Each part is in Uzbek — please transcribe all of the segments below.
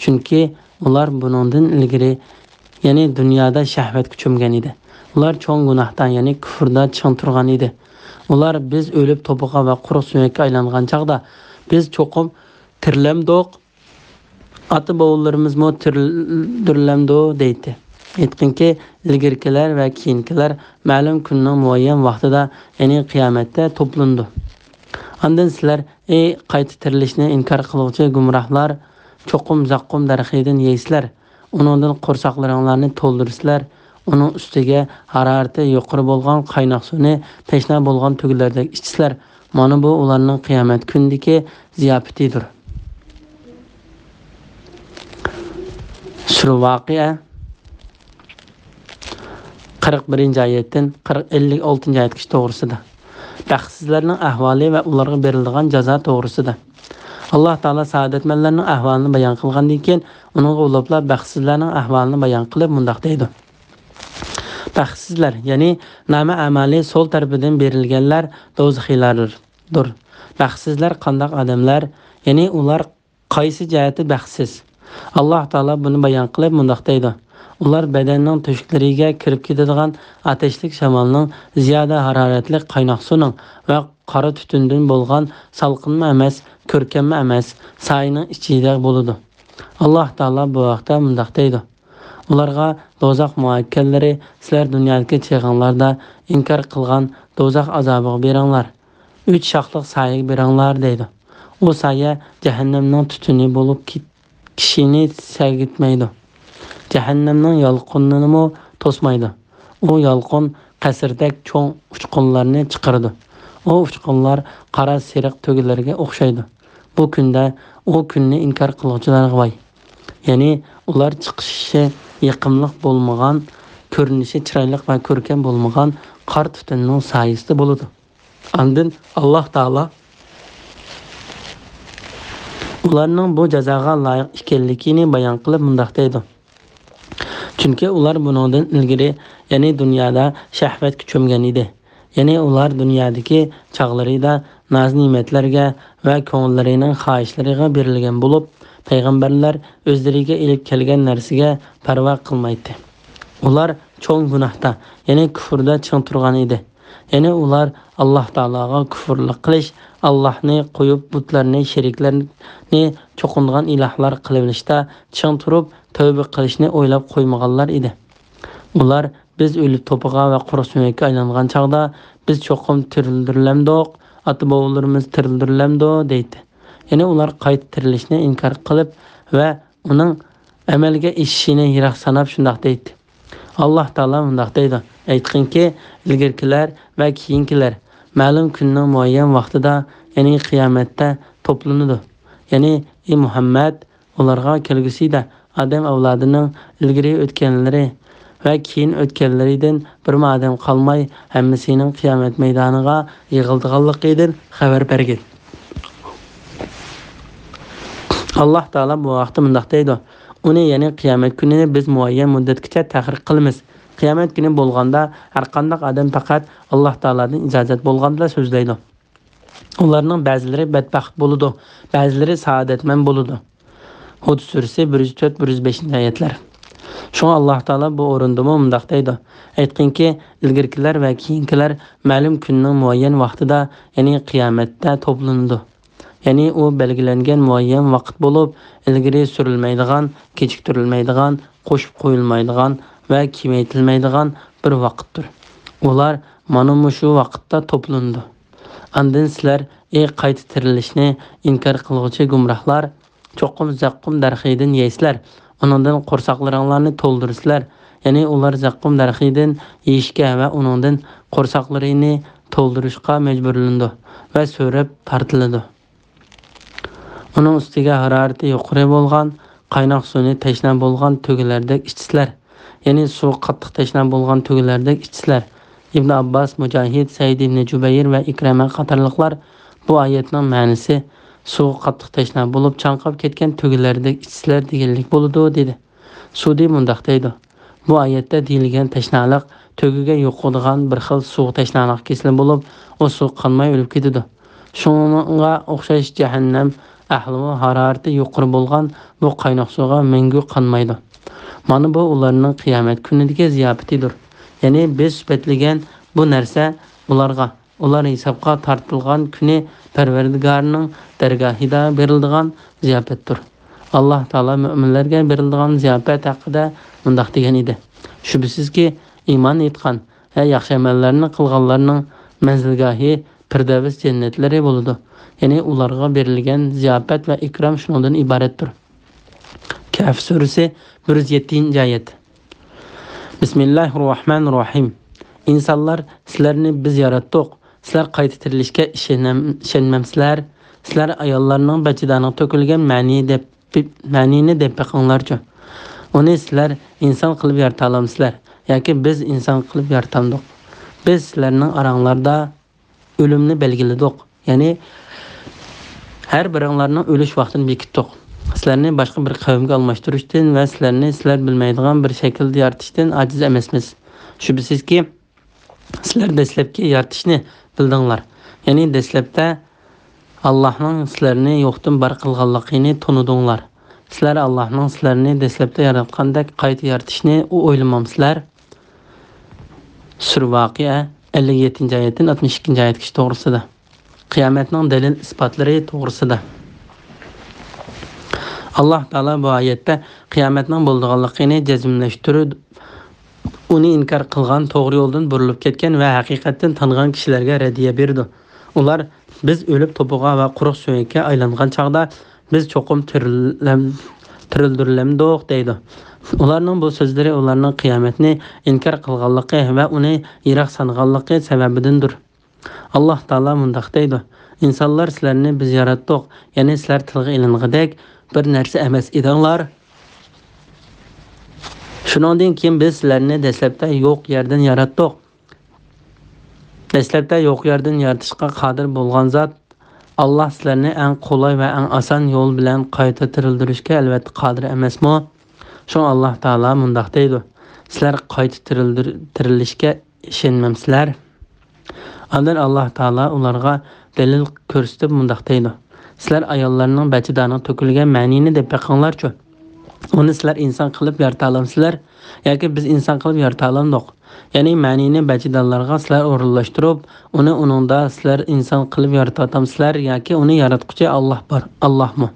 Chunki ular buningdan ilgari ya'ni dunyoda shahvatga cho'mgan edi. Ular cho'ng gunohdan ya'ni kufrda ching turgan edi. Ular biz o'lib to'piqa va quruq suyakka aylangan chaqda biz cho'qim tirlamdoq, ota-bobolarimizmo tirlamdo deydi. Aytqinki, ilgirkilar va keyinkilar ma'lum kunning muayyan vaqtida, ya'ni qiyomatda to'plandi. Ondan sizlar ey qayta tirilishni inkor qiluvchi gumrohlar, cho'qim zaqqum daraxidan yeysizlar. Uningdan qo'rsoqlaringlarni to'ldirsizlar. Uning ustiga harorati yuqori bo'lgan qaynoq suvni tashna bo'lgan tugulardek ichsizlar. Mana bu ularning qiyomat kundagi ziyofatidir. Sura Voqea 41-oyatdan 56-oyatgacha to'g'risida. Baxtsizlarning ahvoli va ularga beriladigan jazo to'g'risida. Alloh taolo saodatmanlarning ahvolini bayon qilgandan keyin uningga ulablar baxtsizlarning ahvolini bayon qilib mundaq deydi. Baxtsizlar, ya'ni nama amali so'l tarafidan berilganlar do'zaxiylardir. Baxtsizlar qanday odamlar, ya'ni ular qaysi jihati baxtsiz? Alloh taolo buni bayon qilib mundaq deydi. Ular badanning tuşuklariga kirib ketadigan ateşlik shamolning, ziyoda haroratli qaynoq suvning va qora tutundan bo'lgan salqinma emas, ko'rkamma emas, sayning ichida bo'ladi. Alloh taolo bu vaqtda mundaq deydi. Ularga do'zax muakkallari sizlar dunyodagi cheg'anlarda inkor qilgan do'zax azobiga beringlar. 3 shoxliq sayiga beringlar deydi. O sayi jahannamning tutuni bo'lib kishini sagitmaydi. Jahannamning yolqinini to'smaydi. O yolqin qasrdek cho'ng uchqunlarni chiqaradi. O uchqunlar qora seriq to'gilarga o'xshaydi. Bu kunda o kunni inkor qiluvchilarga voy. Ya'ni ular chiqishi yiqimliq bo'lmagan, ko'rinishi chiroyli va ko'rkam bo'lmagan qor tutunning sayisida bo'ladi. Ondan Alloh taolo ularning bu jazoga loyiq ekanligini bayon qilib mundaq deydi. Chunki ular buningdan ilgari, ya'ni dunyoda shahvatga cho'mgan edi. Ya'ni ular dunyodagi chog'larida naz-ne'matlarga va ko'ngillarining xohishlariga berilgan bo'lib, payg'ambarlar o'zlariga ilib kelgan narsaga parvo qilmaydi. Ular cho'ng gunohda, ya'ni kufrda ching turgan edi. Ya'ni ular Alloh taologa kufrlik qilish, Allohni qo'yib butlarni, sheriklarni cho'qingan ilohlar qilishda ching turib tövbe qilishni o'ylab qo'ymaganlar edi. Ular biz o'lib to'piqa va quruq suyakka aylangan chaqda biz cho'qim tirildirlamdoq, ota-bobolarimiz tirildirlamdo deydi. Ya'ni ular qayta tirilishni inkor qilib va uning amalga ishishini yiroq sanab shundaq deydi. Alloh taolo shundaq deydi. Aytqinki, ilgirkilar va keyinkilar ma'lum kunning muayyan vaqtida, ya'ni qiyomatda to'planadi. Ya'ni Muhammad ularga kelgusida Adam avlodining ilgari o'tganlari va keyin o'tganlaridan bir odam qolmay hammasining qiyomat maydoniga yig'ildiganligidan xabar bergan. Alloh taolo bu vaqtda mundaq deydi. Uni ya'ni qiyomat kunini biz muayyan muddatgacha ta'xir qilamiz. Qiyomat kuni bo'lganda har qanday odam faqat Alloh taoladan ijozat bo'lganda so'zlaydi. Ularning ba'zilari badbaxt bo'ladi, ba'zilari saodatmand bo'ladi. Hud surasi 104-105-oyatlar. Shunga Alloh taolo bu o'rinda mundaq deydi. Aytqinki, ilgirkilar va keyinkilar ma'lum kunning muayyan vaqtida, ya'ni qiyomatda to'planadi. Ya'ni u belgilangan muayyan vaqt bo'lib, ilgari surilmaydigan, kechiktirilmaydigan, qo'shib qo'yilmaydigan va kengaytirilmaydigan bir vaqtdir. Ular mana shu vaqtda to'planadi. Ondan sizlar ey qayta tirilishni inkor qiluvchi gumrohlar, cho'qim zaqqum daraxidan yeysizlar. Uningdan qo'rsoqlaringlarni to'ldirsizlar. Ya'ni ular zaqqum daraxidan yeyishga va uningdan qo'rsoqlarini to'ldirishga majburlandi va so'rab tortiladi. Uning ustiga harorati yuqori bo'lgan, qaynoq suvni tashna bo'lgan tugulardek ichsizlar. Ya'ni suv qattiq tashna bo'lgan tugulardek ichsizlar. Ibn Abbas, Mujahid, Said ibn Jubayr va Ikrama qatorliqlar bu oyatning ma'nosi suv qattiq tashna bo'lib chanqab ketgan tugulardek ichsizlar deganlik bo'ladi dedi. Sudi mundaq deydi. Bu oyatda deyilgan tashnalik tugiga yo'qadigan bir xil suv tashnalik kesili bo'lib, o suv qonmay o'lib ketadi. Shunga o'xshash jahannam ahli harorati yuqori bo'lgan bu qaynoq suvga mangu qonmaydi. Mana bu ularning qiyomat kunidagi ziyofatidir. Ya'ni biz sifatlagan bu narsa ular hisobga tortilgan kuni Parvardigorning dargohida beriladigan ziyofatdir. Alloh taolo mu'minlarga beriladigan ziyofat haqida mundaq degan edi. Shubsizki, iymon etgan va yaxshi amallarni qilganlarning manzilgohi Firdavs jannatlari bo'ladi. Ya'ni ularga berilgan ziyofat va ikrom shundan iboratdir. Kahf surasi 107-oyat. Bismillahirrohmanirrohim. İnsanlar, sizlarni biz yaratdik. Sizlar qayta tirilishga ishonmamsizlar. Sizlar ayollarning bachidaniga to'kilgan ma'nini deb baqinglarchi. Uni sizlar inson qilib yarata olamsizlar yoki biz inson qilib yaratamdik. Biz sizlarning oranglarda o'limni belgiladik. Ya'ni har biringlarning o'lish vaqtini bekitdik. Sizlarni boshqa bir qavmga almashtirishdan va sizlar bilmaydigan bir shaklda yaratishdan ojiz emasmiz. Shubsizki, sizlar dastlabki yaratishni bildinglar. Ya'ni dastlabda Allohning sizlarni yo'qdan bor qilganligini tunidinglar. Sizlar Allohning sizlarni dastlabda yaratgandek qayta yaratishni o'ylamamsizlar. Sura Voqea 57-oyatdan 62-oyatgacha to'g'risida. Qiyomatning dalil isbotlari to'g'risida. Alloh taolo bu oyatda qiyomatning bo'lganligini jazmlashtirib, uni inkor qilgan, to'g'ri yo'ldan burilib ketgan va haqiqatdan tanigan kishilarga radiya berdi. Ular biz o'lib to'piga va quruq so'yakka aylangan chaqda biz cho'qim tirildirilamiz deydi. Ularning bu so'zlari ularning qiyomatni inkor qilganligi va uni yiroq sanganligi sababidandir. Alloh taolo mundaq deydi: "İnsanlar sizlarni biz yaratdik, ya'ni sizlar tilga ilingidek bir narsa emas edinglar. Shuningdek keyin biz sizlarni dastlabda yo'q yerdan yaratdik. Dastlabda yo'q yerdan yaratishga qodir bo'lgan zot Alloh sizlarni eng qulay va eng oson yo'l bilan qayta tirildirishga albatta qodir emasmi?" Shu Alloh taolo mundaq deydi: "Sizlar qayta tirilishga ishonmamsizlar." Ondan Alloh taolo ularga dalil ko'rsatib mundaq deydi: "Sizlar ayollarning bachidaniga to'kilgan ma'nini deb baqinglarchi. Uni sizlar inson qilib yarata olamsizlar yoki biz inson qilib yarata olamiz. Ya'ni ma'nini bachidonlarga sizlar o'rinlashtirib, uningda sizlar inson qilib yaratamsizlar yoki uni yaratquchi Alloh bor, Allohmi?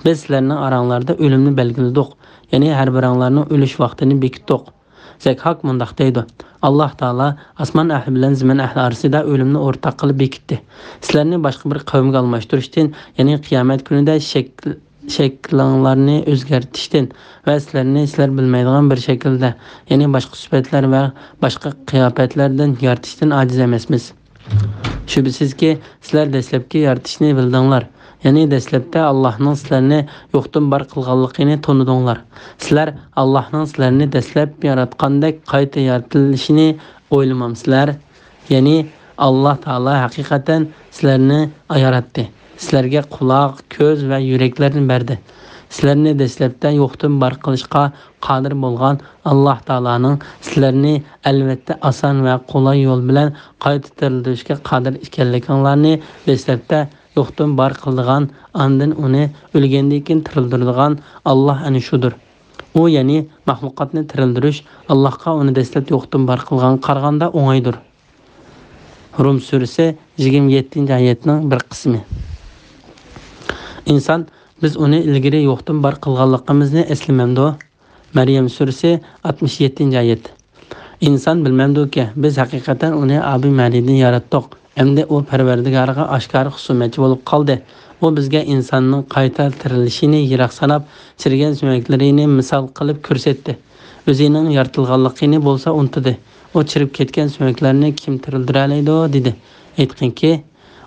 Biz sizlarning oranglarda o'limni belgiladik. Ya'ni har biringlarning o'lish vaqtini bekitdik." Zakhok mundaq deydi: Alloh taolo osmon ahli bilan zamin ahli orasida o'limni o'rtaq qilib bekitdi. Sizlarni boshqa bir qavmga almashtirishdan, ya'ni qiyomat kunida shakllarni o'zgartirishdan va sizlar bilmaydigan bir shaklda, ya'ni boshqa sifatlar va boshqa qiyofatlardan yaratishdan ojiz emasmiz. Shubsizki, sizlar dastlabki yaratishni bildinglar. Ya'ni dastlabda Allohning sizlarni yo'qdan bor qilganligini tunidinglar. Sizlar Allohning sizlarni dastlab yaratgandek qayta yaratilishini o'ylamamsizlar. Ya'ni Alloh taolo haqiqatan sizlarni yaratdi. Sizlarga quloq, ko'z va yuraklarni berdi. Sizlarni dastlabda yo'qdan bor qilishga qodir bo'lgan Alloh taoloning sizlarni albatta oson va qulay yo'l bilan qayta tirildirishga qodir ekanliklarini dastlabda yo'qdan bor qilgan, ondan uni o'lgandan keyin tirildirgan Alloh ana shudir. U ya'ni mahluqotni tirildirish Allohga uni dastlab yo'qdan bor qilgan qarg'anda o'ng'aydir. Rum surasi 27-oyatning bir qismi. İnsan biz uni ilgari yo'qdan bor qilganligimizni eslamamdi. Maryam surasi 67-oyat. İnson bilmamdiki, biz haqiqatan uni abi Maryamdan yaratdik. Endi u Parvardigorga oshkor husumatchi bo'lib qoldi. U bizga insonning qayta tirilishini yiroq sanab, chirigan sumaklarini misol qilib ko'rsatdi. O'zining yaratilganligini bo'lsa untidi. O chirib ketgan sumaklarni kim tirildira oladi dedi. Aytqinki,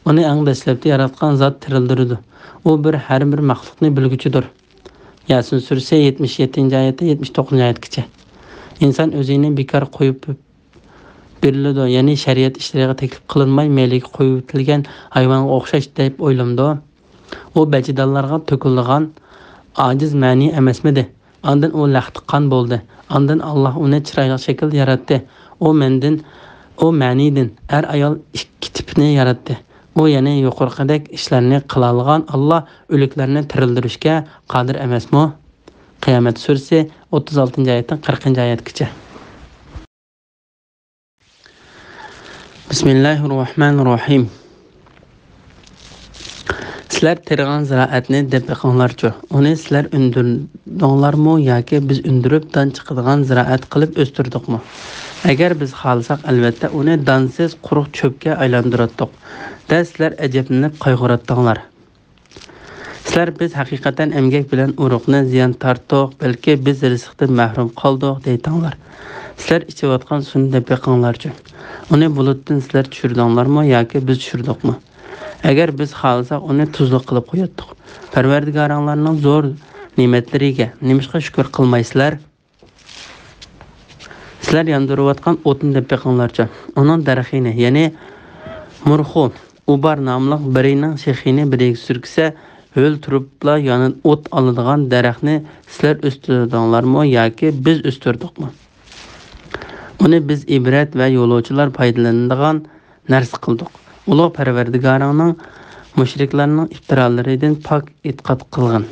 uni eng dastlabda yaratgan zot tirildirdi. U har bir maxluqni bilguchidir. Yasin surasi 77-oyatdan 79-oyatgacha. İnson o'zini bekor qo'yib beriladi, ya'ni shariat ishlariga taklif qilinmay meyliga qo'yilgan hayvonga o'xshash deb o'ylamdi. U bachidonlarga to'kilgan ojiz ma'ni emasmidi? Ondan u laxtiqqan bo'ldi. Ondan Alloh uni chiroyli shaklda yaratdi. U ma'nidan er ayol ikki tipni yaratdi. Bu yana yuqorqidek ishlarni qila olgan Alloh o'liklarni tirildirishga qodir emasmi? Qiyomat surasi 36-oyatdan 40-oyatgacha. Bismillahirrohmanirrohim. Sizlar tergan ziraatni deb biqinglarchu. Uni sizlar undirdinglarmi yoki biz undirib dan chiqadigan ziraat qilib o'stirdikmi? Agar biz xohlasak, albatta uni dansiz quruq cho'pga aylantirdik. Da sizlar ajablanib qayg'uratdinglar. Sizlar biz haqiqatan emgak bilan uruqni ziyon tortdik, balki biz rizqdan mahrum qoldik deytinglar. Sizlar ichayotgan suvni deb biqinglarchu. Uni bulutdan sizlar tushirdinglarmi yoki biz tushirdikmi? Agar biz xohlasak uni tuzli qilib qo'yatdik. Parvardigoringlarning zo'r ne'matlariga nimishqa shukr qilmaysizlar? Sizlar yondirayotgan o'tni deb biqinglarcha. Uning daraxini, ya'ni murxu, ubar nomli birining shexini biriga surkisa, ho'l turibla yonib o't oladigan daraxtni sizlar o'stirdinglarmi yoki biz o'stirdikmi? Uni biz ibrat va yo'lovchilar foydalanadigan narsa qildik. Ulug' Parvardigoringning mushriklarning iftirolaridan pok e'tiqod qilgan.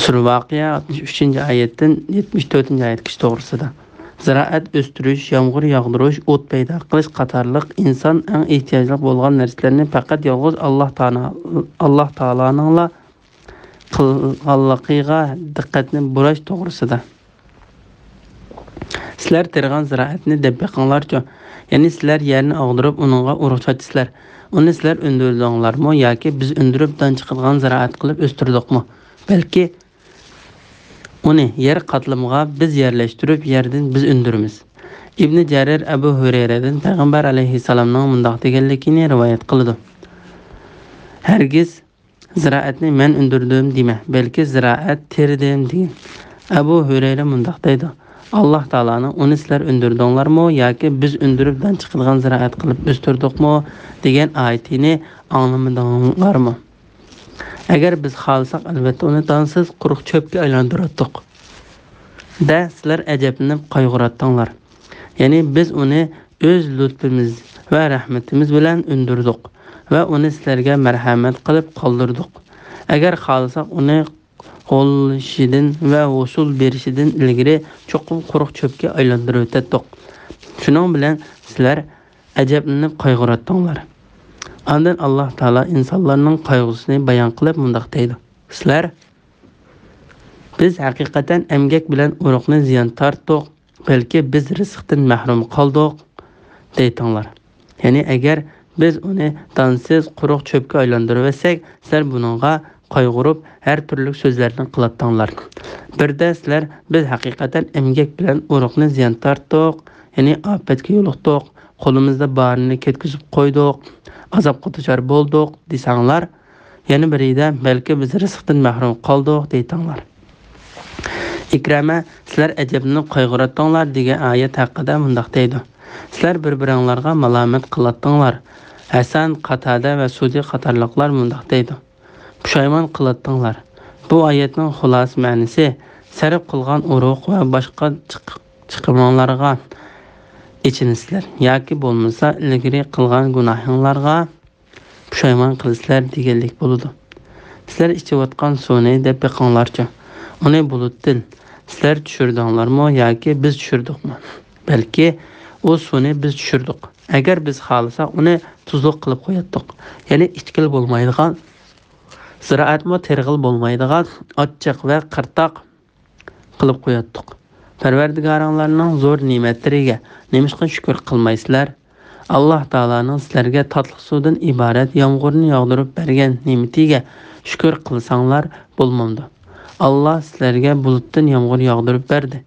Sura Voqea 63-oyatdan 74-oyatgacha to'g'risida. Ziraat o'stirish, yomg'ir yog'dirish, o't paydo qilish qatorliq inson eng ehtiyojli bo'lgan narsalarni faqat yolg'iz Alloh taoloning qilganligiga diqqatni burash to'g'risida. Sizlar tergan ziraatni deb biqinglarchu. Ya'ni sizlar yerni og'dirib uningga urug'chatsizlar. Uni sizlar undirdinglarmi yoki biz undirib dan chiqadigan ziraat qilib o'stirdikmi? Balki uni yer qatlamiga biz yerlashtirib, yerdan biz undiramiz. Ibn Jarir Abu Hurayradan Payg'ambar alayhisalomning mundoq deganligini rivoyat qildi. Hargiz ziraatni men undirdim dema, balki ziraat terdim degan. Abu Hurayra mundoq deydi: Alloh taolaning uni sizlar undirdinglarmi yoki biz undiribdan chiqadigan ziraat qilib o'stirdikmi degan oyatini anglamadinglarmi? Agar biz xohlasak, albatta uni dansiz quruq cho'pga aylantirdik. Da sizlar ajablanib qayg'uratdinglar. Ya'ni biz uni o'z lutfimiz va rahmatimiz bilan undirdik va uni sizlarga marhamat qilib qoldirdik. Agar xohlasak, uni qo'llishidan va usul berishidan ilgari cho'qim quruq cho'pga aylantirib o'tdik. Shuning bilan sizlar ajablanib qayg'uratdinglar. Ondan Alloh taolo insonlarning qayg'usini bayon qilib mundoq deydi: Sizlar biz haqiqatan emgak bilan uruqni ziyon tortdik, balki biz rizqdan mahrum qoldik deytinglar. Ya'ni agar biz uni dansiz quruq cho'pga aylantirib olsak, sizlar buningga qayg'urib har turli so'zlarni qilatdinglar. Birda sizlar biz haqiqatan emgak bilan uruqni ziyon tortdik, ya'ni ofatga yo'liqdik, qo'limizda barini ketkizib qo'ydik, azobga duchor bo'ldik desanglar, yana birida balki biz rizqdan mahrum qoldik deytinglar. Ikrama sizlar ajablanib qayg'uratdinglar degan oyat haqida mundoq deydi: Sizlar bir-biringlarga malomat qilatdinglar. Hasan, Qatada va Sudi qatorliqlar mundoq deydi: Pushaymon qilatdinglar. Bu oyatning xulos ma'nosi sarf qilgan uruq va boshqa chiqimlarga ichinisizlar yoki bo'lmasa ilgari qilgan gunohinglarga pushaymon qilasizlar deganlik bo'ladi. Sizlar ichayotgan suvni deb biqinglarcha. Uni bulutdan sizlar tushirdinglarmi yoki biz tushirdikmi? Balki u suvni biz tushirdik. Agar biz xohlasak, uni tuzli qilib qo'yatdik. Ya'ni ichkil bo'lmaydigan, ziraatmi terg'il bo'lmaydigan, ochiq va qirtoq qilib qo'yatdik. Parvardigoringlarning zo'r ne'matlariga nimishqa shukr qilmaysizlar? Alloh taolaning sizlarga tatliq suvdan iborat yomg'irni yog'dirib bergan ne'matiga shukr qilsanglar bo'lmamdi. Alloh sizlarga bulutdan yomg'ir yog'dirib berdi.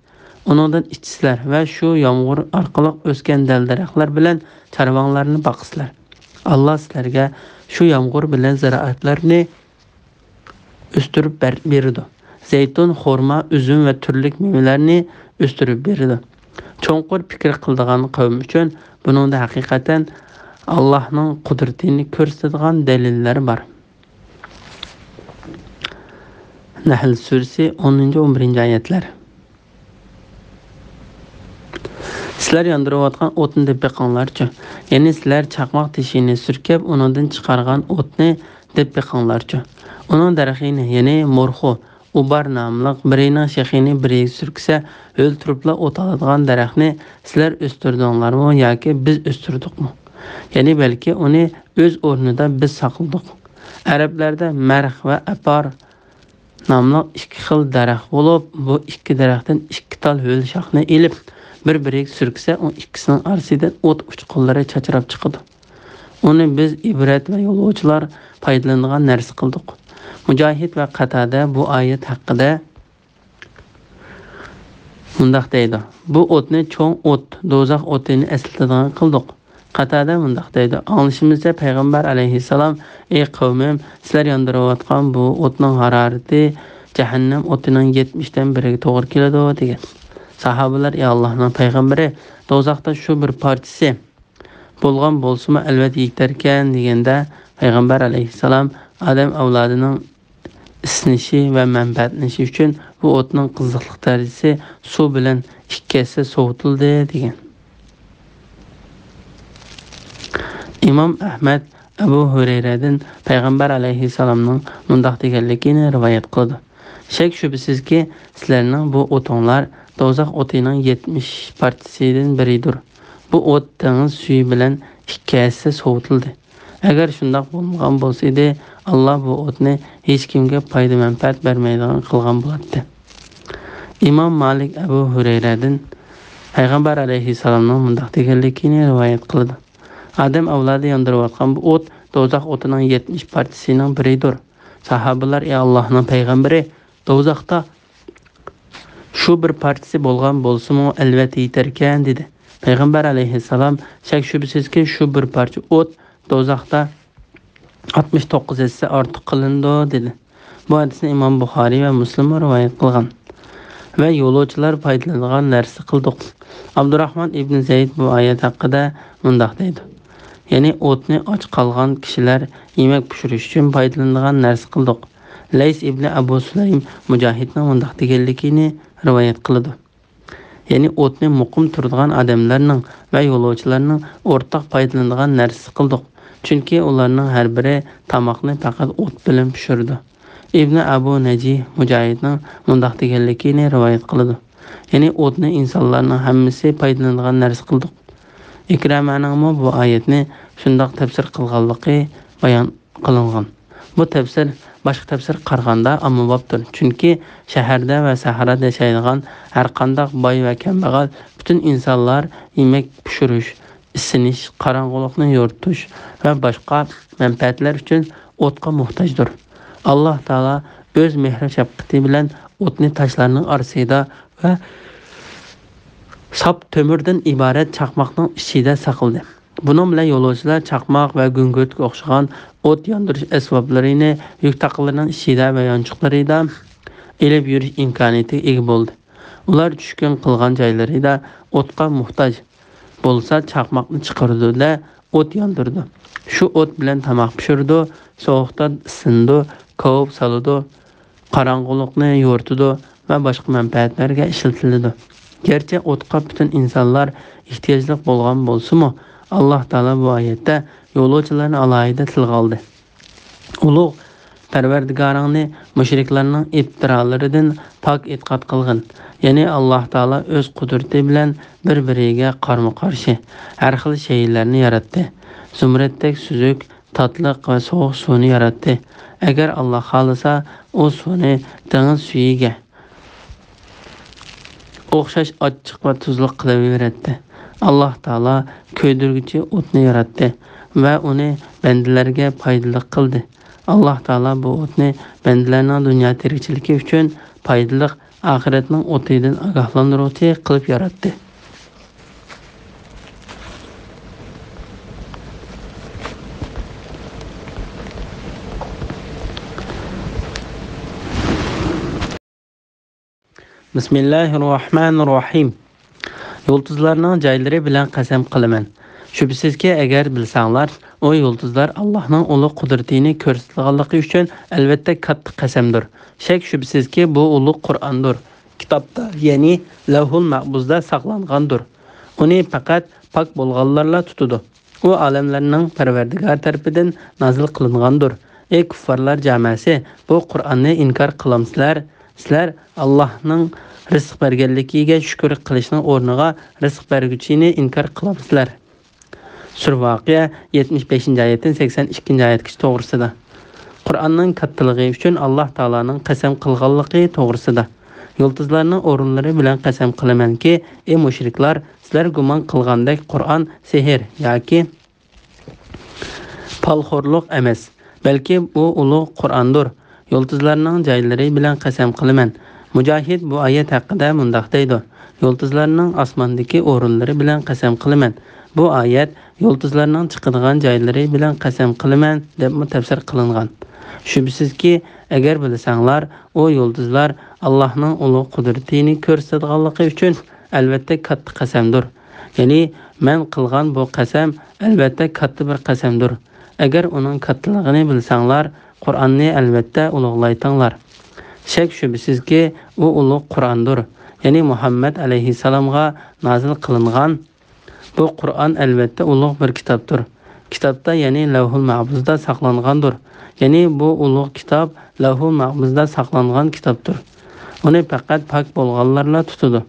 Uningdan ichsizlar va shu yomg'ir orqali o'sgan dal-daraxtlar bilan chorvonlarni boqsizlar. Alloh sizlarga shu yomg'ir bilan ziraatlarni o'stirib berdi. Zaytun, xurmo, uzum va turli mevalarni o'stirib berdi. Cho'nqur fikr qiladigan qavm uchun buningda haqiqatan Allohning qudratini ko'rsatadigan dalillar bor. Nahl surasi 10-11 oyatlar. Sizlar yandırayotgan o'tni deb beqinglarchi. Ya'ni sizlar chaqmoq teshini surkab, undan chiqargan o'tni deb beqinglarchi. Uning darxini, ya'ni morxu, ubar nomli birining shexini biri surksa, o'ltiribla o't oladigan daraxtni sizlar o'stirdinglarmi yoki biz o'stirdikmi? Ya'ni balki uni o'z o'rnida biz saqladik. Arablarda marx va apar nomli ikki xil daraxt bo'lib, bu ikki daraxtdan ikki tal ho'l shoxni elib bir-biriga surksa, u ikkisining orasidan o't uchqunlari chachrab chiqadi. Uni biz ibrat va yo'lovchilar foydalanadigan narsa qildik. Mujohid va Qatada bu oyat haqida mundaq deydi. Bu o'tni cho'ng o't, do'zax o'tini eslatadigan qildik. Qatada mundaq deydi. Anglashimizcha payg'ambar alayhissalom: "Ey qavmim, sizlar yondirayotgan bu o'tning harorati jahannam o'tining 70 dan biriga to'g'ri keladi" degan. Sahobalar: "Ey Allohning payg'ambari, do'zaxda shu bir parchasi bo'lgan bo'lsa-mu albatta yetarkan" deganda, payg'ambar alayhissalom odam avlodining isinishi va manfaatlanishi uchun bu o'tning qiziqlik darajasi suv bilan ikkisi sovutildi degan. Imom Ahmad Abu Hurayradan payg'ambar alayhissalomning mundaq deganligini rivoyat qildi. Shak shubsizki, sizlarning bu o'tinglar do'zax o'tining 70 parchasidan biridir. Bu o't dengiz suvi bilan ikkisi sovutildi. Agar shundoq bo'lmagan bo'lsa edi, Alloh bu o'tni hech kimga foyda manfaat bermaydigan qilgan bo'lardi. Imom Malik Abu Hurayradan payg'ambar alayhissalomning mundaq deganligini rivoyat qildi. Adam avlodi yondirayotgan bu o't do'zax o'tining 70 parchasining biridir. Sahobalar: "Ey Allohning payg'ambari, do'zaxda shu bir partisi bo'lgan bo'lsa-mu albatta yetarkan" dedi. Payg'ambar alayhissalom: "Shak shubsizki, shu bir parcha o't do'zaxda 69 essa ortiq qilindi" dedi. Bu hadisni Imom Buxoriy va Muslim rivoyat qilgan. Va yo'lovchilar foydalanadigan narsa qildik. Abdurrahmon ibn Zayd bu oyat haqida mundaq deydi. Ya'ni o'tni och qolgan kishilar yemak pishirish uchun foydalanadigan narsa qildik. Lays ibn Abu Sulaym Mujohidning mundaq deganligini rivoyat qildi. Ya'ni o'tni muqim turadigan odamlarning va yo'lovchilarning o'rtaq foydalanadigan narsa qildik. Chunki ularning har biri tomoqni faqat o't bilan pishirdi. Ibn Abu Najih Mujohidning mundaq deganligini rivoyat qildi. Ya'ni o'tni insonlarning hammasi foydalanadigan narsa qildik. Ikramaning bu oyatni shundoq tafsir qilganligi bayon qilingan. Bu tafsir boshqa tafsir qaraganda ommabopdir. Chunki shaharda va sahrada yashaydigan har qanday boy va kambag'al butun insonlar yemak pishirish, isinish, qorong'ulikni yoritish va boshqa manfaatlar uchun o'tga muhtojdir. Alloh taolo o'z mehr shafqati bilan o'tni tashlarning orasida va sap to'mirdan iborat chaqmoqning ichida saqladi. Bunun bilan yo'lovchilar chaqmoq va gungurtga o'xshagan o't yondirish asboblarini yuk taqilarining ichida va yonchiqlarida elib yurish imkoniyatiga ega bo'ldi. Ular tushkun qilgan joylarida o'tga muhtoj bo'lsa chaqmoqni chiqardi-da o't yondirdi. Shu o't bilan tomoq pishirdi, sovuqda isindi, kovib soldi, qorong'ulikni yoritdi va boshqa manfaatlarga ishlatildi. Gerçi o'tqa butun insonlar ehtiyojli bo'lgan bo'lsa-mu, Alloh taolo bu oyatda yo'lovchilarni alohida tilga oldi. Ulug' Parvardigoringni mushriklarning iftirolaridan pok e'tiqod qilgin. Ya'ni Alloh taolo o'z qudrati bilan bir-biriga qarama-qarshi har xil shaylarni yaratdi. Zumratdek suzuk, tatliq va sovuq suvni yaratdi. Agar Alloh xolasa, u suvni dengiz suviga o'xshash ochiq va tuzli qilib yaratdi. Alloh taolo ko'ydirguchi o'tni yaratdi va uni bandalarga foydali qildi. Alloh taolo bu o'tni bandalarning dunyo tirikchiligi uchun foydali oxiratning o'tidan ogohlantiruvchi qilib yaratdi. Bismillahirrohmanirrohim. Yulduzlarning joylari bilan qasam qilaman. Shubsizki, agar bilsanglar, o yulduzlar Allohning ulug' qudratini ko'rsatganligi uchun albatta katta qasamdir. Shak shubsizki, bu ulug' Qur'ondir. Kitobda, ya'ni Lavhul Mahfuzda saqlangandir. Uni faqat pok bo'lganlarla tutadi. U olamlarning Parvardigor tarafidan nozil qilingandir. Ey kuffarlar jamasi, bu Qur'onni inkor qilamsizlar. Sizlar Allohning rizq berganligiga shukr qilishning o'rniga rizq berguchini inkor qilamsizlar. Sura Voqea 75-oyatdan 82-oyatgacha to'g'risida. Qur'onning kattaligi uchun Alloh taolaning qasam qilganligi to'g'risida. Yulduzlarning o'rinlari bilan qasam qilamanki, ey mushriklar, sizlar gumon qilgandek Qur'on sehr yoki palxo'rliq emas, balki bu ulug' Qur'ondir. Yulduzlarning joylari bilan qasam qilaman. Mujohid bu oyat haqida mundaq deydi: Yulduzlarning osmondagi o'rinlari bilan qasam qilaman. Bu oyat yulduzlarning chiqadigan joylari bilan qasam qilaman deb tafsir qilingan. Shubsizki, agar bilsanglar, o yulduzlar Allohning ulug' qudratini ko'rsatganligi uchun albatta katta qasamdir. Ya'ni men qilgan bu qasam albatta katta bir qasamdir. Agar uning kattaligini bilsanglar, Qur'onni albatta ulug'laytinglar. Shak shubsizki, u ulug' Qur'ondir. Ya'ni Muhammad alayhisalomga nozil qilingan bu Qur'on albatta ulug' bir kitobdir. Kitobda, ya'ni Lavhul Mahfuzda saqlangandir. Ya'ni bu ulug' kitob Lavhul Mahfuzda saqlangan kitobdir. Uni faqat pok bo'lganlarla tutadi.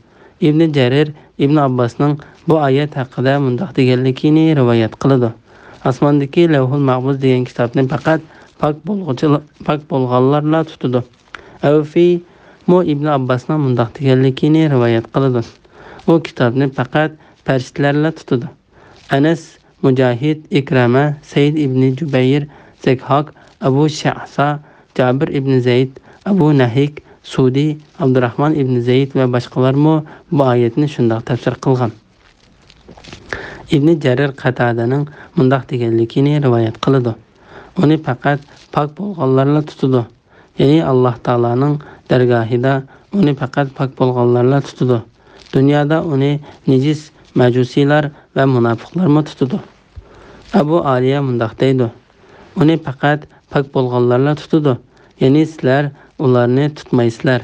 Ibn Jarir Ibn Abbosning bu oyat haqida mundaq deganligini rivoyat qiladi. Osmondagi Lavhul Mahfuz degan kitobni faqat pok bo'lganlarla tutadi. Avfi Mo Ibn Abbosning mundaq deganligini rivoyat qiladi. U kitobni faqat farishtalarla tutadi. Anas, Mujohid, Ikrama, Said ibn Jubayr, Zakhok, Abu Sha'sa, Jabir ibn Zayd, Abu Nahik, Sudi, Abdurrahman ibn Zayd va boshqalar bu oyatni shunday tafsir qilgan. Ibn Jarir Qatadaning mundaq deganligini rivoyat qiladi. Uni faqat pok bo'lganlarla tutadi. Ya'ni Alloh taolaning dargohida uni faqat pok bo'lganlarla tutadi. Dunyoda uni nejis majusiylar va munofiqlar tutadi. Abu Aliya mundaq deydi: uni faqat pok bo'lganlarla tutadi. Ya'ni sizlar ularni tutmaysizlar,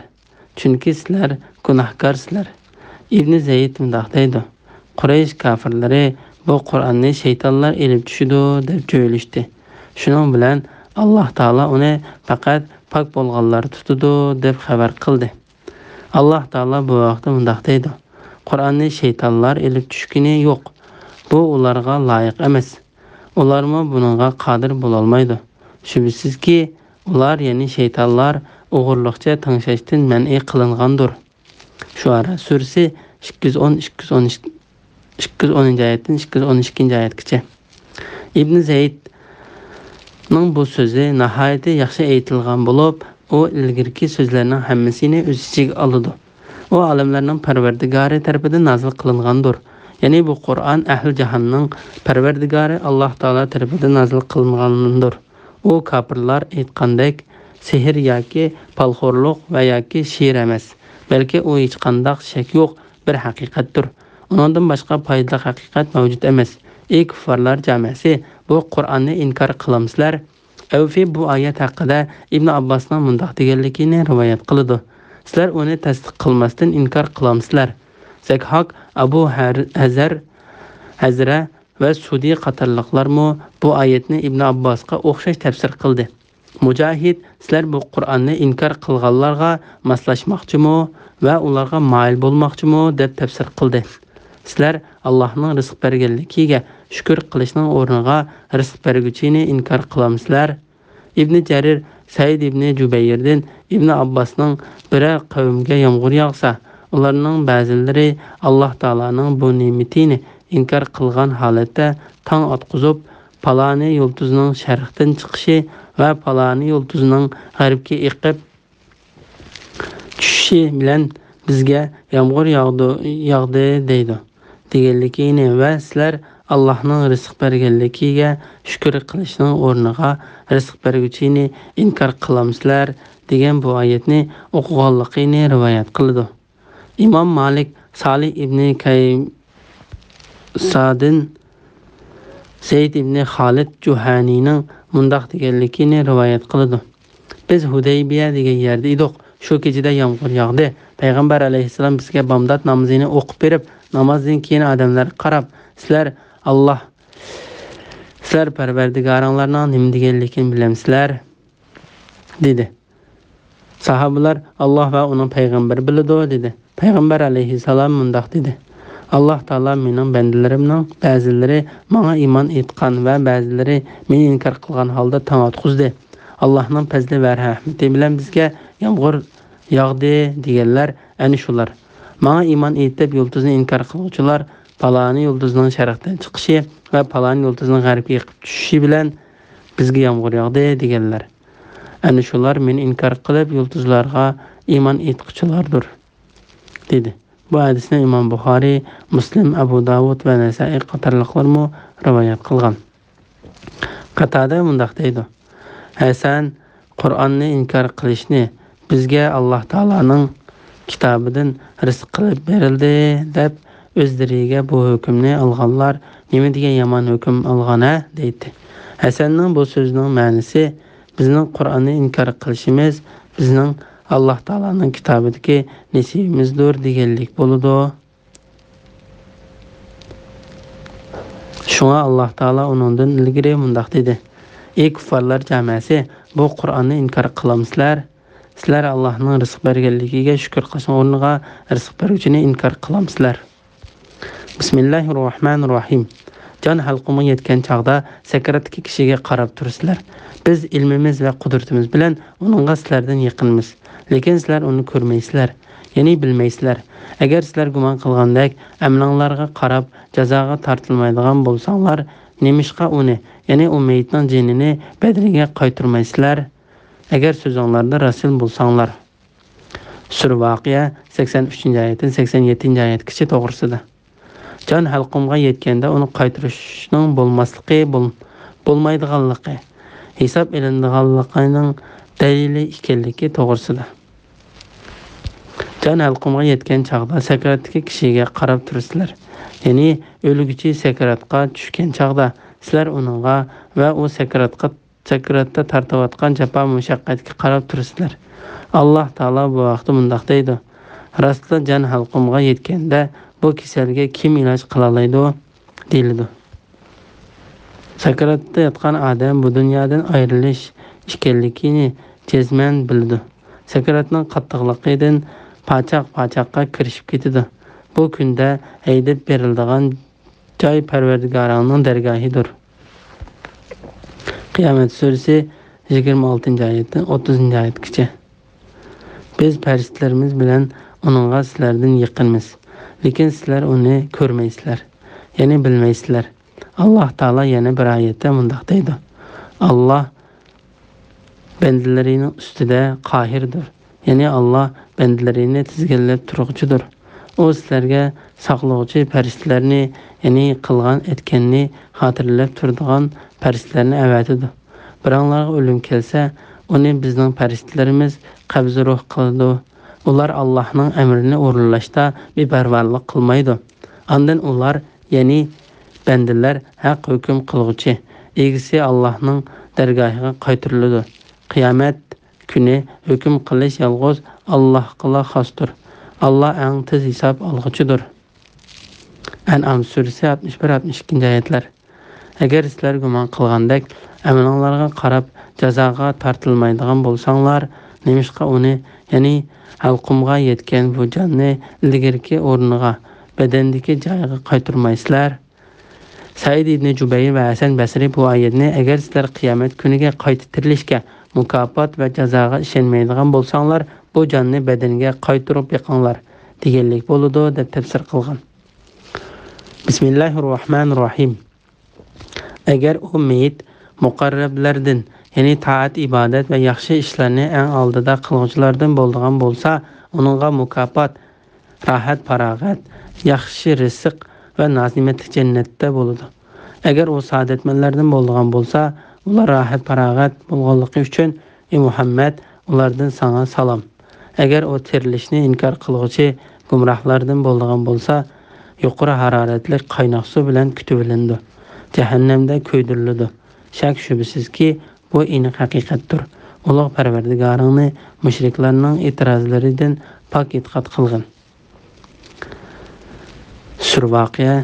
chunki sizlar gunohkorsizlar. Ibn Zayd mundaq deydi: Quraysh kafirlari bu Qur'onni shaytonlar elib tushidi deb jo'ylashdi. Shuning bilan Alloh taolo uni faqat pok bo'lganlar tutadi deb xabar qildi. Alloh taolo bu vaqtda mundaq deydi: Qur'onni shaytonlar elib tushgani yo'q. Bu ularga loyiq emas. Ularmi buningga qodir bo'la olmaydi. Shubsizki, ular, ya'ni shaytonlar o'g'irliqcha tanshashdan man'i qilingandir. Shuara surasi 210-212-oyatdan 212-oyatgacha. Ibn Zaydning bu so'zi nihoyatda yaxshi aytilgan bo'lib, u ilgirki so'zlarning hammasini o'z ichiga oladi. U olamlarning Parvardigori tarafidan nozil qilingandir. Ya'ni bu Qur'on ahli jahannamning Parvardigori Alloh taolo tarafidan nozil qilingandir. U kofirlar aytgandek sehr yoki palxo'rliq va yoki she'r emas, balki u hech qanday shak yo'q bir haqiqatdir. Undan boshqa foydali haqiqat mavjud emas. Ey kuffarlar jamasi, bu Qur'onni inkor qilamsizlar. Avfi bu oyat haqida Ibn Abbosning mundaq deganligini rivoyat qiladi: Sizlar uni tasdiq qilmasdan inkor qilamsizlar. Zakhok, Abu Hazra va Sudi qatorliqlar bu oyatni Ibn Abbosga o'xshash tafsir qildi. Mujohid, sizlar bu Qur'onni inkor qilganlarga maslashmoqchimi va ularga moyil bo'lmoqchimi deb tafsir qildi. Sizlar Allohning rizq berganligiga shukr qilishning o'rniga rizq berguchini inkor qilamsizlar. Ibn Jarir Said ibn Jubayrdan Ibn Abbosning biror qavmga yomg'ir yog'sa, ularning ba'zilari Alloh taolaning bu ne'matini inkor qilgan holatda tong otqizib, paloni yulduzning sharqdan chiqishi va paloni yulduzning g'arbga eqib tushishi bilan bizga yomg'ir yog'di deydi deganligini va sizlar Allohning rizq berganligiga shukr qilishning o'rniga rizq berguchini inkor qilamsizlar degan bu oyatni o'qiganligini rivoyat qildi. Imom Malik Salih ibn Kaysadin Said ibn Xolid Juhanining mundaq deganligini rivoyat qildi: Biz Hudaybiya degan yerda edik. Shu kechada yomg'ir yog'di. Payg'ambar alayhisalom bizga bomdod namozini o'qib berib, namozdan keyin odamlar qarab, sizlar Parvardigoringlarning nima deganligini bilamsizlar?" dedi. Sahabalar Alloh va uning payg'ambari biladi dedi. Payg'ambar alayhissalom mundaq dedi: "Alloh taolo mening bandalarimning ba'zilari menga iymon etgan va ba'zilari meni inkor qilgan holda tong otqizdi. Allohning fazli va rahmati bilan bizga yomg'ir yog'di" deganlar ana shular. Menga iymon etib yulduzni inkor qiluvchilar paloni yulduzning sharqdan chiqishi va paloni yulduzning g'arbga yiqib tushishi bilan bizga yomg'ir yog'di deganlar. Ana shular meni inkor qilib yulduzlarga iymon etquchilardir dedi. Bu hadisni Imom Buxoriy, Muslim, Abu Davud va Nasa'iy qatorliqlar rivoyat qilgan. Qatada mundaq deydi: "Hasan Qur'onni inkor qilishni bizga Alloh taolaning kitobidan rizq qilib berildi deb o'zlariga bu hukmni olganlar nima degan yomon hukm olgana?" deydi. Hasanning bu so'zining ma'nosi bizning Qur'onni inkor qilishimiz bizning Alloh taolaning kitobidagi nasibimizdir deganlik bo'ladi. Shunga Alloh taolo uningdan ilgari mundaq dedi: "Ey kuffarlar jamasi, bu Qur'onni inkor qilamsizlar? Sizlar Allohning rizq berganligiga shukr qilishning o'rniga rizq beruvchini inkor qilamsizlar." Bismillahirrohmanirrohim. Jon halqumiga yetgan chaqda sakaratdagi kishiga qarab tursizlar. Biz ilmimiz va qudratimiz bilan uningga sizlardan yaqinmiz, lekin sizlar uni ko'rmaysizlar, ya'ni bilmaysizlar. Agar sizlar gumon qilgandek amlanglarga qarab jazoga tortilmaydigan bo'lsanglar, nemishqa uni, ya'ni u mayitning jinini badaniga qaytarmaysizlar? Agar so'zinglarda rasul bo'lsanglar. Sura Voqea 83-oyatdan 87-oyatgacha to'g'risida. Jon halqumga yetganda uni qaytarishning bo'lmaydiganligi, hisob elinadiganligining dalili ekanligi to'g'risida. Jon halqumga yetgan chaqda sakaratdagi kishiga qarab tursizlar. Ya'ni o'lguchi sakaratga tushgan chaqda sizlar uningga va u sakaratda tortayotgan jafo mushaqqatga qarab tursizlar. Alloh taolo bu vaqtda mundaq deydi: "Rostla jon halqumga yetganda bu kasalga kim iloj qila oladi?" deyiladi. Sakaratda yotgan odam bu dunyodan ayrilish ekanligini jazman biladi. Sakaratning qattiqligidan pachaq-pachaqqa kirishib ketadi. Bu kunda haydab beriladigan joy Parvardigoringning dargohidir. Qiyomat surasi 26-oyatdan 30-oyatgacha. Biz farishtalarimiz bilan uningga sizlardan yaqinmiz, lekin sizlar uni ko'rmaysizlar, ya'ni bilmaysizlar. Alloh taolo yana bir oyatda mundaq deydi: "Alloh bandalarining ustida qohirdir." Ya'ni Alloh bandalarini tizginlab turuvchidir. U sizlarga saqlovchi farishtalarni, ya'ni qilgan etganni xotirlab turadigan farishtalarni avatidi. Biroqlarga o'lim kelsa, uni bizning farishtalarimiz qabz ruh qiladi. Ular Allohning amrini o'rinlashda beparvarlik qilmaydi. Ondan ular, ya'ni bandalar haq hukm qiluvchi, egisi Allohning dargohiga qaytariladi. Qiyomat kuni hukm qilish yolg'iz Allohga xosdir. Alloh eng tez hisob olg'uchidir. An'am surasi 61-62-oyatlar. Agar sizlar gumon qilgandek amallarga qarab jazoga tortilmaydigan bo'lsanglar, nemishqa uni, ya'ni halqumga yetgan bu jonni ilgirki o'rniga, badandagi joyiga qaytarmaysizlar? Said ibn Jubayr va Hasan Basri bu oyatni agar sizlar qiyomat kuniga qayta tirilishga, mukofot va jazoga ishonmaydigan bo'lsanglar, bu jonni badaniga qaytarib yiqinglar deganlik bo'ladi deb tafsir qilgan. Bismillahirrohmanirrohim. Agar u mayit muqarrablardan, ya'ni taat, ibodat va yaxshi ishlarni eng oldida qiluvchilardan bo'lgan bo'lsa, uningga mukofot, rohat, farog'at, yaxshi rizq va nazimatli jannatda bo'ladi. Agar u saodatmanlardan bo'lgan bo'lsa, ular rohat, farog'at bo'lganligi uchun ey Muhammad, ulardan sana salom. Agar u tirilishni inkor qiluvchi gumrohlardan bo'lgan bo'lsa, yuqori haroratli qaynoq suv bilan kutib olindi. Jahannamda ko'ydiriladi. Shak shubsizki, bu aniq haqiqatdir. Ulug' Parvardigoringni mushriklarning e'tirozlaridan pok e'tiqod qilgin. Sur Voqea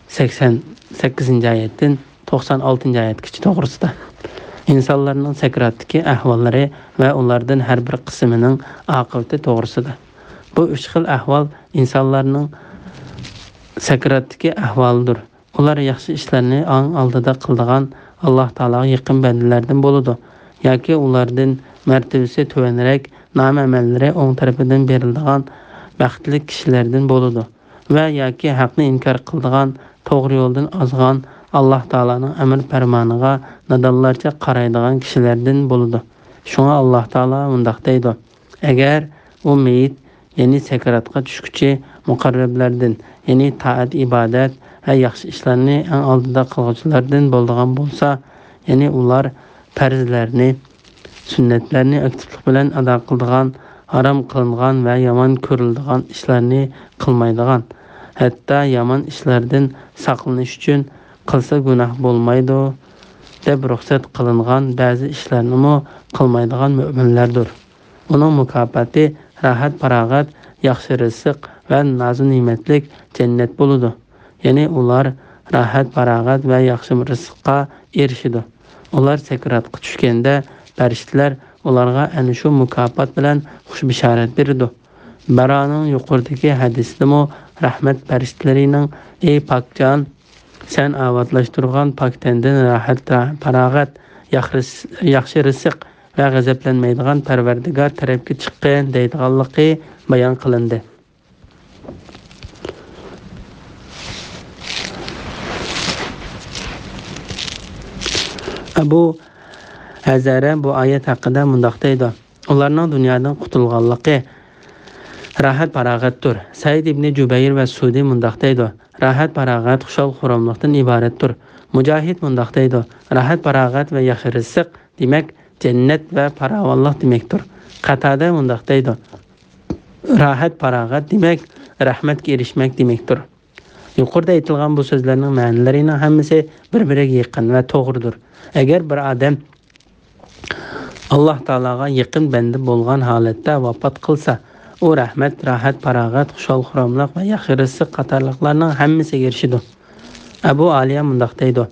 88-oyatdan 96-oyatgacha to'g'risida. İnsanlarning sakratdagi ahvollari va ulardan har bir qismining oqibati to'g'risida. Bu uch xil ahvol insonlarning sakratdagi ahvolidir. Ular yaxshi ishlarni ong oldida qiladigan Alloh taologa yaqin bandalardan bo'ladi yoki ulardan martabasi tuvanroq nomamallari o'ng tarafidan beriladigan baxtli kishilardan bo'ladi va yoki haqni inkor qiladigan to'g'ri yo'ldan ozgan Alloh taoloning amr farmoniga nadonlarcha qaraydigan kishilardan bo'ladi. Shunga Alloh taolo mundaq deydi: agar u meyit, ya'ni sakaratga tushguchi muqarrablardan, ya'ni taat, ibodat va yaxshi ishlarni eng oldida qiluvchilardan bo'ladigan bo'lsa, ya'ni ular farzlarni, sunnatlarni aktivlik bilan ado qiladigan, harom qilingan va yomon ko'riladigan ishlarni qilmaydigan, hatto yomon ishlardan saqlanish uchun qilsa gunoh bo'lmaydi deb ruxsat qilingan ba'zi ishlarni qilmaydigan mo'minlardir. Uning mukofoti rahat, farog'at, yaxshi rizq va noz ne'matlik jannat bo'ladi. Ya'ni ular rahat, farog'at va yaxshi rizqqa erishadi. Ular sakratga tushganda farishtalar ularga ana shu mukofot bilan xush bishorat beradi. Baroning yuqoridagi hadisdami rahmat farishtalarining: ey pokjon, sen avvatlashtirgan poktandan rahat, farog'at, yaxshi rizq va g'azablanmaydigan Parvardigor tarafga chiqqan deydiganligi bayon qilindi. Abu Hazara bu oyat haqida mundaq deydi: ularning dunyodan qutulganligi rahat farog'atdir. Said ibn Jubayr va Sudi mundaq deydi: rahat farog'at xushal xuromlikdan iboratdir. Mujohid mundaq deydi: rahat farog'at va yaxshi rizq demak jannat va farovonlik demakdir. Qatada mundaq deydi: rahat farog'at demak rahmatga erishmak demakdir. Yuqorida aytilgan bu so'zlarning ma'nolarining hammasi bir-biriga yaqin va to'g'ridir. Agar bir odam Alloh taologa yaqin banda bo'lgan holatda vafot qilsa, u rahmat, rahat, farog'at, xushal xuromlik va yaxshi rizq qatorliqlarning hammasiga erishadi. Abu Aliya mundaq deydi: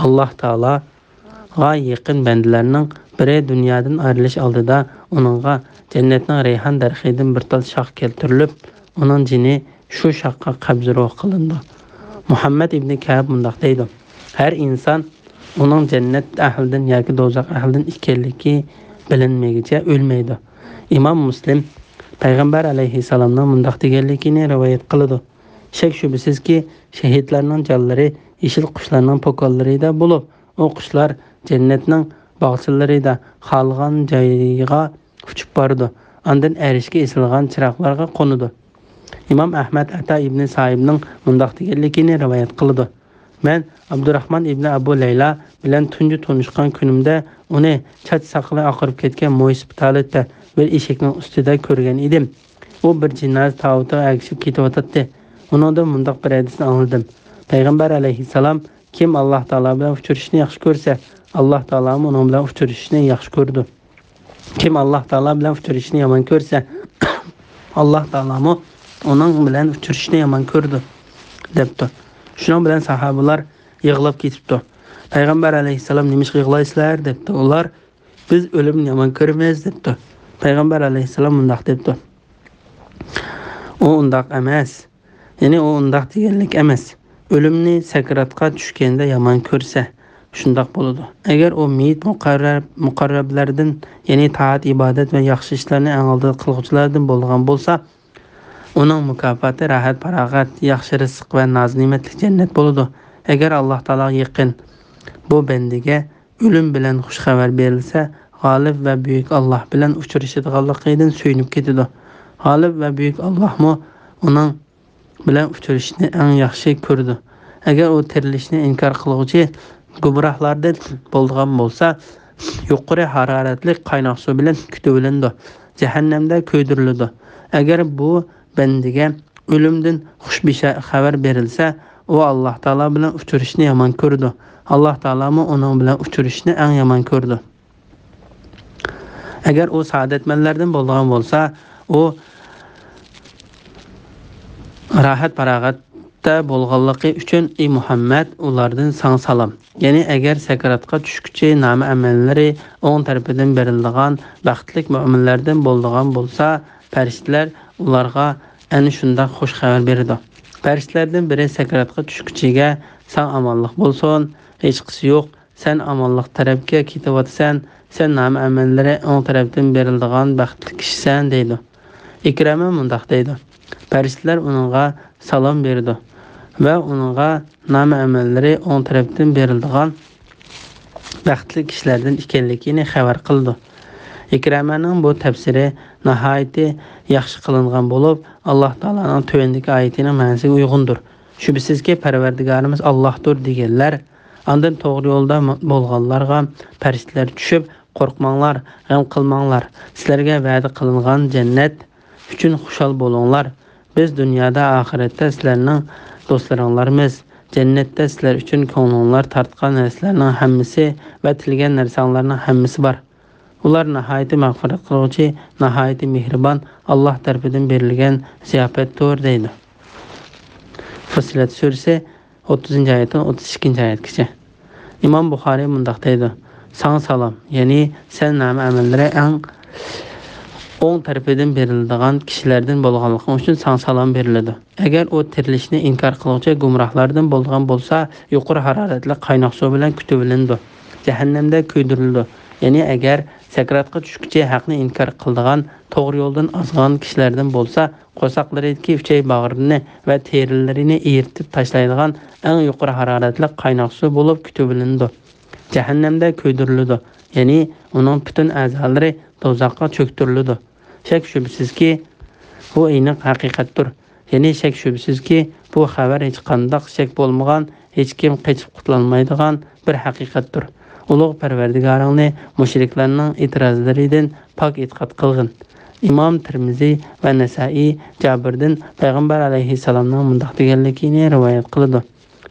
Alloh taologa yaqin bandalarning biri dunyodan ayrilish oldida uningga jannatning rayhon darxidan bir tal shox keltirilib, uning jini shu shoxga qabzaro qilindi. Muhammad ibn Ka'b mundaq deydi: har inson uning jannat ahlidan yoki do'zax ahlidan ekanligi bilinmaguncha o'lmaydi. Imom Muslim payg'ambar alayhissalomning mundaq deganligini rivoyat qiladi: shak shubasizki shahidlarning jonlari yeshil qushlarning po'kollarida bo'lib, u qushlar jannatning bog'chalarida xohlagan joyiga uchib bordi. Ondan erishga esilgan chiroqlarga qo'nadi. Imom Ahmad Ata ibn Saibning mundaq deganligini rivoyat qiladi: men Abdurrahman ibn Abu Layla bilan tunji tanishgan kunimda uni chat saqlay oqirib ketgan mo'ysibtalatda bir eshikning ustida ko'rgan edim. U bir jinoz tavuti agishib ketyotdi. Undan mundaq bir hadisni anladim: payg'ambar alayhissalom kim Alloh taolo bilan uchrashishni yaxshi ko'rsa, Alloh taolo uning bilan uchrashishni yaxshi ko'rdi. Kim Alloh taolo bilan uchrashishni yomon ko'rsa, Alloh taolo uning bilan uchrashishni yomon ko'rdi debdi. Shuning bilan sahobalar yig'lab ketibdi. Payg'ambar alayhissalom nimishga yig'laysizlar debdi. Ular biz o'limni yomon ko'rmaymiz debdi. Payg'ambar alayhissalom undaq debdi: u undaq emas. Ya'ni u undaq deganlik emas. O'limni sakratga tushganda yomon ko'rsa, shundaq bo'ladi. Agar u meyit muqarrablardan, ya'ni taat, ibodat va yaxshi ishlarni eng oldida qiluvchilardan bo'lgan bo'lsa, uning mukofoti rahat, farog'at, yaxshi rizq va noz ne'matli jannat bo'ladi. Agar Alloh taolo yaqin bu bandaga o'lim bilan xush xabar berilsa, g'olib va buyuk Alloh bilan uchrashadiganligidan suyunib ketadi. G'olib va buyuk Allohmi uning bilan uchrashishni eng yaxshi ko'rdi. Agar u tirilishni inkor qiluvchi gumrohlardan bo'lgan bo'lsa, yuqori haroratli qaynoq suv bilan kutiriladi, jahannamda kuydiriladi. Agar bu bandaga o'limdan xushbisha xabar berilsa, u Alloh taolo bilan uchrashishni yomon ko'rdi. Alloh taolami uning bilan uchrashishni eng yomon ko'rdi. Agar u saodatmanlardan bo'lgan bo'lsa, u rahat farog'atda bo'lganligi uchun ey Muhammad ulardan sana salom. Ya'ni agar sakaratga tushguncha nomi amallari o'ng tarafidan beriladigan baxtli mu'minlardan bo'ladigan bo'lsa, farishtalar ularga ana shunday xush xabar beradi. Farishtalardan biri sakaratga tushguncha san amonlik bo'lsin, hech qisi yo'q, sen amonlik tarafga ketyapsan, sen nomi amallari o'ng tarafdan beriladigan baxtli kishisan deydi. Ikrama mundaq deydi. Farishtalar uningga salom berdi va uningga nomi amallari o'ng tarafdan beriladigan baxtli kishilardan ekanligini xabar qildi. Ikramaning bu tafsiri nihoyatda yaxshi qilingan bo'lib, Alloh taolaning tövendagi oyatining ma'nosiga uyg'undir. Shubsizki Parvardigorimiz Allohdir deganlar, ondan to'g'ri yo'lda bo'lganlarga farishtalar tushib, qo'rqmanglar, g'am qilmanglar. Sizlarga va'da qilingan jannat uchun xushal bo'linglar. Biz dunyoda, oxiratda sizlarning do'stlaringlarmiz. Jannatda sizlar uchun ko'ngillar tortgan narsalarning hammasi va tilgan narsalarning hammasi bor. Ular nihoyat mag'firat qiluvchi, nihoyat mehribon Alloh tarafidan berilgan ziyofatdir deydi. Fussilat surasi 30-oyatdan 32-oyatgacha. Imom Buxoriy mundaq deydi: "Sana salom, ya'ni sen nomi amallari o'ng tarafidan beriladigan kishilardan bo'lganligi uchun sana salom beriladi. Agar u tirilishni inkor qiluvchi gumrohlardan bo'lgan bo'lsa, yuqori haroratli qaynoq suv bilan kutibilindi. Jahannamda kuydirildi. Ya'ni agar sakaratga tushguncha haqni inkor qiladigan, to'g'ri yo'ldan ozgan kishilardan bo'lsa, qo'saqlaridagi uchay bag'rini va terilarini eritib tashlaydigan eng yuqori haroratli qaynoq suv bo'lib kutibilindi. Jahannamda kuydirildi. Ya'ni uning butun a'zolari do'zaxga cho'ktirildi. Shak shubsizki bu aniq haqiqatdir. Ya'ni shak shubsizki bu xabar hech qanday shak bo'lmagan, hech kim qochib qutulolmaydigan bir haqiqatdir. Ulug' Parvardigoringni mushriklarning e'tirozlaridan pok e'tiqod qilgin. Imom Tirmiziy va Nasa'iy Jabirdan payg'ambar alayhissalomning mundaq deganligini rivoyat qildi.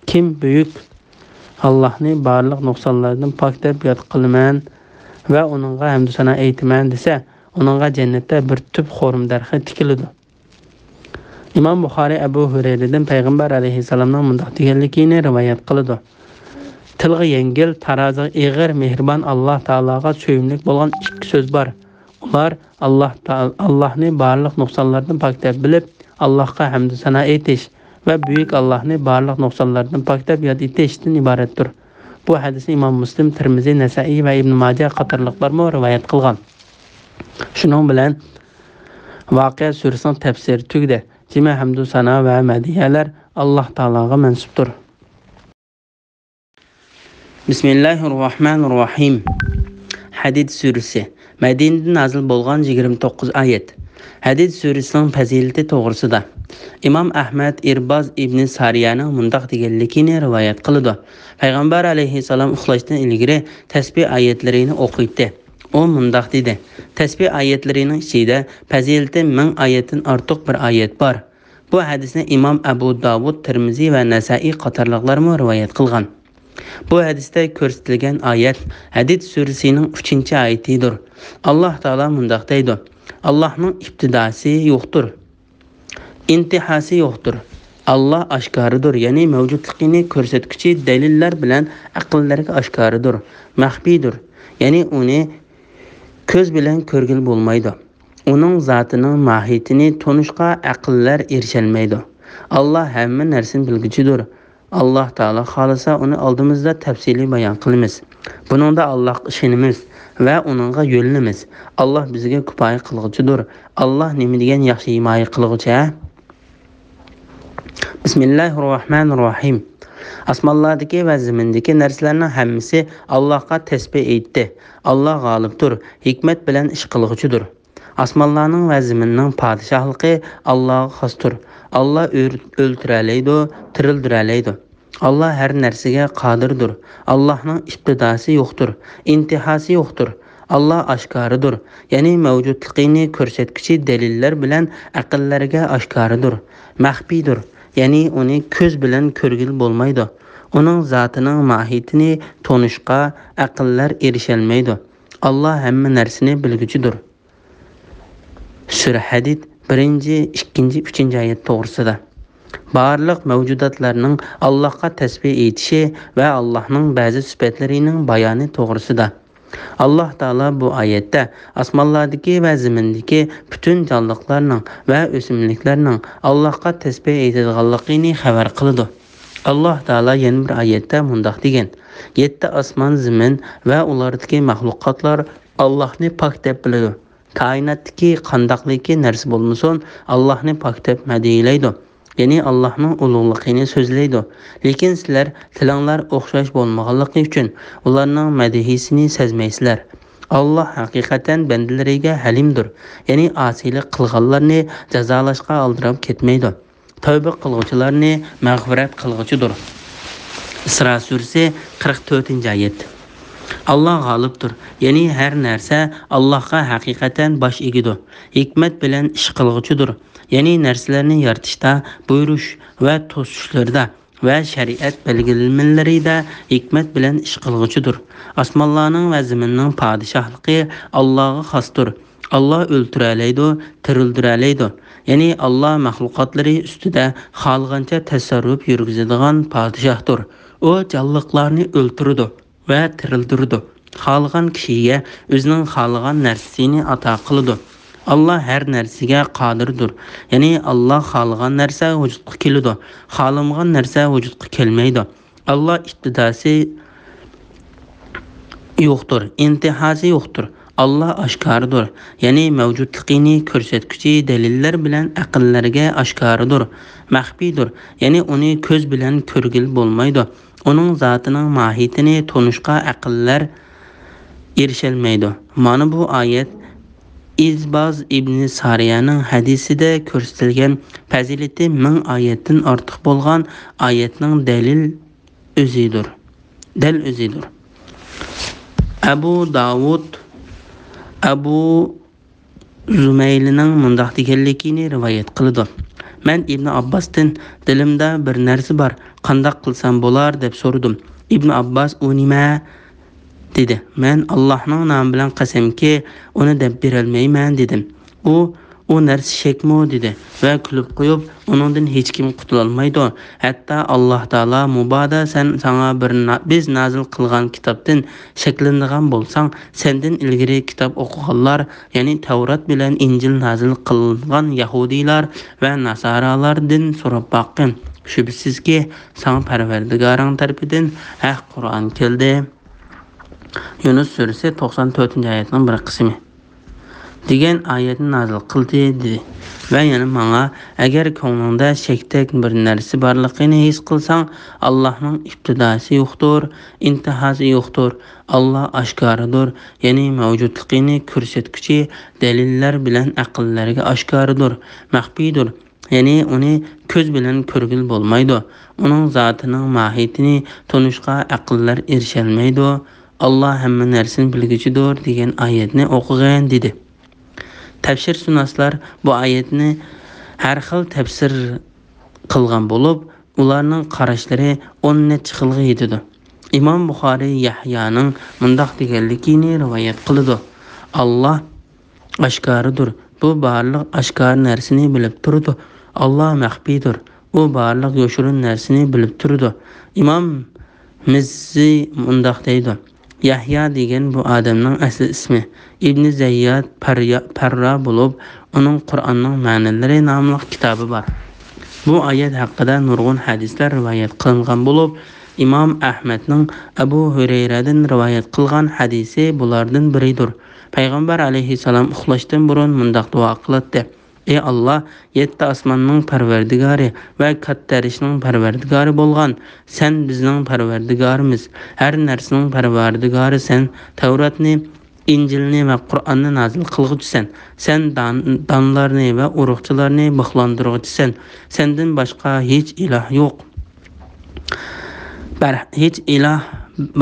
Kim buyuk Allohni barliq nuqsonlardan pok deb yod qilaman va uningga hamd sana aytaman desa, uningga jannatda bir tub xo'rim darxi tikiladi. Imom Buxoriy Abu Hurayradan payg'ambar alayhissalomning mundaq deganligini rivoyat qildi. Tilga yengil, taroziga ig'ir, mehribon Alloh taologa so'yimlik bo'lgan ikki so'z bor. Ular Allohni barliq nuqsonlardan pok deb bilib, Allohga hamd sana aytish va buyuk Allohni barliq nuqsonlardan pok deb yod etishdan iboratdir. Bu hadisni Imom Muslim, Tirmiziy, Nasa'iy va Ibn Majah qatorliqlar rivoyat qilgan. Shuning bilan Voqea surasining tafsiri tugdi. Jami hamd sana va madiyalar Alloh taologa mansubdir. Bismillahirrohmanirrohim. Hadid surasi. Madinada nazil bo'lgan 29 oyat. Hadid surasining fazilati to'g'risida Imom Ahmad Irbaz ibn Sariyaning mundaq deganligini rivoyat qildi. Payg'ambar alayhissalom uxlashdan ilgari tasbih oyatlarini o'qiydi. O mundaq dedi: "Tasbih oyatlarining ichida fazilati 1000 oyatdan ortiq bir oyat bor." Bu hadisni Imom Abu Davud, Tirmiziy va Nasa'iy qatorliqlar rivoyat qilgan. Bu hadisda ko'rsatilgan oyat Hadid surasining 3-oyatidir. Alloh taolo mundaq deydi: "Allohning ibtidosi yo'qdir, intihasi yo'qdir. Allah oshkoridir, ya'ni mavjudligini ko'rsatuvchi dalillar bilan aqllarga oshkoridir. Maxfiydir, ya'ni uni ko'z bilan ko'rgil bo'lmaydi. Uning zotining mohiyatini tonishga aqllar erisholmaydi. Allah hamma narsani bilguchidir. Alloh taolo xolisa uni oldimizda tafsiliy bayon qilamiz. Buningda Allohga ishonamiz va uningga yo'llanamiz. Alloh bizga kifoya qilguchidir. Alloh nima degan yaxshi himoya qilguchi. Bismillahirrohmanirrohim. Osmonlardagi va zimindagi narsalarning hammasi Allohga tasbih aytdi. Alloh g'olibdir, hikmat bilan ish qilguchidir. Osmonlarning va zaminning podshohligi Allohga xosdir. Alloh o'ltiralaydi, tirildiraydi. Alloh har narsaga qodirdir. Allohning ibtidosi yo'qdir, intihasi yo'qdir. Alloh oshkoridir, ya'ni mavjudligini ko'rsatuvchi dalillar bilan aqllarga oshkoridir. Maxfiydir, ya'ni uni ko'z bilan ko'rgil bo'lmaydi. Uning zotining mohiyatini tonishga aqllar erisholmaydi. Alloh hamma narsani bilguchidir. Sura Hadid 1, 2, 3 oyat to'g'risida. Barlıq mövcudatlarının Allahqa təsbih etishi və Allahның bəzi sifətlərinin bayanı toğrusida. Allah Taala bu ayətdə asmanlardakı və zimindəki bütün canlılarının və ösümliklərinin Allahqa təsbih etadiganlığını xəbər qılıdı. Allah Taala yeni bir ayətdə mundaq degan: "Yetti asman, zimin və ulardakı məxluqatlar Allahni pak deb biladi. Kainatdakı qandaqlıqı narsa bolmasun, Allahni pak deb mədiyələydi. Yani Allah'ın ululuğunu sözleydi. Lekin sizler tilanglar o'xshash bo'lmaganligi uchun ularning madihisini sezmeysizler. Allah haqiqatan bandalariga halimdir. Yani asilik qilganlarni jazolashga aldirib ketmaydi. Tövbe qilguvchilarni mag'firat qilguvchidir. Isra surasi 44-oyat. Allah g'olibdir. Yani her narsa Allah'a haqiqatan bosh egidi. Hikmat bilan ish qilguvchidir. Yani narsalarni yaratishda, buyurish va to'sishlarda va shariat belgilanmalarida hikmat bilan ish qilguvchidir. Osmonlarning va zaminning podshohligi Allohga xosdir. Allah o'ltiralaydi, tirildiraydi. Yani Allah mahluqatlari ustida xohlagancha tasarruf yurgizadigan podshohdir. O jonliqlarni o'ltiradi va tirildiradi. Xohlagan kishiga o'zining xohlagan narsasini ato qiladi. Allah her narsaga qodirdir. Yani Allah xohlagan narsa vujudga keladi. Xohlamagan narsa vujudga kelmaydi. Allah iqtidosi yo'qdir, intihasi yo'qdir. Allah oshkoridir. Yani mavjudligini ko'rsatuvchi dalillar bilan aqllarga oshkoridir. Maxfiydir. Yani uni ko'z bilan ko'rgil bo'lmaydi. Uning zotining mohiyatini tonishga aqllar erisholmaydi. Mana bu oyat İzbaz İbn Sariyaning hadisida ko'rsatilgan fazilati 1000 oyatdan ortiq bo'lgan oyatning dalil o'zidir. Abu Davud Abu Zumaylining mundaq deganligini rivoyat qildi. Men Ibn Abbosdan dilimda bir narsa bor, qandoq qilsam bo'lar deb so'radim. Ibn Abbos u nima dedi. Men Allohning nomi bilan qasamki, uni deb berolmayman dedim. O narsa shekmo dedi va kulib qo'yib, uningdan hech kim qutula olmaydi. Hatto Alloh taolo mubodo sana biz nazil qilgan kitobdan shaklanadigan bo'lsang, sendan ilgari kitob o'qiganlar, ya'ni Tavrat bilan Injil nazil qilingan yahudiylar va nasoralardan so'rab boqqin. Shubsizki, sana Parvardigoring tarafidan haq Qur'on keldi. Yunus surasi 94-oyatning bir qismi. Degan oyatni nazil qildi dedi. Va yana menga agar ko'nglingda shakdak bir narsa borligini his qilsang, Allohning ibtidosi yo'qdir, intihasi yo'qdir. Allah oshkoridir, ya'ni mavjudligini ko'rsatuvchi dalillar bilan aqllarga oshkoridir, maxfiydir. Ya'ni uni ko'z bilan ko'rgil bo'lmaydi. Uning zotining mohiyatini tonishga aqllar erisholmaydi. Allah hamma narsani bilguchidir degan oyatni o'qigan dedi. Tafsir sunaslar bu oyatni har xil tafsir qilgan bo'lib, ularning qarashlari 10 necha xilga yetadi. Imom Buxoriy Yahyaning mundaq deganligini rivoyat qildi. Allah oshkoridir. Bu barliq oshkor narsani bilib turadi. Allah maxfiydir. U barliq yoshirin narsani bilib turadi. Imom Mizzi mundaq deydi. Yahya degan bu odamning asl ismi. İbn Zayyad Parra bo'lib, uning Qur'onning ma'nolari nomli kitobi bor. Bu oyat haqida nurg'un hadislar rivoyat qilingan bo'lib, Imom Ahmadning Abu Hurayradan rivoyat qilgan hadisi bulardan biridir. Payg'ambar alayhissalom uxlashdan burun mundaq duo qildi: Ey Allah, 7 osmonning parvardigori va kattarishning parvardigori bo'lgan sen bizning parvardigorimiz, har narsaning parvardigori sen. Tavratni, Injilni va Qur'onni nazil qilguvchisan. Sen donlarni va urug'chilarni bixlandiruvchisan. Sendan boshqa hech iloh yo'q.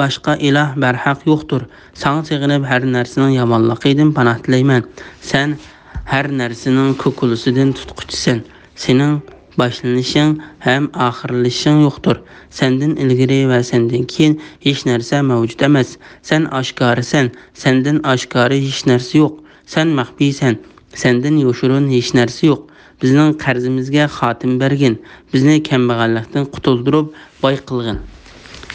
Başqa ilah barhaq yo'qdir. Sana sig'inib har narsaning yomonligidan panoh tilayman. Sen her narsaning ko'kulusidan tutquchisan. Sening boshlanishing ham oxirlashing yo'qdir. Sendan ilgari va sendan keyin hech narsa mavjud emas. Sen oshkorisan, sendan oshkori hech narsa yo'q. Sen maxfiysan, sendan yoshirin hech narsa yo'q. bizning qarzimizga xotim bergin, bizni kambag'allikdan qutuldirib boy qilgin.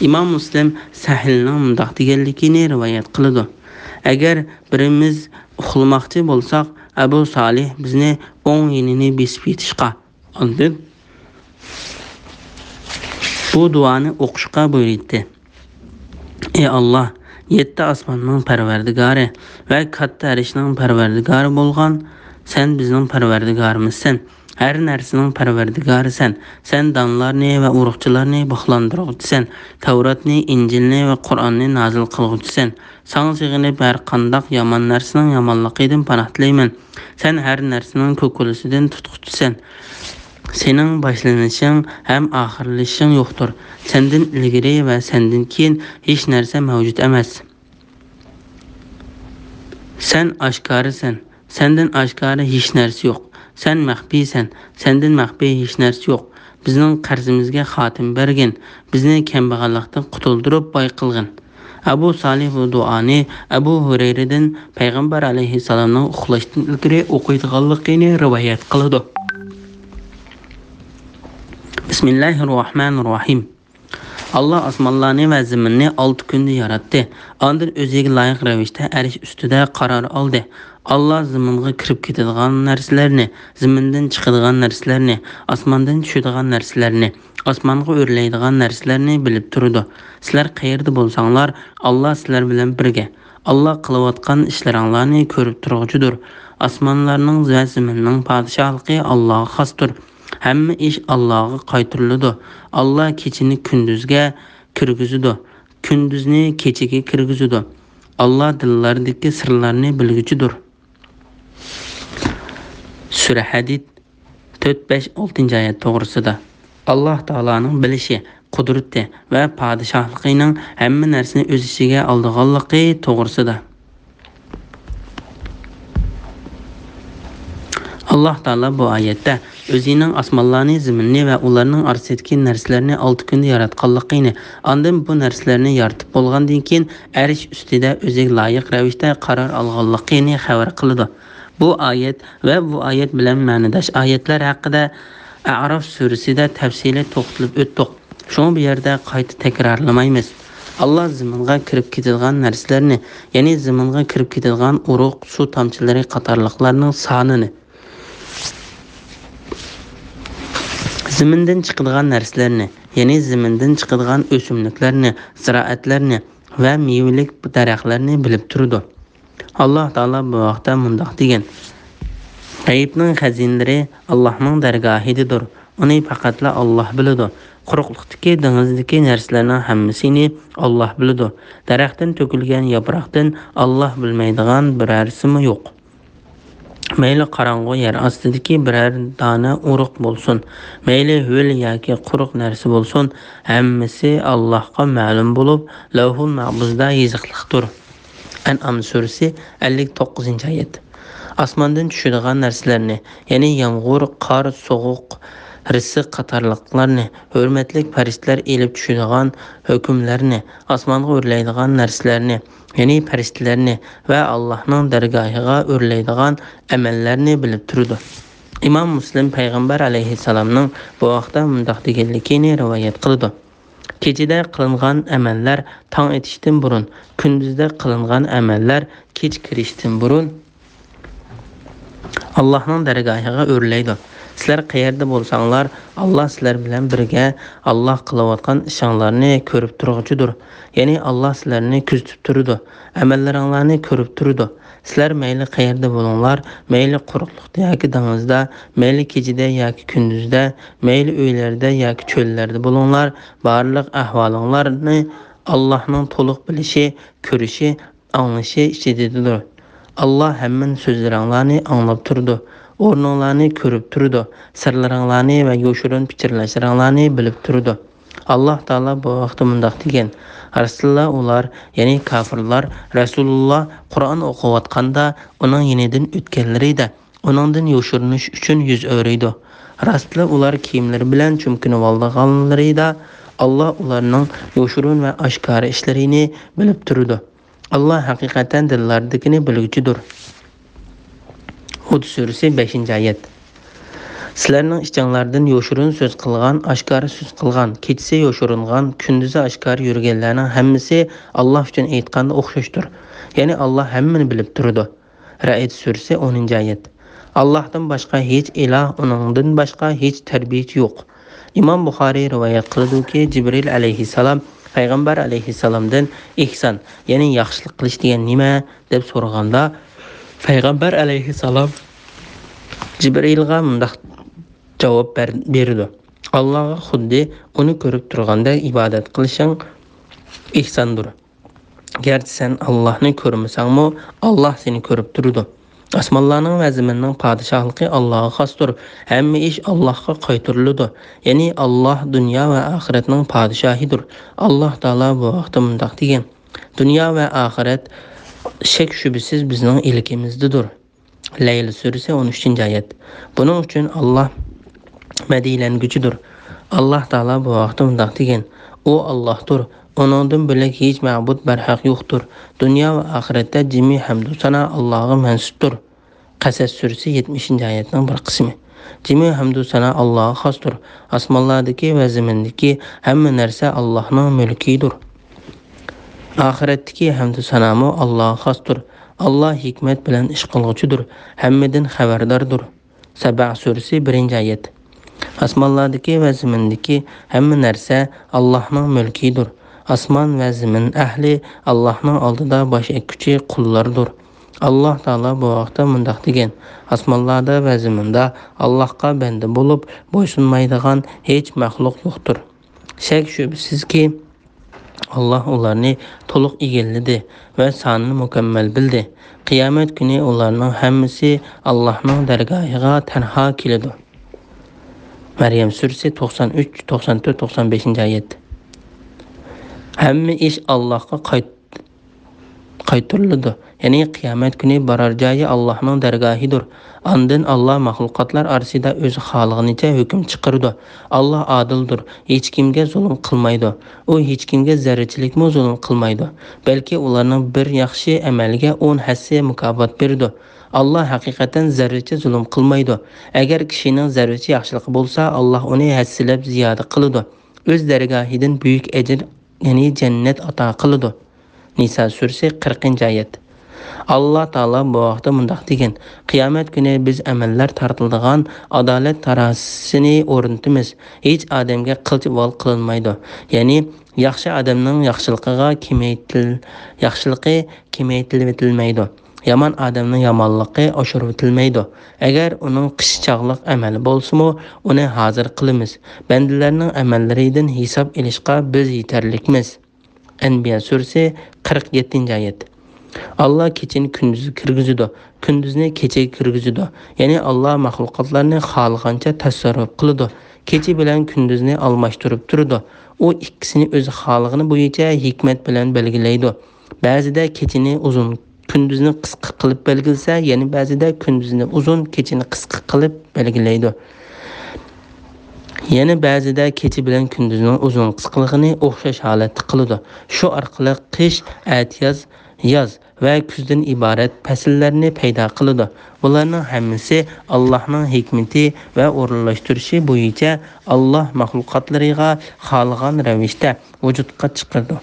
İmam Muslim Sahilning mundaq deganligini rivoyat qiladi. Agar birimiz uxlamoqchi bo'lsak, Abu Salih bizni o'ng yenini besib yetishqa oldi. Bu duoni o'qishga buyurdi. Ey Allah, 7 osmonning parvardigori va katta arishning parvardigori bo'lgan sen bizning parvardigorimizsan. Her narsaning parvardigorisan. Sen donlarni va urug'chilarni bog'lantiruvchisan. Tavratni, Injilni va Qur'onni nozil qiluvchisan. Sana sig'inib har qanday yomon narsaning yomonligidan panoh tilayman. Sen har narsaning ko'kulisidan tutquchisan. Sening boshlanishing ham oxirlashing yo'qdir. Sendan ilgari va sendan keyin hech narsa mavjud emas. Sen oshkorisan. Sendan oshkori hech narsa yo'q. Sen maxfiysan. Sendan maxfiy hech narsa yo'q. Bizning qarzimizga xotim bergin. Bizni kambag'allikdan qutuldirib boy qilgin. Abu Salih bu duoni Abu Hurayradan Payg'ambar alayhissalomning uxlashdan ilgari o'qiydiganligini rivoyat qiladi. Bismillahirrohmanirrohim. Allah osmonlarni va zaminni 6 kunda yaratdi. Ondan o'ziga loyiq ravishda arish ustida qaror oldi. Allah zaminga kirib ketadigan narsalarni, zamindan chiqadigan narsalarni, osmondan tushadigan narsalarni, osmonga o'rlaydigan narsalarni bilib turdi. Sizlar qayerda bo'lsanglar, Allah sizlar bilan birga. Allah qilayotgan ishlaringlarni ko'rib turuvchidir. Osmonlarning va zaminning podshohligi Allohga xosdir. Hamma ish Allohga qaytariladi. Allah kechini kunduzga kirgizadi, kunduzni kechaga kirgizadi. Allah dillardagi sirlarni bilguchidir. Sura Hadid 4-5-6 oyat to'g'risida. Allah Taolaning bilishi, qudrati va podshohligining hamma narsani o'z ichiga olganligi to'g'risida. Allah Taala bu oyatda o'zining osmonlarni, zaminni va ularning orasidagi narsalarni 6 kunda yaratganligini, ondan bu narsalarni yaratib bo'lgandan keyin arish ustida o'ziga loyiq ravishda qaror olganligini xabar qiladi. Bu oyat va bu oyat bilan ma'nodash oyatlar haqida A'rof surasida tafsili to'xtalib o'tdik. Shuni bu yerda qayta takrorlamaymiz. Allah zaminga kirib ketadigan narsalarni, ya'ni zaminga kirib ketadigan urug', suv tomchilari qatorliqlarning sonini, zamindan chiqadigan narsalarni, ya'ni zamindan chiqadigan o'simliklarni, ziroatlarni va mevalik daraxtlarni bilib turdi. Allah Taala bu vaqtda mundaq degan: G'aybning xazinalari Allohning dargohidadir. Uni faqatla Alloh biladi. Quruqlikdagi dengizdagi narsalarning hammasini Alloh biladi. Daraxtdan to'kilgan yaproqdan Alloh bilmaydigan birarsi yo'q. Mayli qorong'u yer ostidagi biror dona urug' bo'lsin, mayli ho'l yoki quruq narsa bo'lsin, hammasi Allohga ma'lum bo'lib, Lavhul Mahfuzda yoziqliqdir. An'am surasi 59-oyat. Osmondan tushadigan narsalarni, ya'ni yomg'ir, qor, sovuq, rizq qatorliqlarni, hurmatli farishtalar elib tushadigan hukmlarni, osmonga o'rlaydigan narsalarni, ya'ni farishtalarni va Allohning dargohiga o'rlaydigan amallarni bilib turdi. Imom Muslim Payg'ambar alayhissalomning bu vaqtda mundaq deganligini rivoyat qildi. Kechada qilingan amallar tong etishdan burun, kunduzda qilingan amallar kech kirishdan burun Allohning dargohiga o'rlaydi. Sizlar qayerda bo'lsanglar, Allah sizlar bilan birga. Allah qilayotgan ishinglarni ko'rib turuvchidir. Ya'ni Allah sizlarni kuzatib turadi, amallaringlarni ko'rib turadi. Sizlar mayli qayerda bo'linglar, mayli quruqlikda yoki dengizda, mayli kechada yoki kunduzda, mayli uylarda yoki cho'llarda bo'linglar, barliq ahvolinglarni Allohning to'liq bilishi, ko'rishi, anglashi ichidadir. Allah hamma so'zlaringlarni anglab turdi. O'rninglarni ko'rib turdi. Sirlaringlarni va yoshirin fikrlashlaringlarni bilib turdi. Allah Taala bu vaqtda mundaq degan: Rasulullah ular, ya'ni kafirlar, Rasulullah Qur'on o'qiyotganda uning yenidan o'tganlarida uningdan yoshirinish uchun yuz o'raydi. Rasulullah ular kiyimlari bilan chumkinib olganlarida Allah ularning yoshirin va oshkora ishlarini bilib turdi. Allah haqiqatan dillardagini bilguchidir. Hud surasi 5-oyat. Sizlərning ichinglardan yo'shirin so'z qilgan, oshkora so'z qilgan, kechasi yo'shiringan, kunduzi oshkora yurganlarning hammasi Alloh uchun aytganda o'xshashdir. Ya'ni Alloh hammani bilib turadi. Ra'd surasi 10-oyat. Allohdan boshqa hech iloh, uningdan boshqa hech tarbiyachi yo'q. Imom Buxoriy rivoyat qildi-ki, Jibril alayhissalom payg'ambar alayhissalomdan ihson, ya'ni yaxshilik qilish degan nima deb so'raganda, payg'ambar alayhissalom Jibrilga mundaq javob berdi. Allohga xuddi uni ko'rib turganda ibodat qilishing ihsondir. Garchi sen Allohni ko'rmasangmi, Alloh seni ko'rib turadi. Osmonlarning va zaminning podshohligi Allohga xosdir. Hamma ish Allohga qaytariladi. Ya'ni Alloh dunyo va oxiratning podshohidir. Alloh taolo bu vaqtda mundaq degan: Dunyo va oxirat shak shubisiz bizning ilkimizdir. Layl surasi 13-oyat. Buning uchun Alloh madiylanguchidir. Alloh taolo bu vaqtda mundaq degan: O Allohdir. Onundan bilak hech ma'bud barhaq yo'qdir. Dunyo va oxiratda jami hamdu sana Allohga mansubdir. Qasas surasi 70-oyatning bir qismi. Jami hamdu sana Allohga xosdir. Osmonlardagi va zamindagi hamma narsa Allohning mulkidir. Oxiratdagi hamdu sanami Allohga xosdir. Allah hikmet bilan ish qilguchidir, hammadan xabardordir. Saba surasi 1-oyat. Osmonlardagi va zamindagi hamma narsa Allohning mulkidir. Osmon va zamin ahli Allohning oldida bosh egguchi qullardir. Alloh taolo bu vaqtda mundaq degan: Osmonlarda va zaminda Allohga banda bo'lib bo'ysunmaydigan hech maxluq yo'qdir. Shak shubsizki Allah ularni to'liq egalladi va sonini mukammal bildi. Qiyomat kuni ularning hammasi Allohning dargohiga tanho keladi. Maryam surasi 93, 94, 95-oyat. Hamma ish Allohga qaytariladi. Ya'ni qiyomat kuni borar joyi Allohning dargohidir. Ondan Alloh maxluqotlar orasida o'z xolig'icha hukm chiqaradi. Alloh adildir. Hech kimga zulm qilmaydi. U hech kimga zarrachilikmi zulm qilmaydi. Balki ularning bir yaxshi amaliga 10 hassa mukofot beradi. Alloh haqiqatan zarracha zulm qilmaydi. Agar kishining zarracha yaxshiligi bo'lsa, Alloh uni hassilab ziyoda qiladi. O'z dargohidan buyuk ajr, ya'ni jannat ato qiladi. Nisa surasi 40-oyat. Allah taolo bu vaqtda mundaq degan: Qiyomat kuni biz amallar tartiladigan adolat tarosisini o'rnatamiz. Hech odamga qilchivol qilinmaydi. Ya'ni yaxshi odamning yaxshiligi kamaytirilmaydi. Yomon odamning yomonligi oshiritilmaydi. Agar uning qishchaqliq amali bo'lsa-mu, uni hozir qilamiz. Bandalarning amallaridan hisob olishga biz yetarlikmiz. Anbiya surasi 47-oyat. Allah kechini kunduzga kirgizadi, kunduzni kechaga kirgizadi. Ya'ni Allah maxluqotlarni xohlagancha tasarruf qiladi. Kecha bilan kunduzni almashtirib turadi. U ikkisini o'z xolig'ini bo'yicha hikmat bilan belgilaydi. Ba'zida kechini uzun, kunduzni qisqa qilib belgilsa, ya'ni ba'zida kunduzni uzun, kechini qisqa qilib belgilaydi. Yana ba'zida kecha bilan kunduzning uzun qisqaligini o'xshash holatda qiladi. Shu orqali qish, yoz va kuzdan iborat fasllarni paydo qiladi. Bularning hammasi Allohning hikmati va o'rinlashtirishi bo'yicha Alloh maxluqotlariga xohlagan ravishda vujudga chiqardi.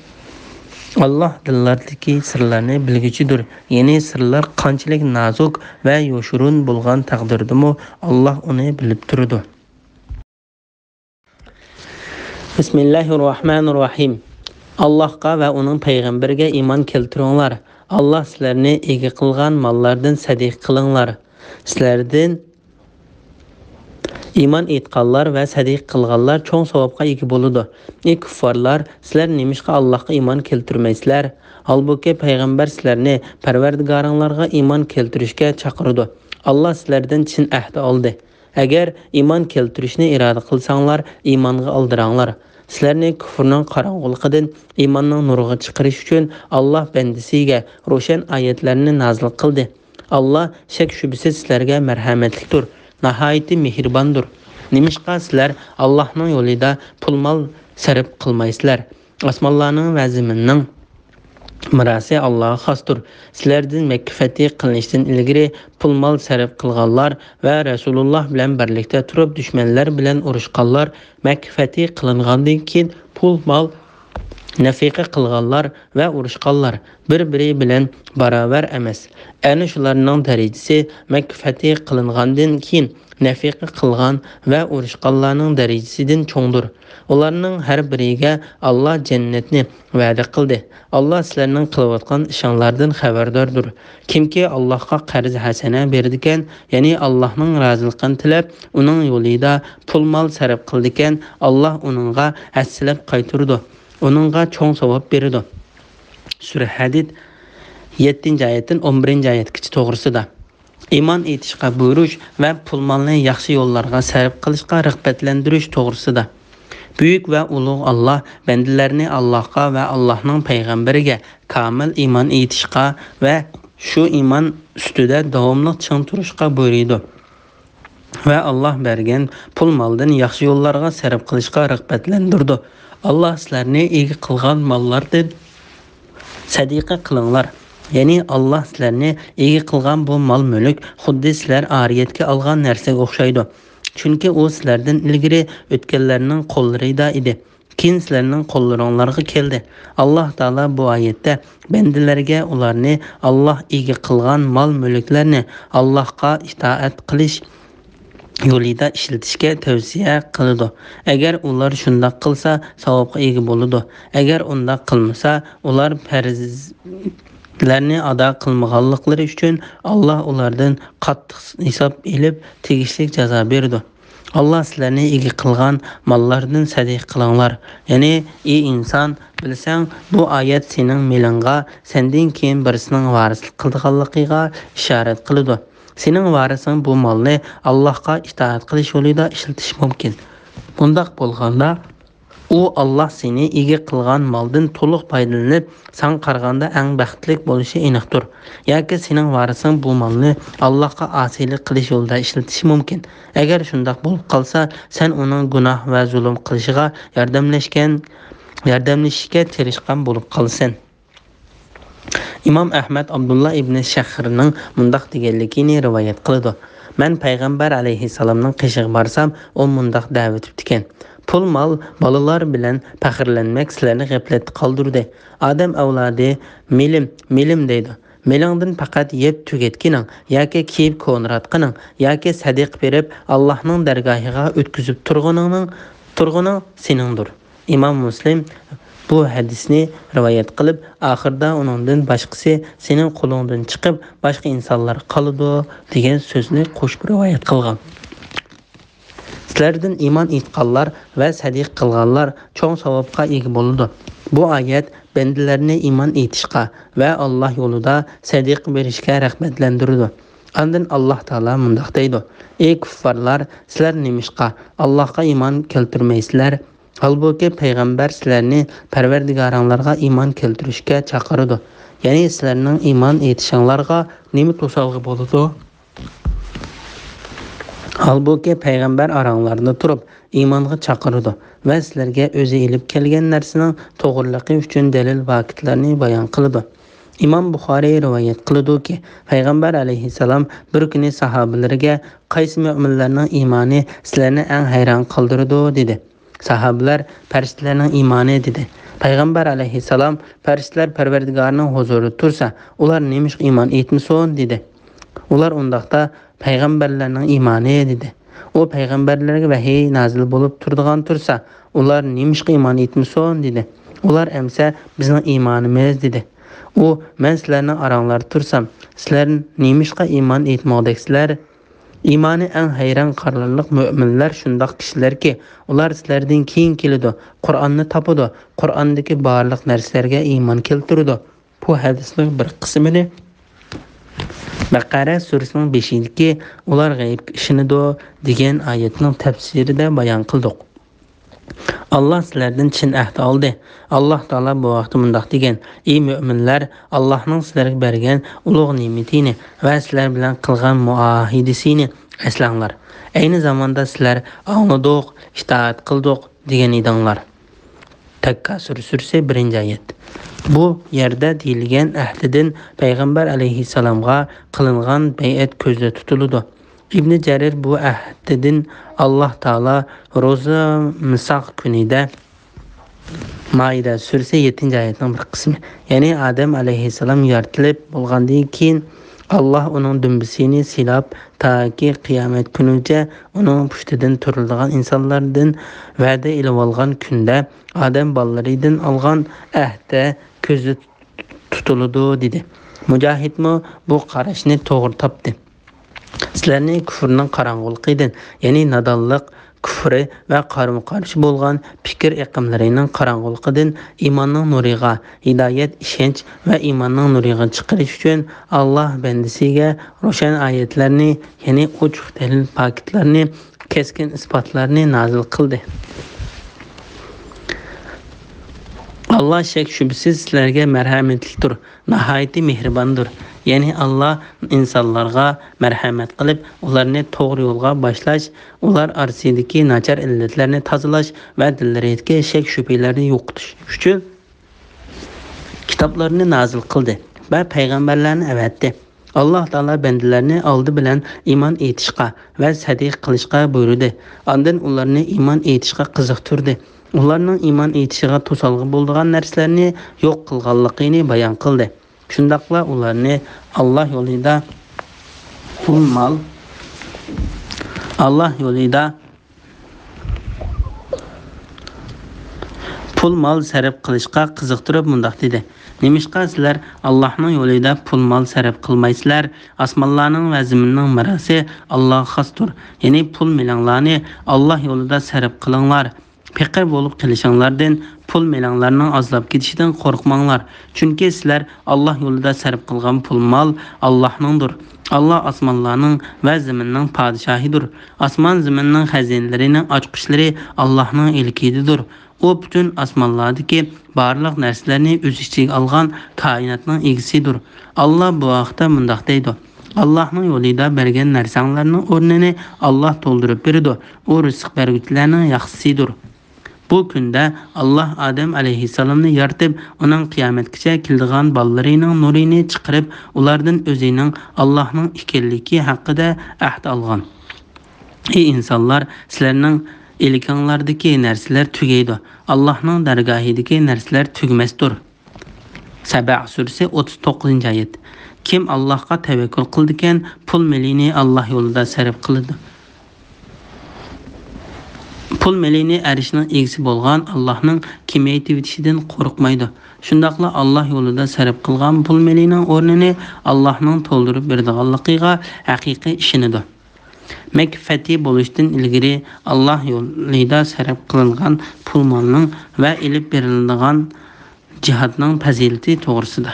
Alloh dillardagi sirlarni bilguchidir. Ya'ni sirlar qanchalik nozik va yoshirin bo'lgan taqdirdami, Alloh uni bilib turadi. Bismillahirrohmanirrohim. Allohga va uning payg'ambariga iymon keltiringlar. Alloh sizlarni ega qilgan mollardan sadiq qilinglar. Sizlardan iymon etganlar va sadiq qilganlar cho'ng savobga ega bo'ladi. Ey kuffarlar, sizlar nimishqa Allohga iymon keltirmaysizlar? Halbuki payg'ambar sizlarni Parvardigoringlarga iymon keltirishga chaqirdi. Alloh sizlardan chin ahd oldi. Agar iymon keltirishni iroda qilsanglar, iymonga oldiranglar. Sizlarni kufrning qorong'uligidan iymonning nuriga chiqarish uchun Alloh bandasiga ro'shan oyatlarni nozil qildi. Alloh shak shubisiz sizlarga marhamatlidir, nihoyat mehribondir. Nimishqa sizlar Allohning yo'lida pul-mol sarf qilmaysizlar? Osmonlarning va zaminning Mirasi Allah'a xosdir. Sizlardan Makka fathi qilinishdan ilgari pul mol sarf qilganlar va Rasululloh bilan birlikda turib dushmanlar bilan urushganlar, Makka fathi qilingandan keyin pul mol nafiqa qilganlar va urushganlar bir-biri bilan barobar emas. Ana shularning darajasi Makka fathi qilingandan keyin nafiqa qilgan va urushganlarning darajasidan cho'ngdir. Ularning har biriga Alloh jannatni va'da qildi. Alloh sizlarning qilayotgan ishinglardan xabardordir. Kimki Allohga qarz hasana berdikan, ya'ni Allohning roziligini tilab, uning yo'lida pul mol sarf qildikan, Alloh uningga hassilab qaytirdi. Onunğa çoğ savab beridi. Sura Hadid 7-oyatdan 11-oyatgacha to'g'risida. Iymon etishga buyurish va pul molni yaxshi yo'llarga sarf qilishga rag'batlantirish to'g'risida. Buyuk va ulug' Alloh bandalarni Allohga va Allohning payg'ambariga kamil iymon etishga va shu iymon ustida davomli ching turishga buyurdi. Va Alloh bergan pul moldan yaxshi yo'llarga sarf qilishga rag'batlantirdi. Allah sizlarni ega qilgan mollardan sadiqa qilinglar. Ya'ni Allah sizlarni ega qilgan bu mol-mulk xuddi sizlar ariyatga olgan narsaga o'xshaydi. Chunki u sizlardan ilgari o'tganlarning qo'llarida edi. Keyin sizlarning qo'llaringizga keldi. Alloh taolo bu oyatda bandalarga ularni Alloh ega qilgan mol-mulklarni Allohga itoat qilish yo'lida ishlatishga tavsiya qiladi. Agar ular shunday qilsa, savobga ega bo'ladi. Agar unday qilmasa, ular farzlarni ado qilmaganliklari uchun Alloh ulardan qattiq hisob elib, tegishli jazo berdi. Alloh sizlarni ega qilgan mollardan sadiq qilinglar. Ya'ni, ey inson, bilsang, bu oyat sening melingga, sendan keyin birisining varislik qilganligiga ishorat qiladi. Sening varising bu molni Allohga itoat qilish yo'lida ishlatish mumkin. Bundaq bo'lganda, u Alloh seni ega qilgan moldan to'liq foydalanib, sen qaraganda eng baxtli bo'lishi aniqdir. Yoki sening varising bu molni Allohga osiylik qilish yo'lida ishlatish mumkin. Agar shundaq bo'lib qolsa, sen uning gunoh va zulm qilishiga yordamlashishga tirishgan bo'lib qolsan. İmam Ahmad Abdullah ibn Shahrning mundaq deganligini rivoyat qiladi. Men payg'ambar alayhisalomning qishig'i barsam, u mundaq da'vat etgan. Pul mol bolalar bilan faxrlanmak sizlarni g'aflatda qoldirdi. Odam avlodi milim deydi. Melingdan faqat yeb tugatkining yoki kiyib ko'nratqining yoki sadiq berib Allohning dargohiga o'tkazib turg'uning seningdir. İmam Muslim bu hadisni rivoyat qilib, oxirida uningdan boshqasi sening qo'lingdan chiqib, boshqa insonlar qoladi degan so'zni qo'shib rivoyat qilgan. Sizlardan iymon etganlar va sadiq qilganlar cho'ng savobga ega bo'ladi. Bu oyat bandalarni iymon etishga va Alloh yo'lida sadiq berishga rag'batlantiradi. Ondan Alloh taolo mundaq deydi: "Ey kuffarlar, sizlar nimishqa Allohga iymon keltirmaysizlar? Halbuki payg'ambar sizlarni Parvardigoringlarga iymon keltirishga chaqiradi. Ya'ni sizlarning iymon etishinglarga nima to'salg'i bo'ladi?" Halbuki payg'ambar oranglarda turib iymonga chaqiradi va sizlarga o'zi elib kelgan narsaning to'g'riligi uchun dalil vaqtlarni bayon qiladi. İmam Buxoriy rivoyat qiladi-ki, payg'ambar alayhisalom bir kuni sahobalariga qaysi mu'minlarning iymoni sizlarni eng hayron qoldiradi dedi. Sahabeler farishtalarning iymoni dedi. Payg'ambar alayhisalom farishtalar Parvardigorning huzurida tursa, ular nemish iymon etmasin dedi. Ular undaqda payg'ambarlarning iymoni dedi. O payg'ambarlarga vahiy nazil bo'lib turadigan tursa, ular nemish iymon etmasin dedi. Ular emsa bizning iymonimiz dedi. O men sizlarni oranglarda tursam, sizlar nemishqa iymon etmoqdaksizlar? İmanı en hayran qararlıq müminler şundaq kişiler ki, ular sizlerden keyin kelidi, Qur'anni tapıdı, Qur'andaki barlıq narsalarga iman keltirdi. Bu hadisning bir qismini Baqara surasining 5-ki ular g'ayb ishinido degan oyatning tafsirida bayon qildik. Allah sizlerden chin ahd oldi. Allah taolo bu vaqtda mundaq degan: "Ey mu'minlar, Allohning sizlarga bergan ulug' ne'matini va sizlar bilan qilgan muahidasini eslanglar. Ayni zamanda sizlar angladik, itoat qildik degan edinglar." Takka surasi 1-oyat. Bu yerdə deyilgan əhdidin Peyğəmbər əleyhissalamğa qılınğan bəyət közdə tutuludu. İbn Cərir bu əhdidin Allah Taala Roza Misaq günüdə Maide suresi 7. ayetinin bir kısmı. Yani Adem aleyhisselam yaratılıp bolgandan keyin Allah onun dümbisini silab ta ki kıyamet günüce onun puştidan turilgan insanlardan va'da ilib olgan kunda Adem ballarıydan algan ahde közü tutuludu dedi. Mücahitmi bu qarashni to'g'ri topdi. Sizlarni kufrning qarang'uligidan, ya'ni nadonlik, kufri va qarama-qarshi bo'lgan fikr iqimlarining qarang'uligidan iymonning nuriga, hidoyat, ishonch va iymonning nuriga chiqarish uchun Alloh bandasiga ro'shan oyatlarni, ya'ni ochiq dalil paketlarni, keskin isbotlarni nazil qildi. Allah şek şübhisiz sizlarga merhametlidir, nihayeti mehribondir. Yani Allah insanlarga merhamet qilib, ularni to'g'ri yo'lga boshlash, ular orasidagi nachar illatlarni tozalash va dillaridagi shak shubhalarni yo'qotish uchun kitoblarni nazil qildi va payg'ambarlarni avatdi. Allah Taala bandalarni oldi bilan iymon etishga va sadiq qilishga buyurdi. Ondan ularni iymon etishga qiziqtirdi. Ularning iymon etishiga to'salg'i bo'lgan narsalarni yo'q qilganligini bayon qildi. Shundaqla ularni Allah yo'lida pul mal sarf qilishga qiziqtirib mundaq dedi. Nemishqa sizlar Allohning yo'lida pul mal sarf qilmaysizlar? Osmonlarning va zaminning mirasi Allohga xosdir. Ya'ni pul milanglarni Allah yo'lida sarf qilinglar. Pekir bolup qilishinglardan pul melanglarning azlab ketishidan qo'rqmanglar. Chunki sizlar Allah yo'lida sarf qilgan pul mal Allohningdir. Allah osmonlarning va zaminning podshohidir. Osmon zaminning xazinalarining ochqishlari Allohning ilkididir. O bütün osmonlardagi barliq narsalarni o'z ichiga olgan koinotning egisidir. Allah bu vaqtda mundaq deydi: Allah'ın yo'lida bergan narsanglarning o'rnini Allah to'ldirib beradi. O rizq beruvchilarning yaxshisidir. Bu kunda Allah Adem aleyhisselamni yaratib, uning qiyomatgacha keladigan ballarının nurini chiqarib, ulardan o'zining Allohning ekanligi haqida ahd olgan. Ey insonlar, sizlarning ilkinglardagi narsalar tugaydi. Allohning dargohidagi narsalar tugmasdir. Saba surasi 39. oyat. Kim Allohga tavakkul qildikan, pul melini Allah yo'lida sarf qiladi. Pul melini erishning egisi bo'lgan Allohning kengaytirishidan qo'rqmaydi. Shundaqla Allah yo'lida sarf qilgan pul melining o'rnini Allohning to'ldirib beradiganligiga haqiqiy ishonadi. Makka fathi bo'lishdan ilgari Allah yo'lida sarf qilingan pul molning va ilib beriladigan jihadning fazilati to'g'risida.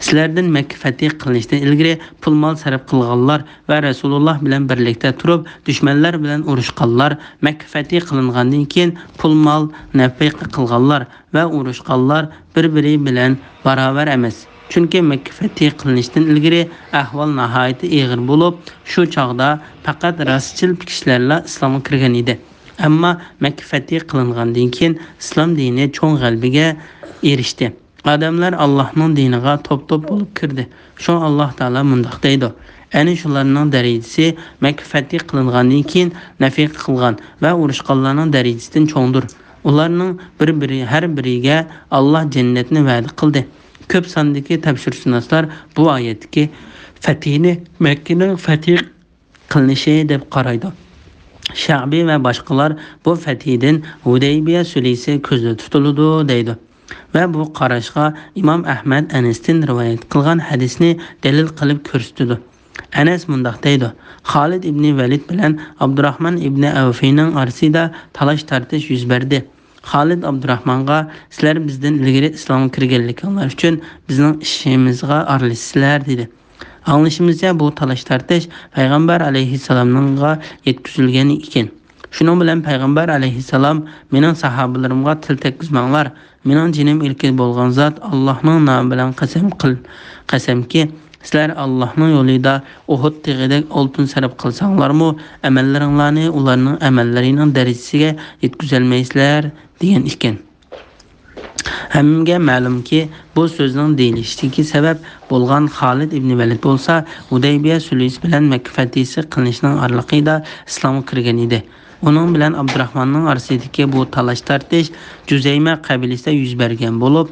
Sizlardan Makka fathi qilinishdan ilgari pul mol sarf qilganlar va Rasululloh bilan birlikda turib, dushmanlar bilan urushganlar, Makka fathi qilingandan keyin pul mol nafiq qilganlar va urushganlar bir-biri bilan barobar emas. Chunki Makka fathi qilinishdan ilgari ahvol nihoyatda og'ir bo'lib, shu chog'da faqat rostchil kishilarla islomga kirgan edi. Ammo Makka fathi qilingandan keyin islom dini cho'ng g'alabaga erishdi. Adamlar Allah'ın diniga top-top bo'lib kirdi. Şu Allah Taala mundaq deydi: Ani shularning darajasi Makka fathi qilingandan keyin nafiq qilgan va urushganlarning darajasidan cho'ngdir. Ularning har biriga Allah jannatni va'da qildi. Ko'p sondagi tafsirshunoslar bu oyatdagi fathini Makkaning fathi qilinishi deb qaraydi. Sha'bi va boshqalar bu fathidan Hudaybiya sulhisi ko'zda tutiladi deydi. Ve bu qarashga İmam Ahmad Anes'ten rivayet qilgan hadisni dalil qilib ko'rsatdi. Anas mundaq deydi: Xolid ibn Valid bilan Abdurrahman ibn Avfning orasida talash tartish yuz berdi. Xolid Abdurrahmanga: "Sizlar bizdan ilgari islomga kirganliginglar uchun bizning ishimizga aralashsizlar" dedi. Anglashimizcha bu talash tartish Payg'ambar alayhissalomga yetkazilgan ekan. Şunun bilan Payg'ambar alayhissalom mening sahobalarimga til tekkizmanglar. Mening jinim ilki bo'lgan zot Allohning nomi bilan qasamki, sizlar Allohning yo'lida Uhud tog'idek oltin sarf qilsanglarmi, amallaringlarni ularning amallarining darajasiga yetkazolmaysizlar degan ekan. Hammaga ma'lumki, bu so'zning deyilishiga sabab bo'lgan Xolid ibn Valid bo'lsa, Hudaybiya sulhi bilan Makka fathisi qilinishning oraliqida islomga kirgan edi. Uning bilan Abdurahmonning orasidagi bu talash tortish Juzayma qabilasida yuz bergan bo'lib,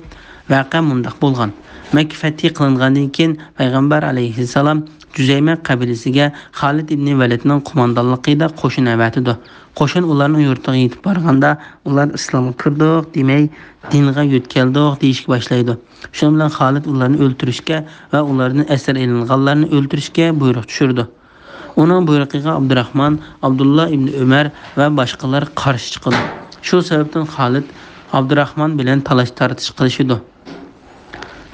voqea mundaq bo'lgan. Makka fathi qilingandan keyin payg'ambar alayhissalom Juzayma qabilasiga Xolid ibn Validning qo'mondonligida qo'shin avatidi. Qo'shin ularning yurtiga yetib borganda, ular islomga kirdik demay, dinga yo'tkaldik deyishga boshlaydi. Shuning bilan Xolid ularni o'ldirishga va ularni asir elinganlarni o'ldirishga buyruq tushirdi. Uning buyrug'iga Abdurahmon, Abdullah ibn Umar va boshqalar qarshi chiqdi. Shu sababdan Xolid Abdurahmon bilan talash tortish qilishdi.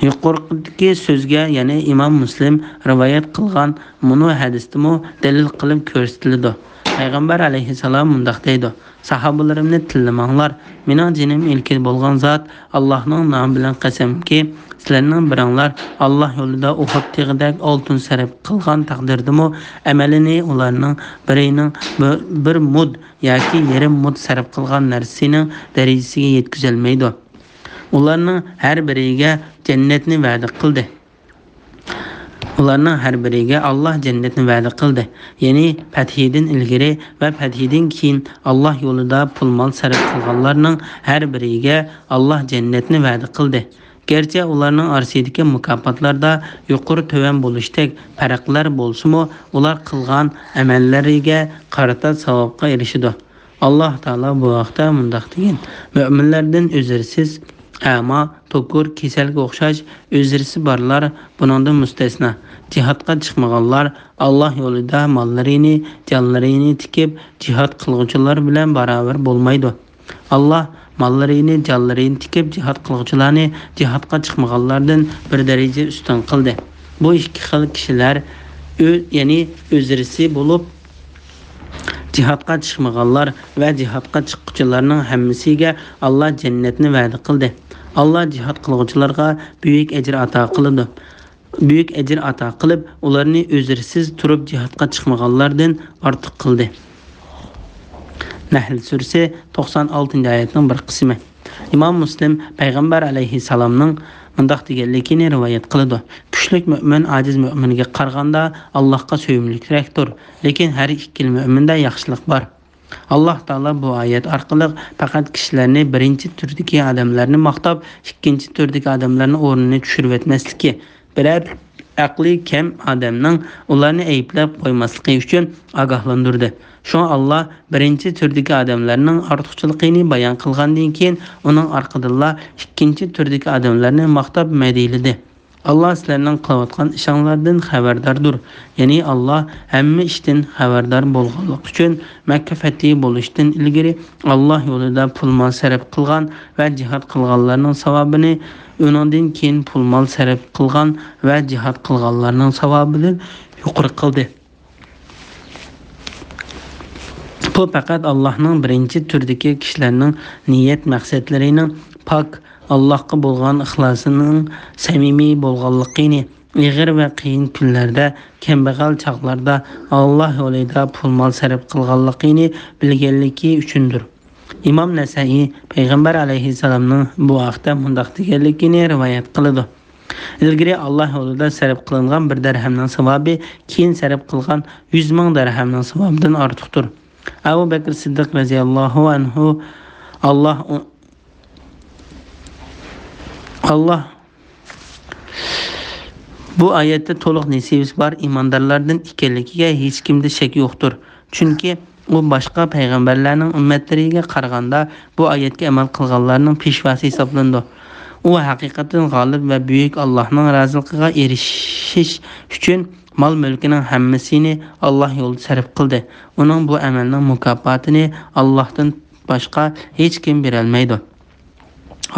Yuqoridagi so'zga, ya'ni Imom Muslim rivoyat qilgan bunu hadisdimi dalil qilib ko'rsatildi. Payg'ambar alayhissalom mundaq deydi: "Sahobalarimni tillamanglar. Mening jinim ilki bo'lgan zot Allohning nomi bilan qasamki, sizlarning biringlar Alloh yo'lida Uhud tig'idak oltin sarf qilgan taqdirdimi, amalini ularning birining bir mud yoki yarim mud sarf qilgan narsining darajasiga yetkazilmaydi. Ularning har biriga jannatni va'da qildi." Ularning har biriga Alloh jannatni va'da qildi. Ya'ni fathidin ilgari va fathidin keyin Alloh yo'lida pul-mol sarf qilganlarning har biriga Alloh jannatni va'da qildi. Gerçi ularning orasidagi mukofotlarda yuqori to'van bo'lishdek farqlar bo'lsa-mu, ular qilgan amallariga qarata savobga erishadi. Alloh taolo bu vaqtda mundaq degan: "Mu'minlardan o'zirsiz ama, tokur, keselga o'xshash o'zirisi borlar buningdan mustasno. Jihadga chiqmaganlar Alloh yo'lida mollarini, jonlarini tikib jihad qiluvchilar bilan barobar bo'lmaydi. Alloh mollarini, jonlarini tikib jihad qiluvchilarni jihadga chiqmaganlardan bir daraja ustun qildi." Bu ikki xil kishilar ya'ni o'zirisi bo'lib jihadga chiqmaganlar va jihadga chiquvchilarning hammasiga Alloh jannatni va'da qildi. Allah jihad qiluvchilarga büyük ecir ata qildi. Büyük ecir ata qilib, ularni o'zirsiz turib jihadga chiqmaganlardan ortiq qildi. Nahl surasi 96-oyatning bir qismi. Imom Muslim payg'ambar alayhissalomning mundaq deganligini rivoyat qildi: "Kuchli mu'min ajiz mu'minga qaraganda Allohga so'yimlikdir, lekin har ikki mu'minda yaxshilik bor." Allah Taala bu oyat orqali faqat kishilarni birinchi turdagi odamlarni maqtab, ikkinchi turdagi odamlarni o'rnini tushirib etmasligi, biror aqli kam odamning ularni ayblab qo'ymasligi uchun ogohlantirdi. Shun Allah birinchi turdagi odamlarning ortiqchiligini bayon qilgandan keyin uning orqadilla ikkinchi turdagi odamlarni maqtab madiladi. Allah sizlarning qilayotgan ishinglardan xabardordir. Ya'ni Allah hamma ishdan xabardor bo'lganlik uchun Makka fathi bo'lishdan ilgari Alloh yo'lida pul-mol sarf qilgan va jihad qilganlarning savobini, undan keyin pul-mol sarf qilgan va jihad qilganlarning savobidan yuqori qildi. Bu faqat Allohning birinchi turdagi kishilarning niyat maqsadlarining pok, Allohga bo'lgan ixlosining samimiy bo'lganligini, ig'ir va qiyin kunlarda, kambag'al chaqlarda Alloh yo'lida pul-mol sarf qilganligini bilganligi uchundir. Imom Nasai payg'ambar alayhissalomning bu vaqtda mundaq deganligini rivoyat qiladi: "Ilgari Alloh yo'lida sarf qilingan bir dirhamning savobi keyin sarf qilgan 100 ming dirhamning savobidan ortiqdir." Abu Bakr Siddiq radhiyallohu anhu Allah bu oyatda to'liq nasibasi bor imondarlardan ekanligiga hech kimda shak yo'qdir. Chunki u boshqa payg'ambarlarning ummatlariga qaraganda bu oyatga amal qilganlarning peshvasi hisoblandi. U haqiqatan g'olib va buyuk Allohning roziligiga erishish uchun mol-mulkining hammasini Alloh yo'lida sarf qildi. Uning bu amalining mukofotini Allohdan boshqa hech kim bera olmaydi.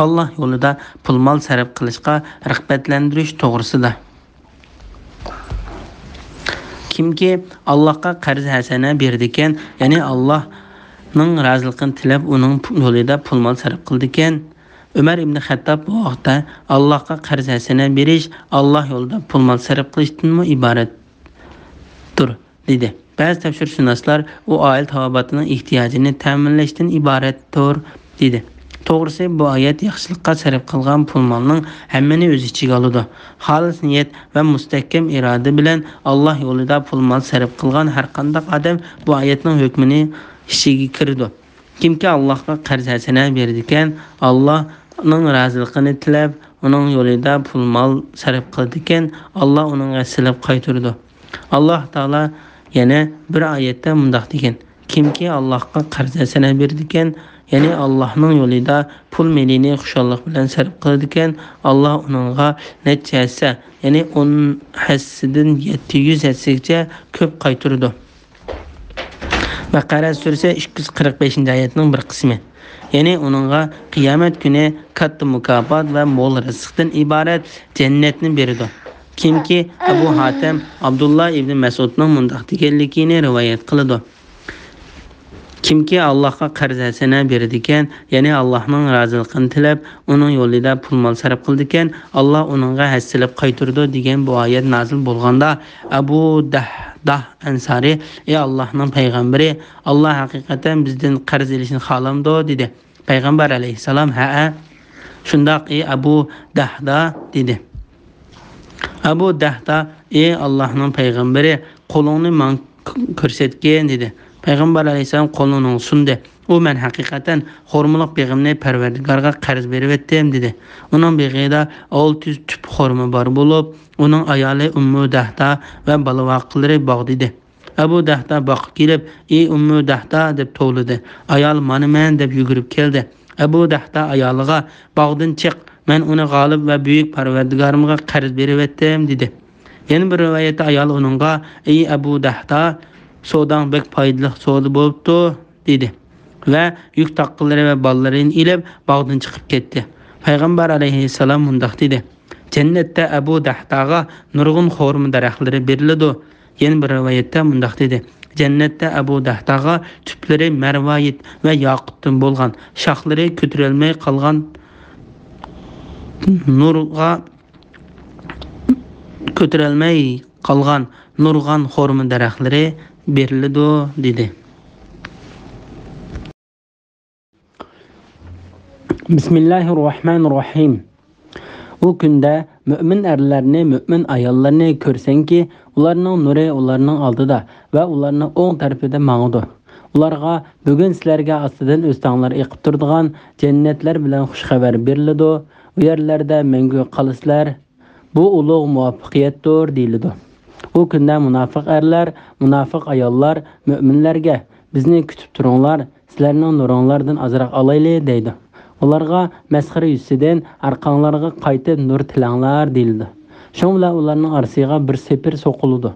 Allah yo'lida pul-mol sarf qilishga rag'batlantirish to'g'risida. Kimki Allohga qarz hasana berdi ekan, ya'ni Allohning roziligini tilab uning yo'lida pul-mol sarf qildi ekan, Umar ibn Xattob bu vaqtda Allohga qarz hasana berish Alloh yo'lida pul-mol sarf qilishdanmi iboratdir dedi. Ba'zi tafsirshunoslar u oil tavobatning ehtiyojini ta'minlashdan iboratdir dedi. To'g'risi bu oyat yaxshilikqa sarf qilgan pul molning hammani o'z ichiga oladi. Xolis niyat va mustahkam iroda bilan Alloh yo'lida pul mol sarf qilgan har qanday odam bu oyatning hukmini ichiga kirdi. Kimki Allohga qarz hasana berdi ekan, Allohning roziligini tilab, uning yo'lida pul mol sarf qildi ekan, Alloh uning silab qaytardi. Alloh taolo yana bir oyatda mundaq degan: kimki Allohga qarz hasana berdi ekan, ya'ni Allohning yo'lida pul melini xushallik bilan sarf qildi ekan, Alloh uningga necha hassa, ya'ni 10 hassidan 700 hassigacha ko'p qaytardi. Baqara surasi 245-oyatning bir qismi. Ya'ni uningga qiyomat kuni katta mukofot va mo'l rizqdan iborat jannatni beradi. Kimki Abu Hatim Abdullah ibn Mas'udning mundaq deganligini rivoyat qiladi. Kimki Allohga qarz hasana berdi ekan, ya'ni Allohning roziligini tilab, uning yo'lida pul mol sarf qildi ekan, Alloh uningga hassilab qaytardi degan bu oyat nozil bo'lganda Abu Dahdah Ansari: "Ey Allohning payg'ambari, Alloh haqiqatan bizdan qarz olishni xolamdi" dedi. Payg'ambar alayhisalom: "Ha, shundoq ey Abu Dahdah" dedi. Abu Dahdah: "Ey Allohning payg'ambari, qo'lingni men ko'rsatgin" dedi. Payg'ambar alayhisalom qo'lini sundi. U men haqiqatan xormiliq beg'imni Parvardigorga qarz berib etdim dedi. Uning beg'ida 600 tup xormi bor bo'lib, uning ayoli Ummu Dahda va balavoqlari bog' dedi. Abu Dahda boqib kelib, "Ey Ummu Dahda" deb to'lidi. Ayol "Mana men" deb yugurib keldi. Abu Dahda ayoliga "Bog'dan chiq, men uni g'olib va buyuk Parvardigorimga qarz berib etdim" dedi. Yana bir rivoyatda ayol uningga "Ey Abu Dahda, so'dan bek foydali so'da bo'libdi" dedi va yuk taqqilari va ballarini ilib bog'dan chiqib ketdi. Payg'ambar alayhisalom mundaq dedi: "Jannatda Abu Dahdaga nurg'un xormi daraxtlari beriladi." Yana bir rivoyatda mundaq dedi: "Jannatda Abu Dahdaga tuplari marvoyit va yoqutdan bo'lgan, shoxlari ko'tarilmay qolgan nurg'on xormi daraxtlari beriladi" dedi. Bismillahirrohmanirrohim. U kunda mümin erlarni, mümin ayollarni ko'rsanki, ularning nuri ularning oldida va ularning o'ng tarafida mang'udi. Ularga bugun sizlarga ostidan o'stanglar eqib turadigan jannatlar bilan xush xabar beriladi. U yerlarda mangu qolasizlar. Bu ulug' muvaffaqiyatdir deyiladi. U kunda munofiq erlar, munofiq ayollar müminlarga bizni kutib turinglar, sizlarning nuringlardan azroq olayli deydi. Ularga masxara yuzidan arqonlarga qaytib nur tilanglar deyildi. Shun bilan ularning orasiga bir sepir so'qildi.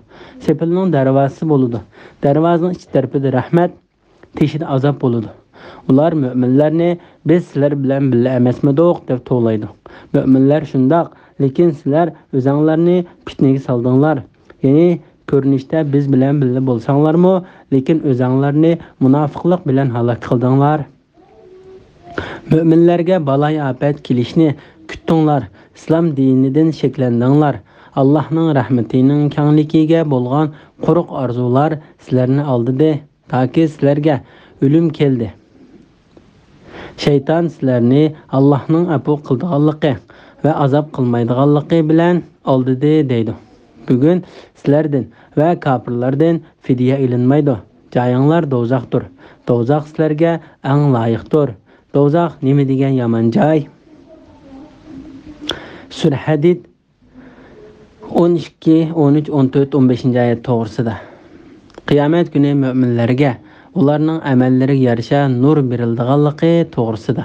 Sepilning darvozasi bo'ladi. Darvozaning ichi tarafida rahmat, teshida azob bo'ladi. Ular müminlarni biz sizlar bilan birga emasmidik deb to'g'laydi. Müminlar shundoq, lekin sizlar o'zinglarni fitnaga soldinglar. Ya'ni ko'rinishda biz bilan birga bo'lsanglarmi, lekin o'zinglarni munofiqlik bilan halok qildinglar. Müminlarga balay afat kelishni kutdinglar. İslam dinidan sheklandinglar. Allohning rahmatining kengligiga bo'lgan quruq orzular sizlarni oldida, toki sizlarga o'lim keldi. Shayton sizlarni Allohning afu qildiganligi va azob qilmaydiganligi bilan oldida deydi. Bugun sizlardan va kofirlardan fidya ilinmaydi. Joyinglar do'zaxdir. Do'zax sizlarga eng loyiqdir. Do'zax nima degan yomon joy? Sura Hadid 12, 13, 14, 15-oyat to'g'risida. Qiyomat kuni mu'minlarga ularning amallariga yarasha nur berildiganligi to'g'risida.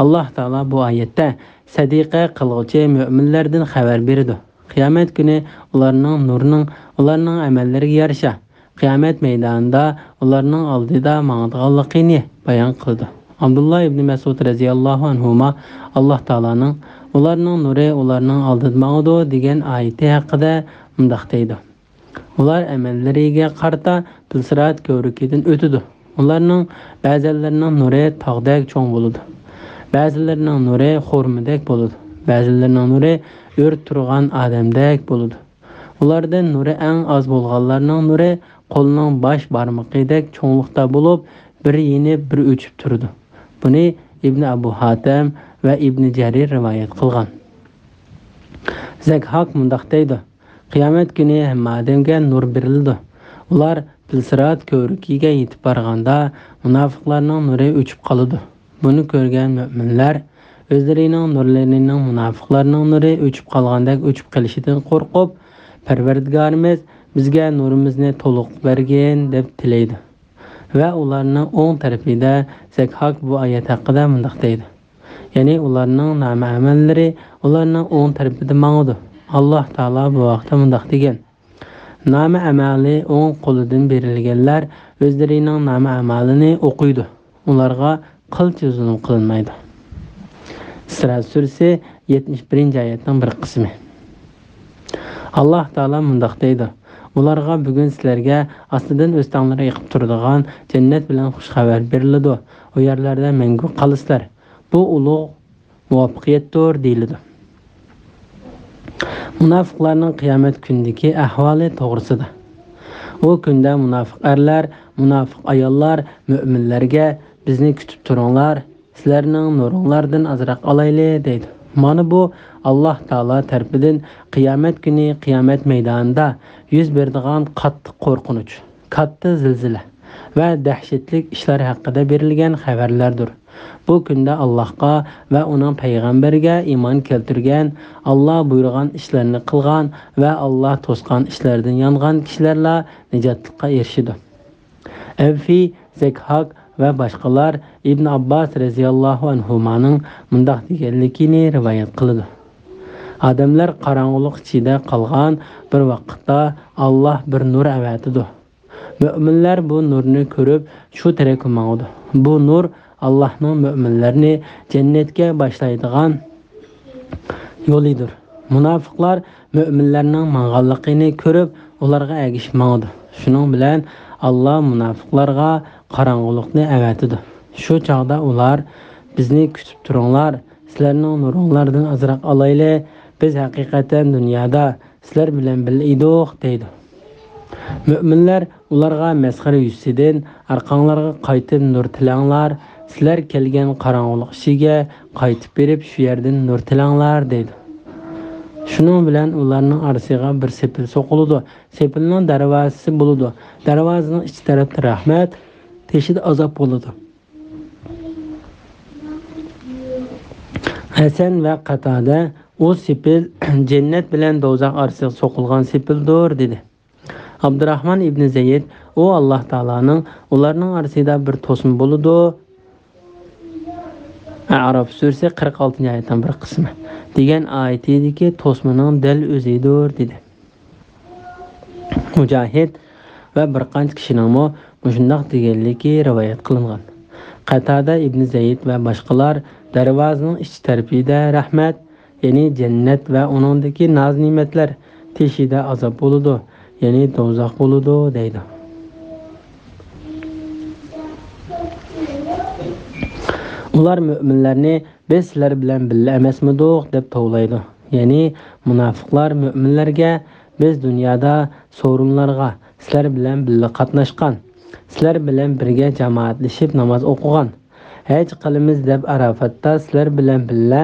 Alloh taolo bu oyatda sadiqa qilguvchi mu'minlardan xabar berdi. Qiyomat kuni ularning amallariga yarasha qiyomat maydonida ularning oldida mang'diganligini bayon qildi. Abdullah ibn Mas'ud radhiyallohu anhuma Alloh taolaning ularning nuri ularning oldida mang'di degan oyati haqida mundaq deydi. Ular amallariga qarta tilsirat ko'rikidan o'tadi. Ularning ba'zilarining nuri tog'dek cho'ng bo'ladi. Ba'zilarining nuri xurmidek bo'ladi. Ba'zilarining nuri o'r turgan odamdek bo'ladi. Ulardan nuri eng oz bo'lganlarning nuri qo'lning bosh barmoqidek cho'nglikda bo'lib, bir yenib, bir o'chib turdi. Buni ibn Abu Hatim va ibn Jarir rivoyat qilgan. Zakhok mundaq deydi: qiyomat kuni hamma odamga nur berildi. Ular Pilsirat ko'rikiga yetib borganda munofiqlarning nuri o'chib qoladi. Buni ko'rgan mu'minlar o'zlarining nurlarining munofiqlarning nuri o'chib qolgandek o'chib qolishidan qo'rqib, Parvardigorimiz bizga nurimizni to'liq bergin deb tilaydi. Va ularning o'ng tarafida Zakhok bu oyat haqida mundaq deydi: ya'ni ularning nama amallari ularning o'ng tarafida mangdi. Alloh taolo bu vaqtda mundaq degan: nama amali o'ng qo'lidan berilganlar o'zlarining nama amalini o'qiydi. Ularga qilcha zulm qilinmaydi. Isro surasi 71-oyatning bir qismi. Alloh taolo mundaq deydi: ularga bugun sizlarga ostidan o'stanlari yiqib turadigan jannat bilan xush xabar beriladi. U yerlarda mangu qolasizlar. Bu ulug' muvaffaqiyatdir deyiladi. Munofiqlarning qiyomat kunidagi ahvoli to'g'risida. U kunda munofiq erlar, munofiq ayollar mu'minlarga bizni kutib turinglar, sizlarning nuringlardan azroq olayli deydi. Mana bu Alloh taolo tarafidan qiyomat kuni qiyomat maydonida yuz beradigan qattiq qo'rqinch, katta zilzila va dahshatli ishlar haqida berilgan xabarlardir. Bu kunda Allohga va uning payg'ambariga iymon keltirgan, Alloh buyurgan ishlarni qilgan va Alloh to'sgan ishlardan yongan kishilarla najotlikqa erishadi. Avfi, Zakhok va boshqalar Ibn Abbos radhiyallohu anhumaning mundaq deganligini rivoyat qiladi. Odamlar qorong'ulik ichida qolgan bir vaqtda Alloh bir nur avatidi. Mu'minlar bu nurni ko'rib shu tarafga mangdi. Bu nur Allohning mu'minlarni jannatga boshlaydigan yo'lidir. Munofiqlar mu'minlarning mang'anligini ko'rib ularga ergishib mangdi. Shuning bilan Alloh munofiqlarga qorong'ulikni avatidi. Shu chaqda ular bizni kutib turinglar, sizlarning nuringlardan azroq olayli. Biz haqiqatan dunyoda sizlar bilan birga edik deydi. Mu'minlar ularga masxara yuzidan arqonlarga qaytib nur tilanglar, sizlar kelgan qorong'ulik ishiga qaytib berib shu yerdan nur tilanglar deydi. Shuning bilan ularning orasiga bir sepil so'qiladi. Sepilning darvozasi bo'ladi. Darvozaning ichi tarafida rahmat, teshida azob bo'ladi. Hasan va Qatada o sepil jannat bilan do'zax orasiga so'qilgan sepildir dedi. Abdurrahman ibn Zayd o Alloh taolaning ularning orasida bir to'sin bo'ladi. A'rof surasi 46-oyatning bir qismi degan oyatdagi to'smining dal o'zidir dedi. Mujohid va bir qancha kishining shundoq deganligi rivoyat qilingan. Qatada ibn Zayd va boshqalar darvozaning ichi tarafida rahmat, ya'ni jannat va uningdagi noz-ne'matlar, teshida azob bo'ladi, ya'ni do'zax bo'ladi deydi. Ular mu'minlarni biz sizlar bilan birga emasmidik deb tovlaydi. Ya'ni munofiqlar mu'minlarga biz dunyoda so'rinlarga sizlar bilan birga qatnashgan, sizlar bilan birga jamoatlashib namoz o'qigan, haj qilamiz deb Arafatda sizlar bilan birga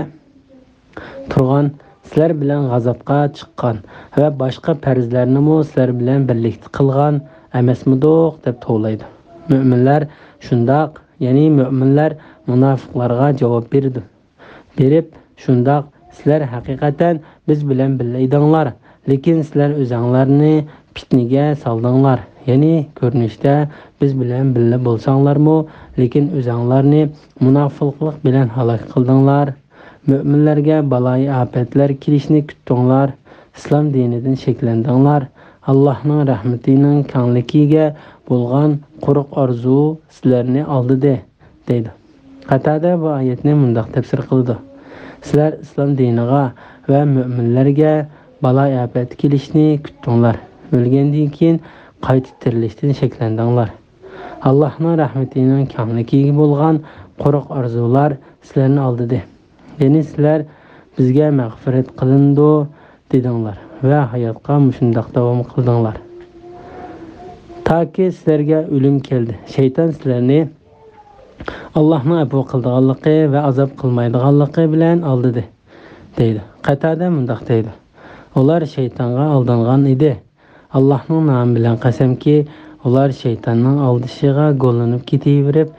turgan, sizlar bilan g'azotga chiqqan va boshqa farzlarni sizlar bilan birlikda qilgan emasmidik deb tovlaydi. Mu'minlar shundoq, ya'ni mu'minlar munofiqlarga javob berdi. Berib shundoq, sizlar haqiqatan biz bilan birga edinglar, lekin sizlar o'zinglarni fitnaga soldinglar. Ya'ni ko'rinishda biz bilan birga bo'lsanglarmi, lekin o'zinglarni munofiqlik bilan halok qildinglar. Mu'minlarga baloyi ofatlar kelishini kutdinglar. Islom dinidan sheklandinglar. Allohning rahmatining kengligiga bo'lgan quruq orzu sizlarni oldida deydi. Qatada bu oyatni mundaq tafsir qildi: sizlar islom diniga va mu'minlarga baloyi ofat kelishini kutdinglar. O'lgandan keyin qayta tirilishdan sheklandinglar. Allohning rahmatining kengligiga bo'lgan quruq orzular sizlarni oldida. Ya'ni sizlar bizga mag'firat qilindi dedinglar va hayotga shundoq davom qildinglar. Toki sizlarga o'lim keldi. Shayton sizlarni Allohning afv qildiganligi va azob qilmaydiganligi bilan aldidi deydi. Qatada mundaq deydi. Ular shaytonga aldangan edi. Allohning nomi bilan qasamki, ular shaytonning aldishiga qo'llanib ketaverib,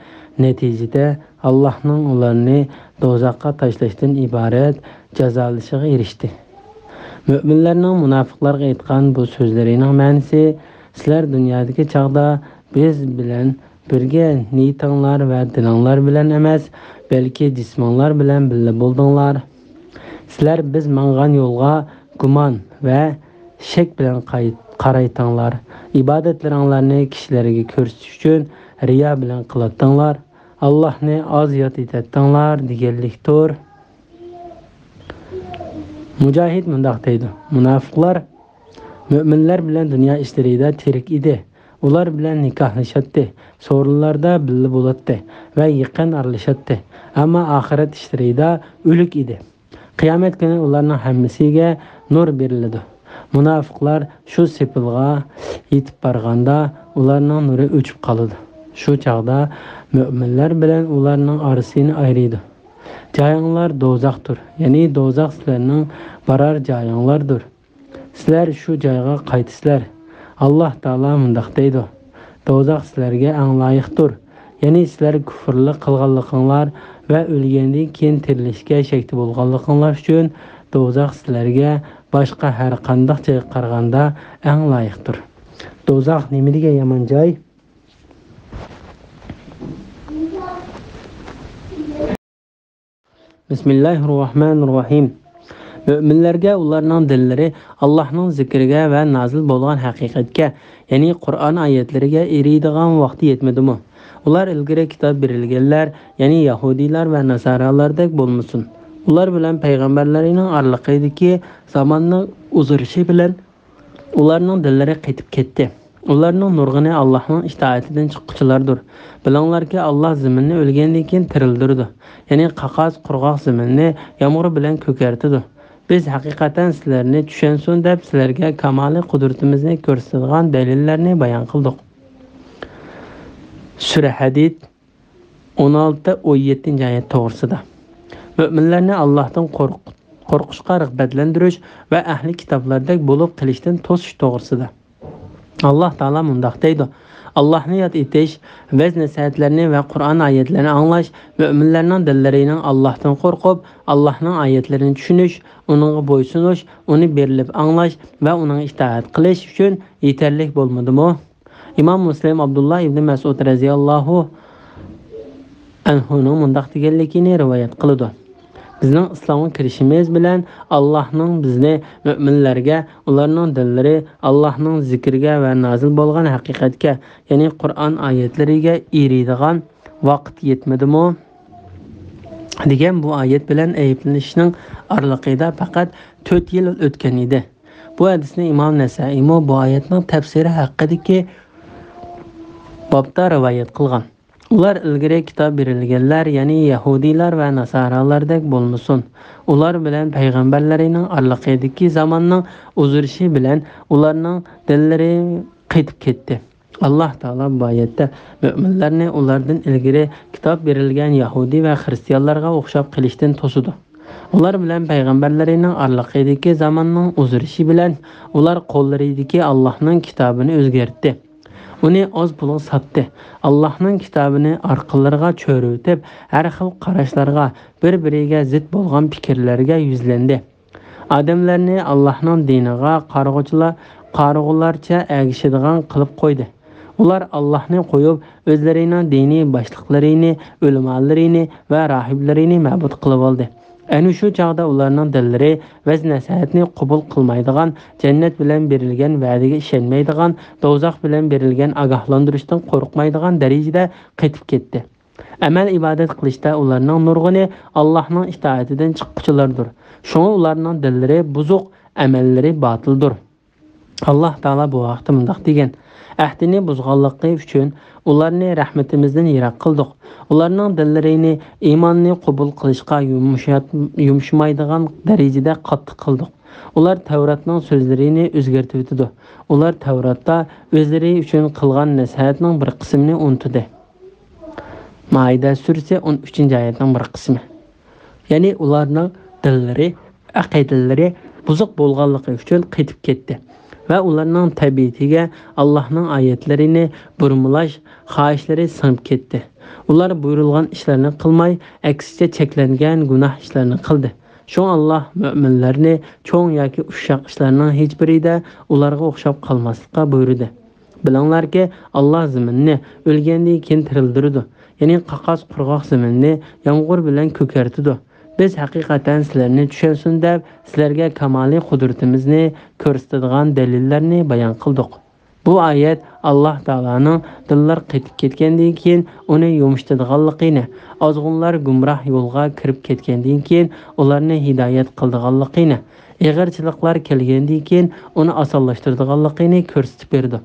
natijada Allohning ularni do'zaxga tashlashdan iborat jazolashiga erishdi. Müminlarning munofiqlarga aytgan bu so'zlarining ma'nosi: sizlar dunyodagi chaqda biz bilan birga niyatinglar va dilinglar bilan emas, balki jisminglar bilan birga bo'ldinglar. Sizlar biz mangan yo'lga gumon va shak bilan qaraytinglar. Ibodatlaringlarni kishilarga ko'rsatish uchun riyo bilan qilatdinglar. Allohni oz yod etdinglar deganlikdir. Mujohid mundaq deydi. Munofiqlar müminlar bilan dunyo ishlarida tirik edi. Ular bilan nikohlashatdi, so'rinlarda birga bo'latdi va yaqin aralashadi. Ammo oxirat ishlarida o'lik edi. Qiyomat kuni ularning hammasiga nur beriladi. Munofiqlar shu sepilga yetib borganda ularning nuri o'chib qoladi. Shu chaqda müminlar bilan ularning orasini ayiradi. Joyinglar do'zaxdir. Ya'ni do'zax sizlarning borar joyinglardir. Sizlar shu joyga qaytisizlar. Alloh taolo mundaq deydi. Do'zax sizlarga eng loyiqdir. Ya'ni sizlar kufrlik qilganliginglar va o'lgandan keyin tirilishga shakti bo'lganliginglar uchun do'zax sizlarga boshqa har qanday joyga qaraganda eng loyiqdir. Do'zax nima degan yomon joy? Bismillahirrohmanirrohim. Müminlarga ularning dillari Allohning zikriga va nozil bo'lgan haqiqatga, ya'ni Qur'on oyatlariga eriydigan vaqti yetmadimi? Ular ilgari kitob berilganlar, ya'ni Yahudiylar va Nasoralardek bo'lmasin. Ular bilan payg'ambarlarining oraliqidagi zamonning uzirishi bilan ularning dillari qaytib ketdi. Ularning nurg'ini Allohning itoatidan chiqquvchilardir. Bilinglarki, Alloh zaminni o'lgandan keyin tirildirdi. Ya'ni qaqos qurg'oq zaminni yomg'ir bilan ko'kartirdi. Biz haqiqatan sizlarni tushunsin deb sizlarga kamoliy qudratimizni ko'rsatadigan dalillarni bayon qildik. Sura Hadid 16-17 to'g'risida. Müminlarni Allohdan qo'rqishga rag'batlantirish va ahli kitoblardek bo'lib qilishdan to'sish to'g'risida. Alloh taolo mundaq deydi. Allohni yod etish, vaz nasihatlarini va Qur'on oyatlarini anglash, müminlarning dillarining Allohdan qo'rqib, Allohning oyatlarini tushunish, uningga bo'ysunish, uni berilib anglash va uning itoat qilish uchun yetarli bo'lmadimi? Imom Muslim Abdullah ibn Mas'ud radhiyallohu anhuning mundaq deganligini rivoyat qiladi. Bizning islomga kirishimiz bilan Allohning bizni müminlarga ularning dillari Allohning zikriga va nozil bo'lgan haqiqatga, ya'ni Qur'on oyatlariga eriydigan vaqt yetmadimi? degan bu oyat bilan ayblanishning oraliqida faqat 4 yil o'tgan edi. Bu hadisni Imom Nasa'iy bu oyatning tafsiri haqidagi bobda rivoyat qilgan. Ular ilgari kitob berilganlar, ya'ni Yahudiylar va Nasoralardek bo'lmasin. Ular bilan payg'ambarlarining oraliqidagi zamonning uzirishi bilan ularning dillari qaytib ketdi. Alloh taolo bu oyatda mu'minlarni ulardan ilgari kitob berilgan Yahudi va xristianlarga o'xshab qilishdan to'sidi. Ular bilan payg'ambarlarining oraliqidagi zamonning uzirishi bilan ular qo'llaridagi Allohning kitobini o'zgartdi. Uni o'z pulga sotdi. Allohning kitobini orqalariga cho'ritib, har xil qarashlarga, bir-biriga zid bo'lgan fikrlarga yuzlandi. Odamlarni Allohning diniga qarg'ularcha agishadigan qilib qo'ydi. Ular Allohni qo'yib, o'zlarining diniy boshliqlarini, ulamolarini va rahiblarini ma'bud qilib oldi. Ana shu chaqda ularning dillari vaz nasihatni qabul qilmaydigan, jannat bilan berilgan va'daga ishonmaydigan, do'zax bilan berilgan ogohlantirishdan qo'rqmaydigan darajada qaytib ketdi. Amal ibodat qilishda ularning nurg'uni Allohning itoatidan chiqquvchilardir. Shunga ularning dillari buzuq, amallari botildir. Alloh taolo bu vaqtda mundaq degan: ahdini buzganligi uchun ularni rahmatimizdan yiroq qildik. Ularning dillarini iymonni qabul qilishga yumshamaydigan darajada qattiq qildik. Ular Tavratning so'zlarini o'zgartirdi. Ular Tavratda o'zlari uchun qilgan nasihatning bir qismini unutdi. Maide suresi 13. ayetning bir qismi. Ya'ni ularning dillari, aqidalari buzuq bo'lganligi uchun qetib ketdi va ularning tabiatiga Allohning oyatlarini burmalash xohishlari singib ketdi. Ular buyurilgan ishlarni qilmay, aksicha cheklangan gunoh ishlarni qildi. Shu Alloh mu'minlarni cho'ng yoki ushoq ishlarning hech birida ularga o'xshab qolmaslikka buyurdi. Bilinglarki, Alloh zaminni o'lgandan keyin tirildirdi. Ya'ni qaqas qurg'oq zaminni yomg'ir bilan ko'kartirdi. Biz haqiqatan sizlarni tushunsin deb sizlarga kamoliy qudratimizni ko'rsatadigan dalillarni bayon qildik. Bu oyat Alloh taolaning dillar qetib ketgandan keyin uni yumshatadiganligini, ozg'unlar gumroh yo'lga kirib ketgandan keyin ularni hidoyat qiladiganligini, ig'irchiliklar kelgandan keyin uni osonlashtiradiganligini ko'rsatib berdi.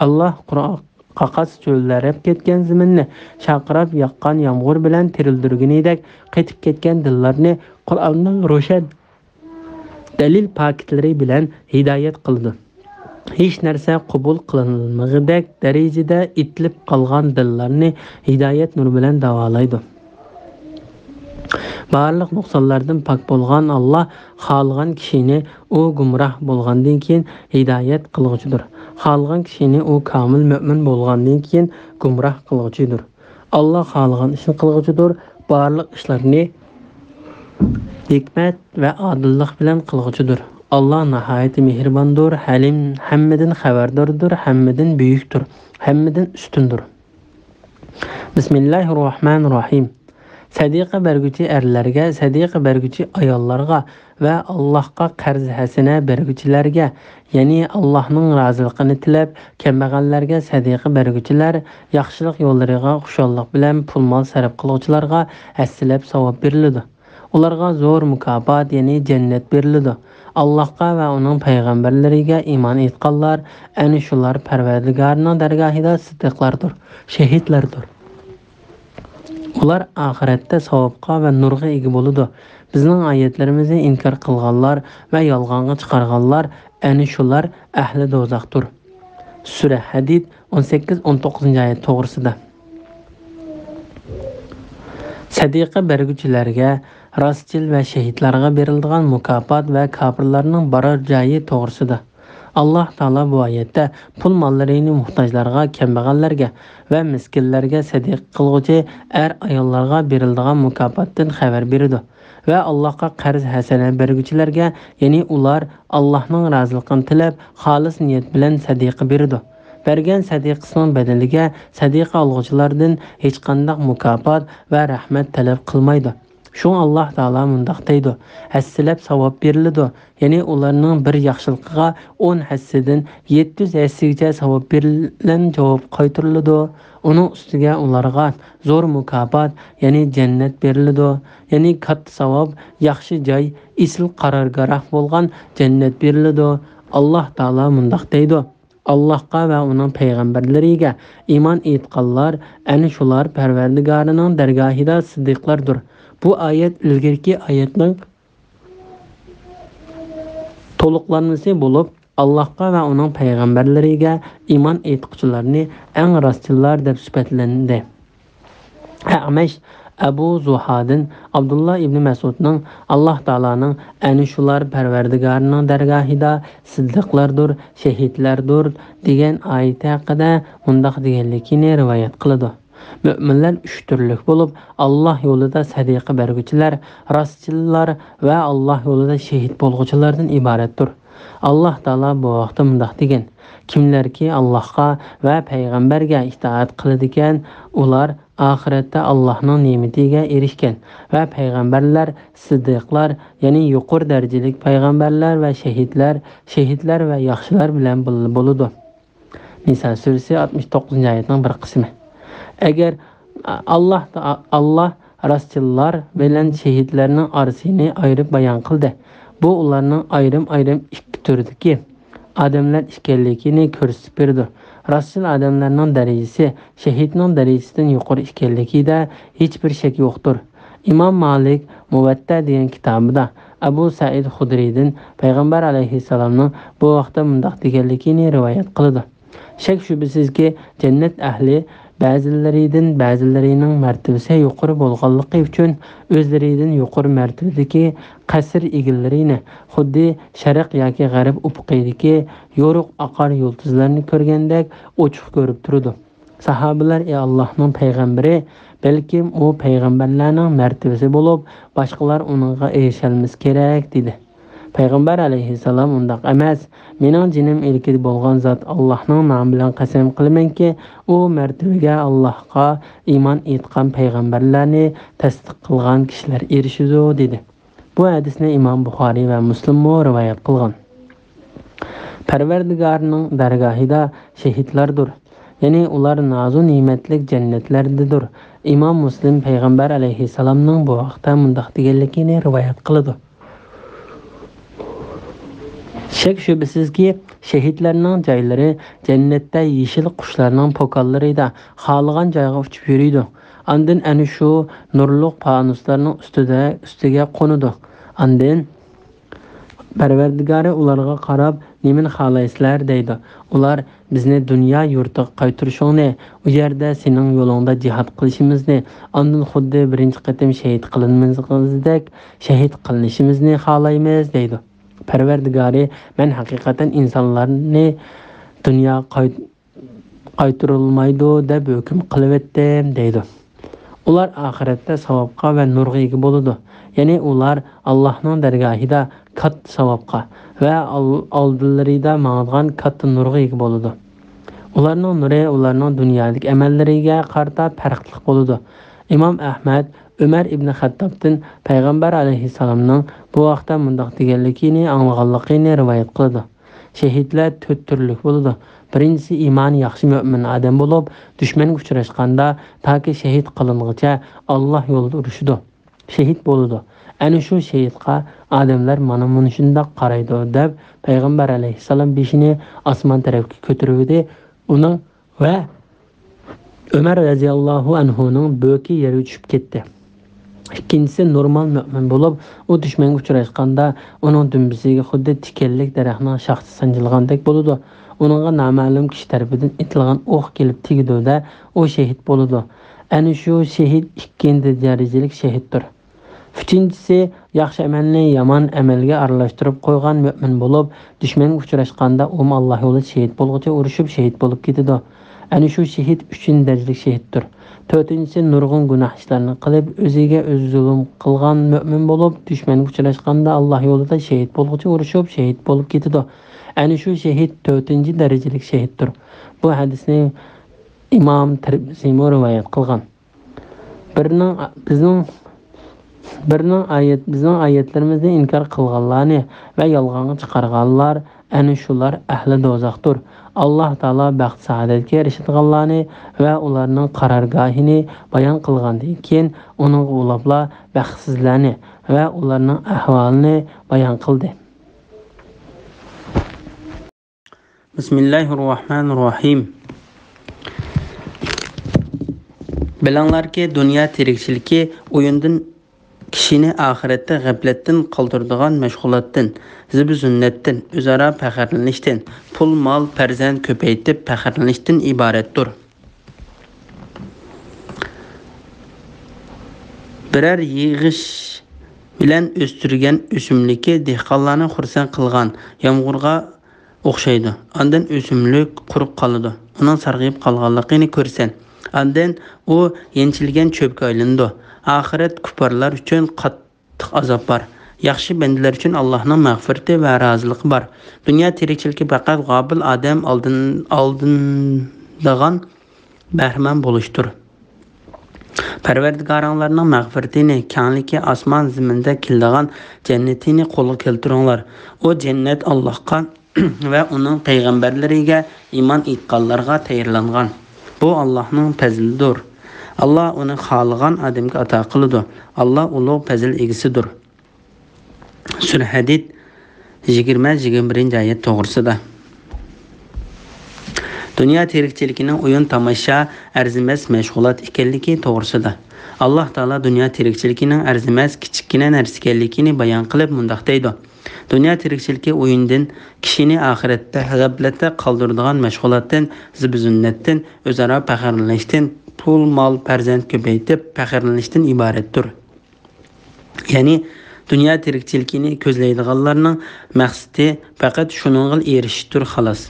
Allah Qur'on qaqas cho'llarib ketgan zaminni chaqirib yoqqan yomg'ir bilan tirildirganidek qetib ketgan dillarni Qur'onning ro'shan dalil paketlari bilan hidoyat qildi. Hech narsa qabul qilinmag'idek darajada itilib qolgan dillarni hidoyat nuri bilan davolaydi. Barliq nuqsonlardan pok bo'lgan Alloh xohlagan kishini u gumroh bo'lgandan keyin hidoyat qiluvchidir. Xohlagan kishini u komil mu'min bo'lgandan keyin gumroh qiluvchidir. Alloh xohlagan ishni qiluvchidir. Barliq ishlarni hikmat va odillik bilan qiluvchidir. Allah nihoyat mehribondir, halim, hammadan xabardordir, hammadan buyukdir, hammadan ustundir. Bismillahirrohmanirrohim. Sadiqa berguchi erlarga, sadiqa berguchi ayollarga va Allohga qarz hasana berguchilarga, ya'ni Allohning roziligini tilab kambag'allarga sadiqa berguchilar, yaxshilik yo'llariga xushallik bilan pul mol sarf qiluvchilarga assilab savob beriladi. Ularga zo'r mukofot, ya'ni jannat beriladi. Allohga va uning payg'ambarlariga iymon etganlar, ana shular Parvardigorning dargohida siddiqlardir, shahidlardir. Ular oxiratda savobga va nurga ega bo'ladi. Bizning oyatlarimizni inkor qilganlar va yolg'onga chiqarganlar ana shular ahli do'zaxdir. Sura Hadid 18-19 oyat to'g'risida. Sadiqa berguchilarga, rostchil va shahidlarga beriladigan mukofot va kofirlarning borar joyi to'g'risida. Alloh taolo bu oyatda pul mollarini muhtojlarga, kambag'allarga va miskinlarga sadiq qiluvchi ayollarga beriladigan mukofotdan xabar berdi va Allohga qarz hasana berguchilarga, ya'ni ular Allohning roziligini tilab xolis niyat bilan sadiqa berdi. Bergan sadiqasining badaliga sadiqa olg'uvchilardan hech qanday mukofot va rahmat talab qilmaydi. Shu Alloh taolo mundaq deydi: hassilab savob beriladi, ya'ni ularning bir yaxshiligiga 10 hassidan 700 hassigacha savob berilan javob qaytariladi. Uning ustiga ularga zo'r mukofot, ya'ni jannat beriladi, ya'ni katta savob, yaxshi joy, isl qarorgoh bo'lgan jannat beriladi. Alloh taolo mundaq deydi: Allohga va uning payg'ambarlariga iymon etganlar, ana shular Parvardigorining dargohida siddiqlardir. Bu ayet ilgirki ayetning to'liqlanmasi bo'lib, Allohga va uning payg'ambarlariga iymon etuvchilarni eng rostchilar deb sifatlandi. Amash Abu Zuhadin Abdullah ibn Mas'udning Alloh taolaning ana shular Parvardigorining dargohida siddiqlardir, shahidlardir degan oyat haqida mundaq deganligini rivoyat qiladi. Müminler üç türlük bulup Allah yolunda sadiqa berguchilar, rastchillar va Allah yolunda şehit bolguchilardan ibarettir. Allah taolo bu vaqtda mundaq degan: kimlarki Allohga va payg'ambarga itoat qiladigan, ular oxiratda Allohning ne'matiga erishgan va payg'ambarlar, siddiqlar, ya'ni yuqori darajalik payg'ambarlar va shahidlar va yaxshilar bilan bo'ladi. Nisa surasi 69-oyatning bir qismi. Agar Allah rastchillar bilan shahidlarning orasini ayirib bayon qildi. Bu ularning ayrim ikki turdiki odamlar ekanligini ko'rsatib berdi. Rastchil odamlarning darajasi shahidning darajasidan yuqori ekanligida hech bir shak yo'qdir. Imom Malik Muvatta degan kitobida Abu Said Xudriydan payg'ambar alayhissalomning bu vaqtda mundaq deganligini rivoyat qildi: shak shubasizki jannat ahli Ba'zilarining martabasi yuqori bo'lganligi uchun o'zlaridan yuqori martabadagi qasr egillarini xuddi sharq yoki g'arb ufqidagi yorug' oqar yulduzlarni ko'rgandek ochiq ko'rib turdi. Sahobalar Allohning payg'ambari, balkim u payg'ambarlarning martabasi bo'lib, boshqalar uningga erishalmas kerak dedi. Payg'ambar alayhissalom undaq emas. Mening jinim ilki bo'lgan zot Allohning nomi bilan qasam qilamanki, u martabaga Allohga iymon etgan payg'ambarlarni tasdiq qilgan kishilar erishadi dedi. Bu hadisni Imom Buxoriy va Muslim rivoyat qilgan. Parvardigorning dargohida shahidlardir. Ya'ni ular nozu ne'matlik jannatlardadir. Imom Muslim payg'ambar alayhissalomning bu vaqtda mundaq deganligini rivoyat qiladi. Shak shubasizki, shahidlarning joylari jannatda yeshil qushlarning po'kollarida xohlagan joyga uchib yuriydi. Andin ana shu nurli fanuslarning ustiga qo'nadi. Andin Parvardigori ularga qarab, "Nimani xohlaysizlar?" deydi. Ular bizni dunyo yurtiga qaytarishingni, u yerda sening yo'lingda jihad qilishimizni, andin xuddi birinchi qatim shahid qilinimizdek shahid qilinishimizni xohlaymiz deydi. Parvardigori, "Men haqiqatan insonlarni dunyo qaytarilmaydi deb hukm qilib etdim" deydi. Ular oxiratda savobga va nurga ega bo'ladi. Ya'ni ular Allohning dargohida katta savobga va oldinlarida ma'ngan katta nurga ega bo'ladi. Ularning nuri ularning dunyodagi amallariga qarata farqli bo'ladi. Imom Ahmad Umar ibn Xattobdan payg'ambar alayhissalomning bu vaqtda mundaq deganligini anglaganligini rivoyat qiladi. Shahidlar 4 turli bo'ladi. Birinchisi iymoni yaxshi mo'min odam bo'lib, dushmanga uchrashganda toki shahid qilinguncha Alloh yo'lida urushidi. Shahid bo'ladi. Ana shu shahidga odamlar mana shunday qaraydi deb payg'ambar alayhissalom beshini osmon tarafga ko'tardi. Uning va Umar radhiyallohu anhuning bo'ki yerga tushib ketdi. Ikkinchisi normal mo'min bo'lib, u dushmanga uchrashganda uning dumbisiga xuddi tikanlik daraxtning shoxi sanjilgandek bo'ladi. Uningga noma'lum kishi tarafidan etilgan o'q kelib tegdi-da, u shahid bo'ladi. Ana shu shahid ikkinchi darajalik shahiddir. Uchinchisi yaxshi amalni yomon amalga aralashtirib qo'ygan mo'min bo'lib, dushmanga uchrashganda u Alloh yo'lida shahid bo'lguncha urushib shahid bo'lib ketadi. Ana shu shahid 3-darajalik shahiddir. To'rtinchisi nurg'un gunoh ishlarni qilib, o'ziga o'zi zulm qilgan mo'min bo'lib, dushmanga uchrashganda Alloh yo'lida shahid bo'lguncha urushib shahid bo'lib ketadi. Ana shu shahid 4-darajalik shahiddir. Bu hadisni Imom Tirmiziy rivoyat qilgan. Bizning oyatlarimizni inkor qilganlarni va yolg'onga chiqarganlar ana shular ahli do'zaxdir. Alloh taolo baxt saodatga erishadiganlarni va ularning qarorgohini bayon qilgandan keyin uning ulablar baxtsizlarni va ularning ahvolini bayon qildi. Bismillahirrohmanirrohim. Bilanglarki, dunyo tirikchiligi o'yindan kishini oxiratda g'aflatdan qoldiradigan mashg'ulotdan, zibu-zinnatdan, o'zaro faxrlanishdan, pul, mol, farzand ko'paytib faxrlanishdan iboratdir. Biror yig'ish bilan o'stirgan o'simlikka dehqonlarni xursand qilgan yomg'irga o'xshaydi. Ondan o'simlik qurib qoladi. Uning sarg'ayib qolganligini ko'rsan, ondan u yenchilgan cho'pga aylandi. Oxirat kuffarlar uchun qattiq azob bor. Yaxshi bandalar uchun Allohning mag'firati va roziligi bor. Dunyo tirikchiligi faqat g'obil odam oldindagan bahramand bo'lishdir. Parvardigoringlarning mag'firatini, kengligi osmon zaminda keladigan jannatini qo'lga keltiringlar. O jannat Allohga va uning payg'ambarlariga iymon etganlarga tayyorlangan. Bu Allohning fazlidir. Allah onu xohlagan odamga ato qiladi. Allah ulug' fazl egasidir. Sura Hadid 20-21 oyat to'g'risida. Dunyo tirikchiligining o'yin tomosha arzimas mashg'ulot ekanligi to'g'risida. Alloh taolo dunyo tirikchiligining arzimas kichikgina narsa ekanligini bayon qilib mundaq deydi: Dünya tirikçiliki oyundan kişini ahirette g'aflatda qoldiradigan mashg'ulotdan, zib-zinnatdan, o'zaro faxrlanishdan, pul, mol, farzand ko'paytib faxrlanishdan iboratdir. Ya'ni dünya tirikchilikini ko'zlaydiganlarning maqsadi faqat shuningga erishishdir xolos.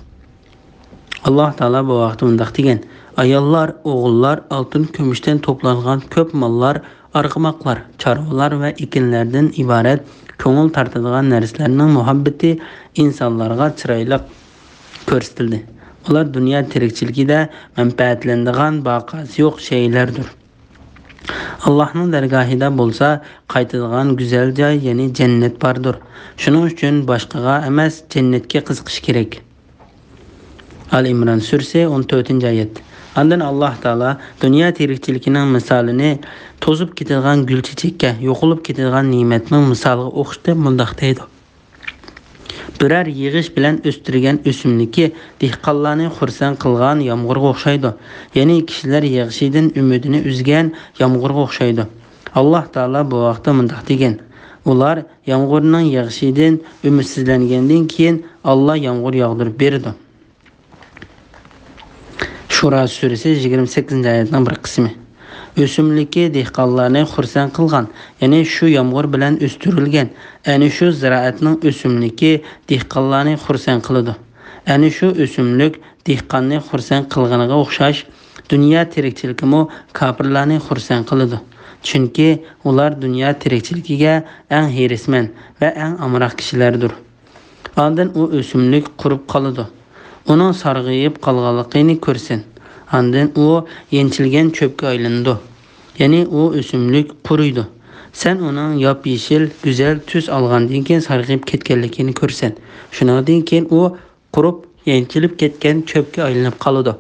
Alloh taolo bu vaqtda mundaq degan: ayollar, o'g'illar, oltin, kumushdan to'plangan ko'p mollar, arg'umoqlar, chorvalar va ekinlardan iborat ko'ngil tortadigan narsalarning muhabbati insonlarga chiroyli ko'rsatildi. Ular dunyo tirikchiligida manfaatlanadigan baqasi yo'q shaylardir. Allohning dargohida bo'lsa qaytadigan go'zal joy, ya'ni jannat bordir. Shuning uchun boshqaga emas, jannatga qiziqish kerak. Al-Imron surasi 14-oyat. Ondan Alloh taolo dunyo tirikchiligining misolini to'zib ketadigan gul chechakka, yo'qolib ketadigan ne'matning misoliga o'xshatib mundaq deydi: Birer yig'ish bilan o'stirgan o'simligi dehqonlarni xursand qilgan yomg'irga o'xshaydi. Ya'ni kishilar yig'ishidan umidini uzgan yomg'irga o'xshaydi. Alloh taolo bu vaqtda mundaq degan: ular yomg'irning yig'ishidan umidsizlangandan keyin Alloh yomg'ir yog'dirib berdi. Shura surasi 28-oyatning bir qismi. O'simligi dehqonlarni xursand qilgan, ya'ni shu yomg'ir bilan o'stirilgan, ana shu ziroatning o'simligi dehqonlarni xursand qiladi. Ana shu o'simlik dehqonni xursand qilganiga o'xshash, dunyo tirikchiligimi kofirlarni xursand qiladi. Chunki ular dunyo tirikchiligiga eng hirisman va eng amroq kishilardir. Ondan u o'simlik qurib qoladi. Uning sarg'ayib qolganligini ko'rsin. Ondan u yenchilgan cho'pga aylanadi. Ya'ni u o'simlik quriydi. Sen uning yop-yeshil, go'zal tus olgandan keyin sarg'ayib ketganligini ko'rsan. Shundan keyin u qurib, yenchilib ketgan cho'pga aylanib qoladi.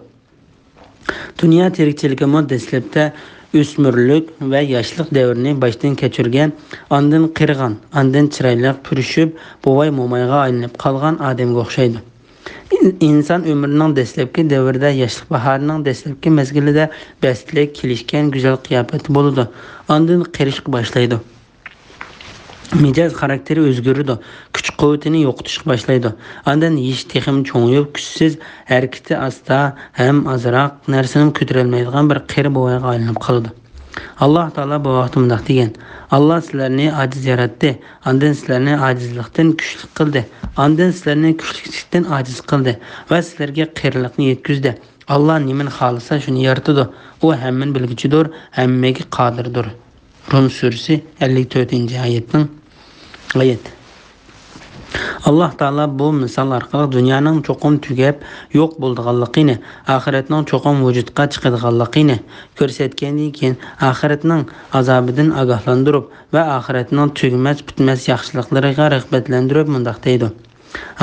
Dunyo tirikchiligimi dastlabda o'smirlik va yoshlik davrini boshdan kechirgan, ondan qirg'an, ondan chiroyli purishib, buvay mo'mayga aylanib qolgan odamga o'xshaydi. İnsan ömrünün dastlabki davrida, yoshlik bahorining dastlabki mezgilida bastlik, kelishgan go'zal qiyofati bo'ladi. Ondan qirishq boshlaydi. Mijoz xarakteri o'zgaradi, kuch-quvvatini yo'qotishga boshlaydi. Ondan yish texim cho'ngib, kuchsiz, harakati asta, ham azroq narsani ko'tarolmaydigan bir qiri buvayga aylanib qoladi. Alloh taolo bu vaqtda mundaq degan: Alloh sizlarni ojiz yaratdi, ondan sizlarni ojizlikdan kuchli qildi, ondan sizlarni kuchlilikdan ojiz qildi va sizlarga qiyinlikni yetkazdi. Alloh nimani xohlasa shuni yaratadi. U hammaning bilguchidir, hammaga qodirdir. Rum surasi 54-oyatning oyat. Alloh taolo bu misol orqali dunyoning cho'qim tugab yo'q bo'lganligini, oxiratning cho'qim vujudga chiqadiganligini ko'rsatgandan keyin oxiratning azobidan ogohlantirib va oxiratning tugmas bitmas yaxshiliklariga rag'batlantirib mundaq deydi: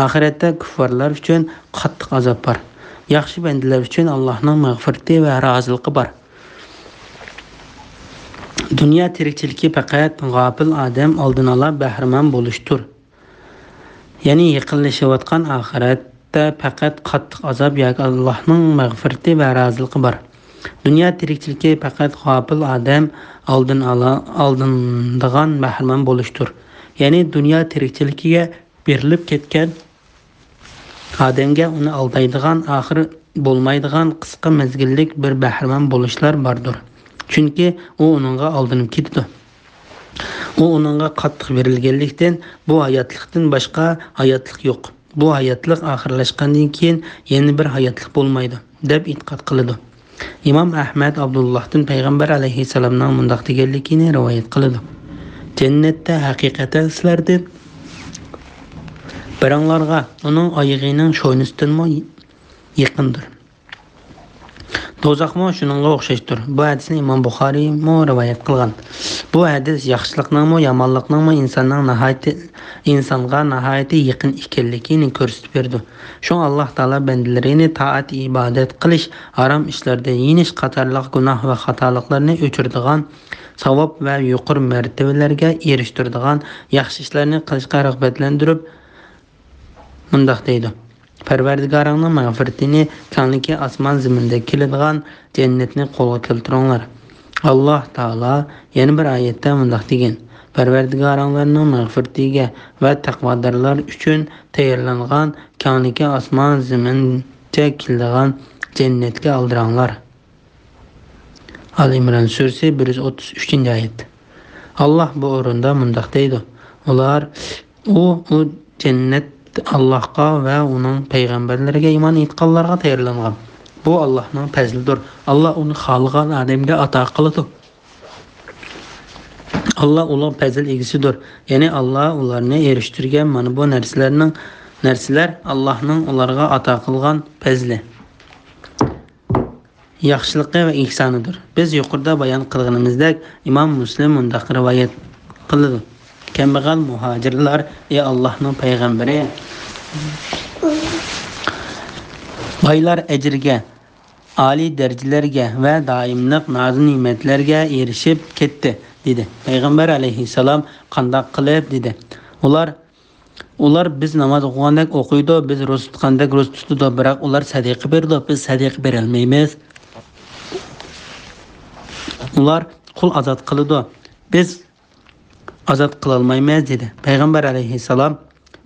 oxiratda kuffarlar uchun qattiq azob bor. Yaxshi bandalar uchun Allohning mag'firati va roziligi bor. Dunyo tirikchiligi faqat g'ofil odam oldin ola bahramand bo'lishdir. Ya'ni yaqinlashayotgan oxiratda faqat qattiq azob yoki Allohning mag'firati va roziligi bor. Dunyo tirikchiligi faqat g'ofil odam oldindan bahramand bo'lishdir. Ya'ni dunyo tirikchiligiga berilib ketgan odamga uni aldaydigan, oxiri bo'lmaydigan qisqa mezgillik bir bahramand bo'lishlar bordir. Chunki u uningga aldanib ketdi. U uningga qattiq berilganlikdan bu hayotlikdan boshqa hayotlik yo'q. Bu hayotlik oxirlashgandan keyin yana bir hayotlik bo'lmaydi deb e'tiqod qiladi. Imom Ahmad Abdullohdan payg'ambar alayhissalomning mundaq deganligini rivoyat qiladi: Jannatda haqiqatan sizlardan biringlarga uning oyog'ining sho'ynisidanmi yaqindir. Do'zaxmo shuningga o'xshashdir. Bu hadisni Imom Buxoriy rivoyat qilgan. Bu hadis yaxshilikning yomonlikning insonga nihoyatda yaqin ekanligini ko'rsatib berdi. Shun Alloh taolo bandalarini toat, ibodat qilish, harom ishlardan yenish qatorliq gunoh va xatoliklarni o'chiradigan, savob va yuqori martabalarga erishtiradigan yaxshi ishlarni qilishga rag'batlantirib mundaq deydi: Parvardigoringning mag'firatini, kanligi osmon zaminda keladigan jannatni qo'lga keltiringlar. Alloh taolo yana bir oyatda mundaq degan: Parvardigoringlarning mag'firatiga va taqvodorlar uchun tayyorlangan kenglikka osmon zamincha keladigan jannatga oldiranglar. Al-Imron surasi 133-oyat. Allah bu o'rinda mundaq deydi: Ular u jannat Allohga va uning payg'ambarlariga iymon etganlarga tayyorlangan. Bu Allohning fazlidir. Allah uni xohlagan odamga ato qiladi. Allah ulug' fazl egisidir. Ya'ni Allah ularni erishtirgan mana bu narsalar Allohning ularga ato qilgan fazli, yaxshiligi va ihsonidir. Biz yuqorida bayon qilganimizdek, Imom Muslim mundaq rivoyat qiladi: Kambag'al muhojirlar ey Allohning payg'ambari, boylar ajriga, oliy darajalarga va doimliq noz-ne'matlarga erishib ketdi dedi. Payg'ambar alayhissalom qandoq qilib dedi. Ular biz namoz o'qigandak o'qiydi, biz ro'za tutgandak ro'za tutadi, biroq ular sadaqa berdi, biz sadaqa bera olmaymiz. Ular qul azod qiladi, biz azod qila olmaymiz dedi. Payg'ambar alayhissalom: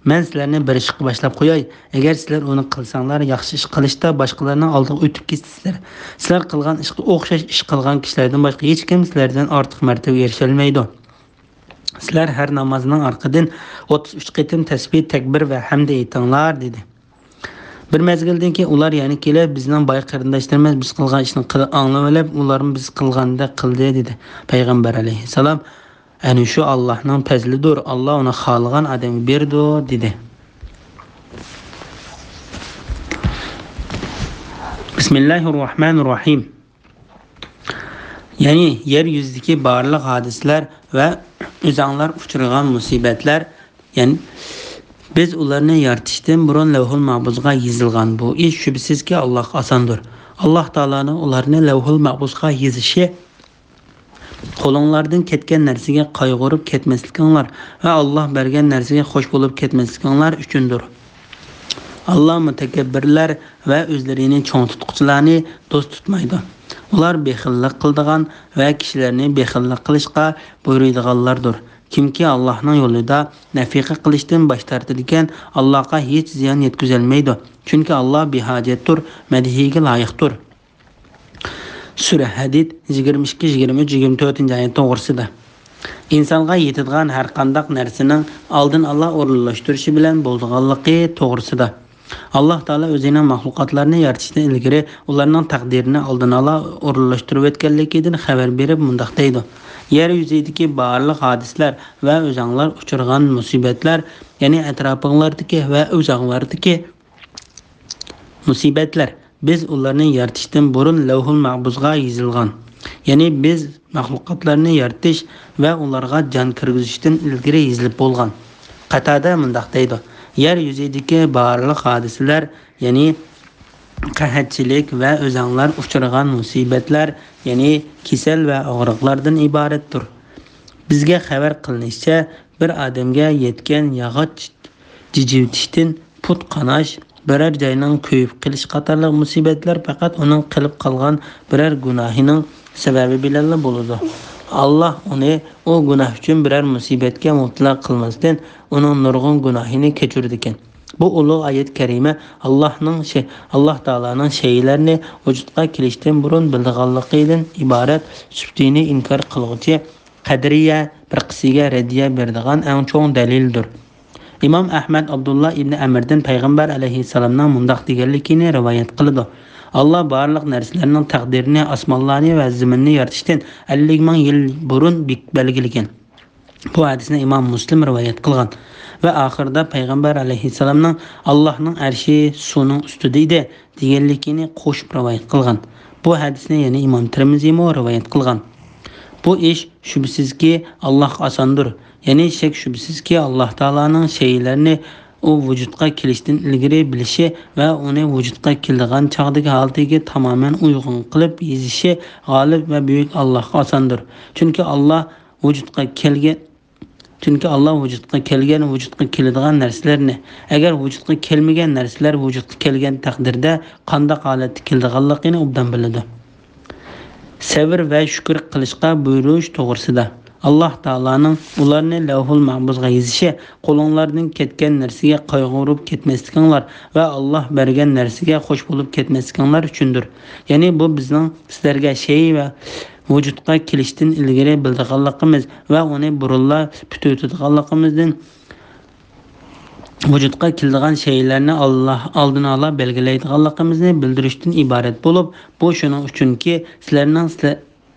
Men sizlarni bir ishga boshlab qo'yay. Agar sizlar uni qilsanglar, yaxshi ish qilishda boshqalarning oldiga o'tib ketsizlar. Sizlar qilgan ishga o'xshash ish qilgan kishilardan boshqa hech kim sizlardan ortiq martabaga erisha olmaydi. Sizlar har namozning orqadan 33 qitim tasbih, takbir va hamd aytinglar dedi. Bir mezgildan keyin ular yana kelib bizning boy qarindoshlarimiz biz qilgan ishni anglab olib, ularni biz qilganda qildi dedi. Payg'ambar alayhissalom: Ana shu Allohning fazlidir. Allah uni xohlagan odamga berdi dedi. Bismillahirrohmanirrohim. Ya'ni yer yuzidagi barliq hodisalar va o'zanglar uchragan musibatlar, ya'ni biz ularni yaratishdan burun Lavhul Mahfuzga yozilgan. Bu ish shubsizki Allohga osondir. Alloh taolaning ularni Lavhul Mahfuzga yozishi qo'linglardan ketgan narsaga qayg'urib ketmaslikinglar va Alloh bergan narsaga xush bo'lib ketmaslikinglar uchundir. Alloh mutakabbirlar va o'zlarini cho'ng tutquchilarni do'st tutmaydi. Ular bexillik qiladigan va kishilarni bexillik qilishga buyuradiganlardir. Kimki Allohning yo'lida nafiqa qilishdan bosh tortadigan, Allohga hech ziyon yetkazolmaydi. Chunki Alloh behojatdir, madhiga loyiqdir. Sura Hadid 22, 23, 24-oyat to'g'risida. İnsonga yetadigan har qanday narsaning oldin Alloh o'rinlashtirishi bilan bo'lganligi to'g'risida. Alloh taolo o'zining mahluqotlarini yaratishdan ilgari ularning taqdirini oldin Alloh o'rinlashtirib o'tganligidan xabar berib mundaq deydi: Yer yuzidagi barliq hodisalar va o'zanglar uchirgan musibatlar, ya'ni atrofinglardagi va o'zanglardagi musibatlar biz ularni yaratishdan burun Lavhul Mahfuzga yozilgan. Ya'ni biz mahluqotlarni yaratish va ularga jon kirgizishdan ilgari yozilib bo'lgan. Qatada mundaq deydi: Yer yuzidagi barliq hodisalar, ya'ni qahatchilik va o'zanglar uchragan musibatlar, ya'ni kasal va og'riqlardan iboratdir. Bizga xabar qilinishicha, bir odamga yetgan yog'och jijivtishdan put qanash, biror joyning kuyib qilish qatorliq musibatlar faqat uning qilib qolgan biror gunohining sababi bilan bo'ladi. Allah uni o gunoh uchun biror musibatga mutlaq qilmasdan uning nurg'un gunohini kechirdi ekan. Bu ulug' oyat karima Alloh taolaning shaylarni vujudga kelishdan burun bildiganligidan iborat subtini inkor qiluvchi qadriya bir qisiga radiya beradigan eng cho'ng dalildir. İmam Ahmad Abdullah ibn Amir'dan Payg'ambar alayhissalomning mundaq deganligini rivoyat qildi: Allah barliq narsalarning taqdirini, osmonlarni va zaminni yaratishdan 50 ming yil burun belgilagan. Bu hadisni Imom Muslim rivoyat qilgan va oxirida Payg'ambar alayhissalomning Allohning arshi suvning ustida edi deganligini qo'shib rivoyat qilgan. Bu hadisni yana Imom Tirmiziy rivoyat qilgan. Bu ish shubsizki Alloh osondir. Ya'ni shak shubsizki Alloh taolaning shaylarni u vujudga kelishdan ilgari bilishi va uni vujudga kelgan chog'dagi holatiga tamoman uyg'un qilib yezishi g'olib va buyuk Allohga osondir. Chunki Alloh vujudga kelgan vujudga keladigan narsalarni, agar vujudga kelmagan narsalar vujudga kelgan taqdirda qanday holatda kelganligini obdan biladi. sabr va shukr qilishga buyurish to'g'risida. Alloh taolaning ularni Lavhul Mahfuzga yozishi qo'linglardan ketgan narsaga qayg'urib ketmasliginglar va Alloh bergan narsaga xush bo'lib ketmasliginglar uchundir. Ya'ni bu bizning sizlarga shay va vujudga kelishdan ilgari bildiganligimiz va uni burunla tutadiganligimizdan vujudga keladigan şeylarni Alloh oldin ola belgilaydiganligimizni bildirishdan iborat bo'lib, bu shuning uchunki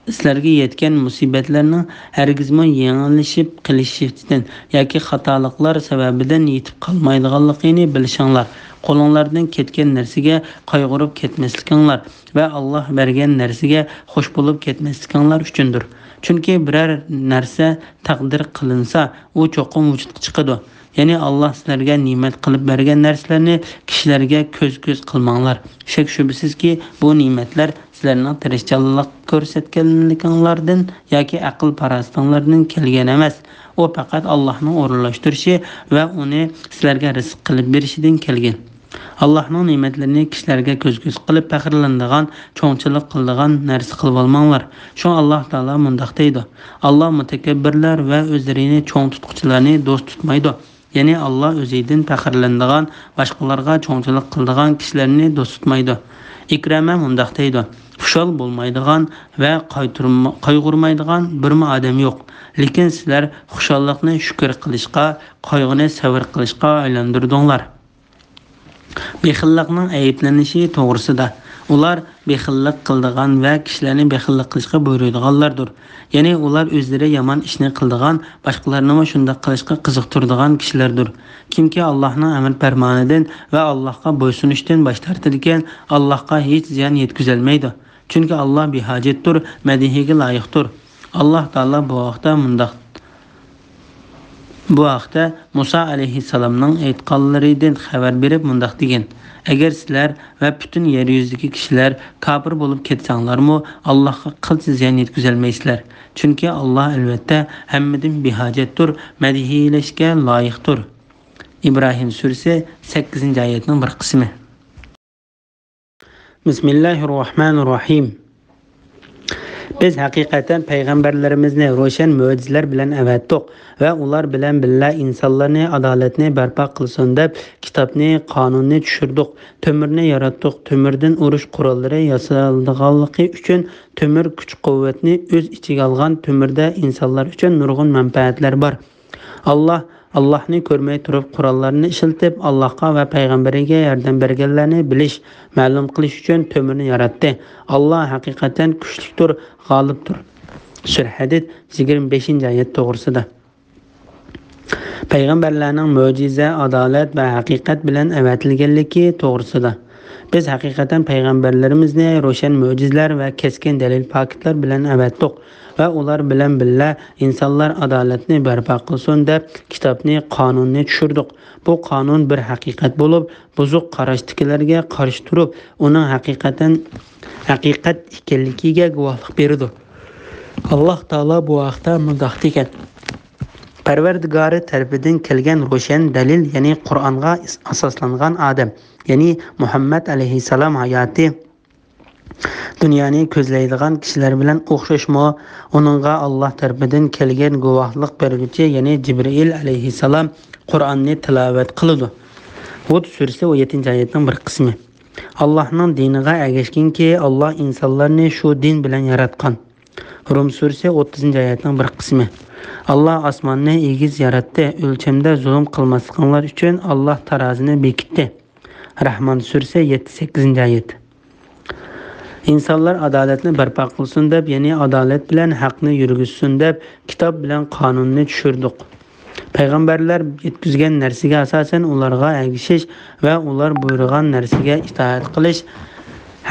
sizlarga yetgan musibatlarning hargizmi yengillashib qilishidan yoki xatoliklar sababidan yetib qolmaydiganligini bilishinglar. Qo'linglardan ketgan narsaga qayg'urib ketmasliginglar va Alloh bergan narsaga xush bo'lib ketmasliginglar uchundir. Chunki biror narsa taqdir qilinsa, u cho'qim vujudga chiqadi. Ya'ni Alloh sizlarga ne'mat qilib bergan narsalarni kishilarga ko'z qilmanglar. Shak shubsizki, bu ne'matlar sizlarning tirishchilik ko'rsatganliginglardan yoki aql parastinglardan kelgan emas. U faqat Allohning o'rinlashtirishi va uni sizlarga rizq qilib berishidan kelgan. Allohning ne'matlarini kishilarga ko'z qilib faxrlanadigan, cho'ngchilik qiladigan narsa qilib olmanglar. Shu Alloh taolo mundaq deydi: Alloh mutakabbirlar va o'zlarini cho'ng tutquchilarni do'st tutmaydi. Ya'ni Alloh o'zidan faxrlanadigan, boshqalarga cho'ngchilik qiladigan kishilarni do'st tutmaydi. Ikrama mundaq deydi: Xushal bo'lmaydigan va qayg'urmaydigan birma odam yo'q. Lekin sizlar xushallikni shukr qilishga, qayg'uni sabr qilishga aylantirdinglar. Bexillikning ayblanishi to'g'risida. Ular bexillik qiladigan va kishilarni bexillik qilishga buyuradiganlardir. Ya'ni ular o'zlari yomon ishni qiladigan, boshqalarni ham shunday qilishga qiziqtiradigan kishilardir. Kimki Allohning amr farmonidan va Allohga bo'ysunishdan bosh tortadigan, Allohga hech ziyon yetkazolmaydi. Chunki Alloh behojatdir, madihiga loyiqdir. Alloh taolo bu haqda Musa alayhissalomning aytganlaridan xabar berib mundaq degan: Agar sizlar va butun yer yuzidagi kishilar kafir bo'lib ketsanglarmi, Allohga qilch ziyon yetkazolmaysizlar. Chunki Alloh albatta hammadan behojatdir, madhiyalashga loyiqdir. İbrahim surasi 8-oyatning bir qismi. Bismillahirrohmanirrohim. Biz haqiqatan payg'ambarlarimizni ro'shan mo'jizalar bilan avatdik va ular bilan billa insonlarni adolatni barpo qilsin deb kitobni, qonunni tushirdik. To'mirni yaratdik. To'mirdan urush qurollari yasalganligi uchun to'mir kuch-quvvatni o'z ichiga olgan. To'mirda insonlar uchun nurg'un manfaatlar bor. Allohni ko'rmay turib qurollarni ishlatib, Allohga va payg'ambariga yordam berganlarni bilish, ma'lum qilish uchun to'mirni yaratdi. Alloh haqiqatan kuchlidir, g'olibdir. Sura Hadid 25-oyat to'g'risida. Payg'ambarlarning mo'jiza, adolat va haqiqat bilan avatilganligi to'g'risida. Biz haqiqatan payg'ambarlarimizni ro'shan mo'jizalar va keskin dalil paketlar bilan avatdik va ular bilan billa insonlar adolatni barpo qilsin deb kitobni, qonunni tushirdik. Bu qonun bir haqiqat bo'lib, buzuq qarashdagilarga qarshi turib, uning haqiqat ekanligiga guvohlik berdi. Alloh taolo bu vaqtda mundaq degan: Parvardigori tarafidan kelgan ro'shan dalil, ya'ni Qur'onga asoslangan odam, ya'ni Muhammad alayhissalom hayoti dunyoni ko'zlaydigan kishilar bilan o'xshashmi? Uningga Alloh tarafidan kelgan guvohlik beruvchi, ya'ni Jibril alayhissalom Qur'onni tilovat qiladi. Hud surasi 7-oyatning bir qismi. Allohning diniga ergashganki, Alloh insonlarni shu din bilan yaratgan. Rum surasi 30-oyatning bir qismi. Alloh osmonni egiz yaratdi. O'lchamda zulm qilmasliklari uchun Alloh tarozini bekitdi. Rahmon surasi 7-8-oyat. İnsanlar adolatni barpo qilsin deb, ya'ni adolat bilan haqni yurgizsin deb kitob bilan qonunni tushirdik. Payg'ambarlar yetkazgan narsaga asosan ularga ergashish va ular buyurgan narsaga itoat qilish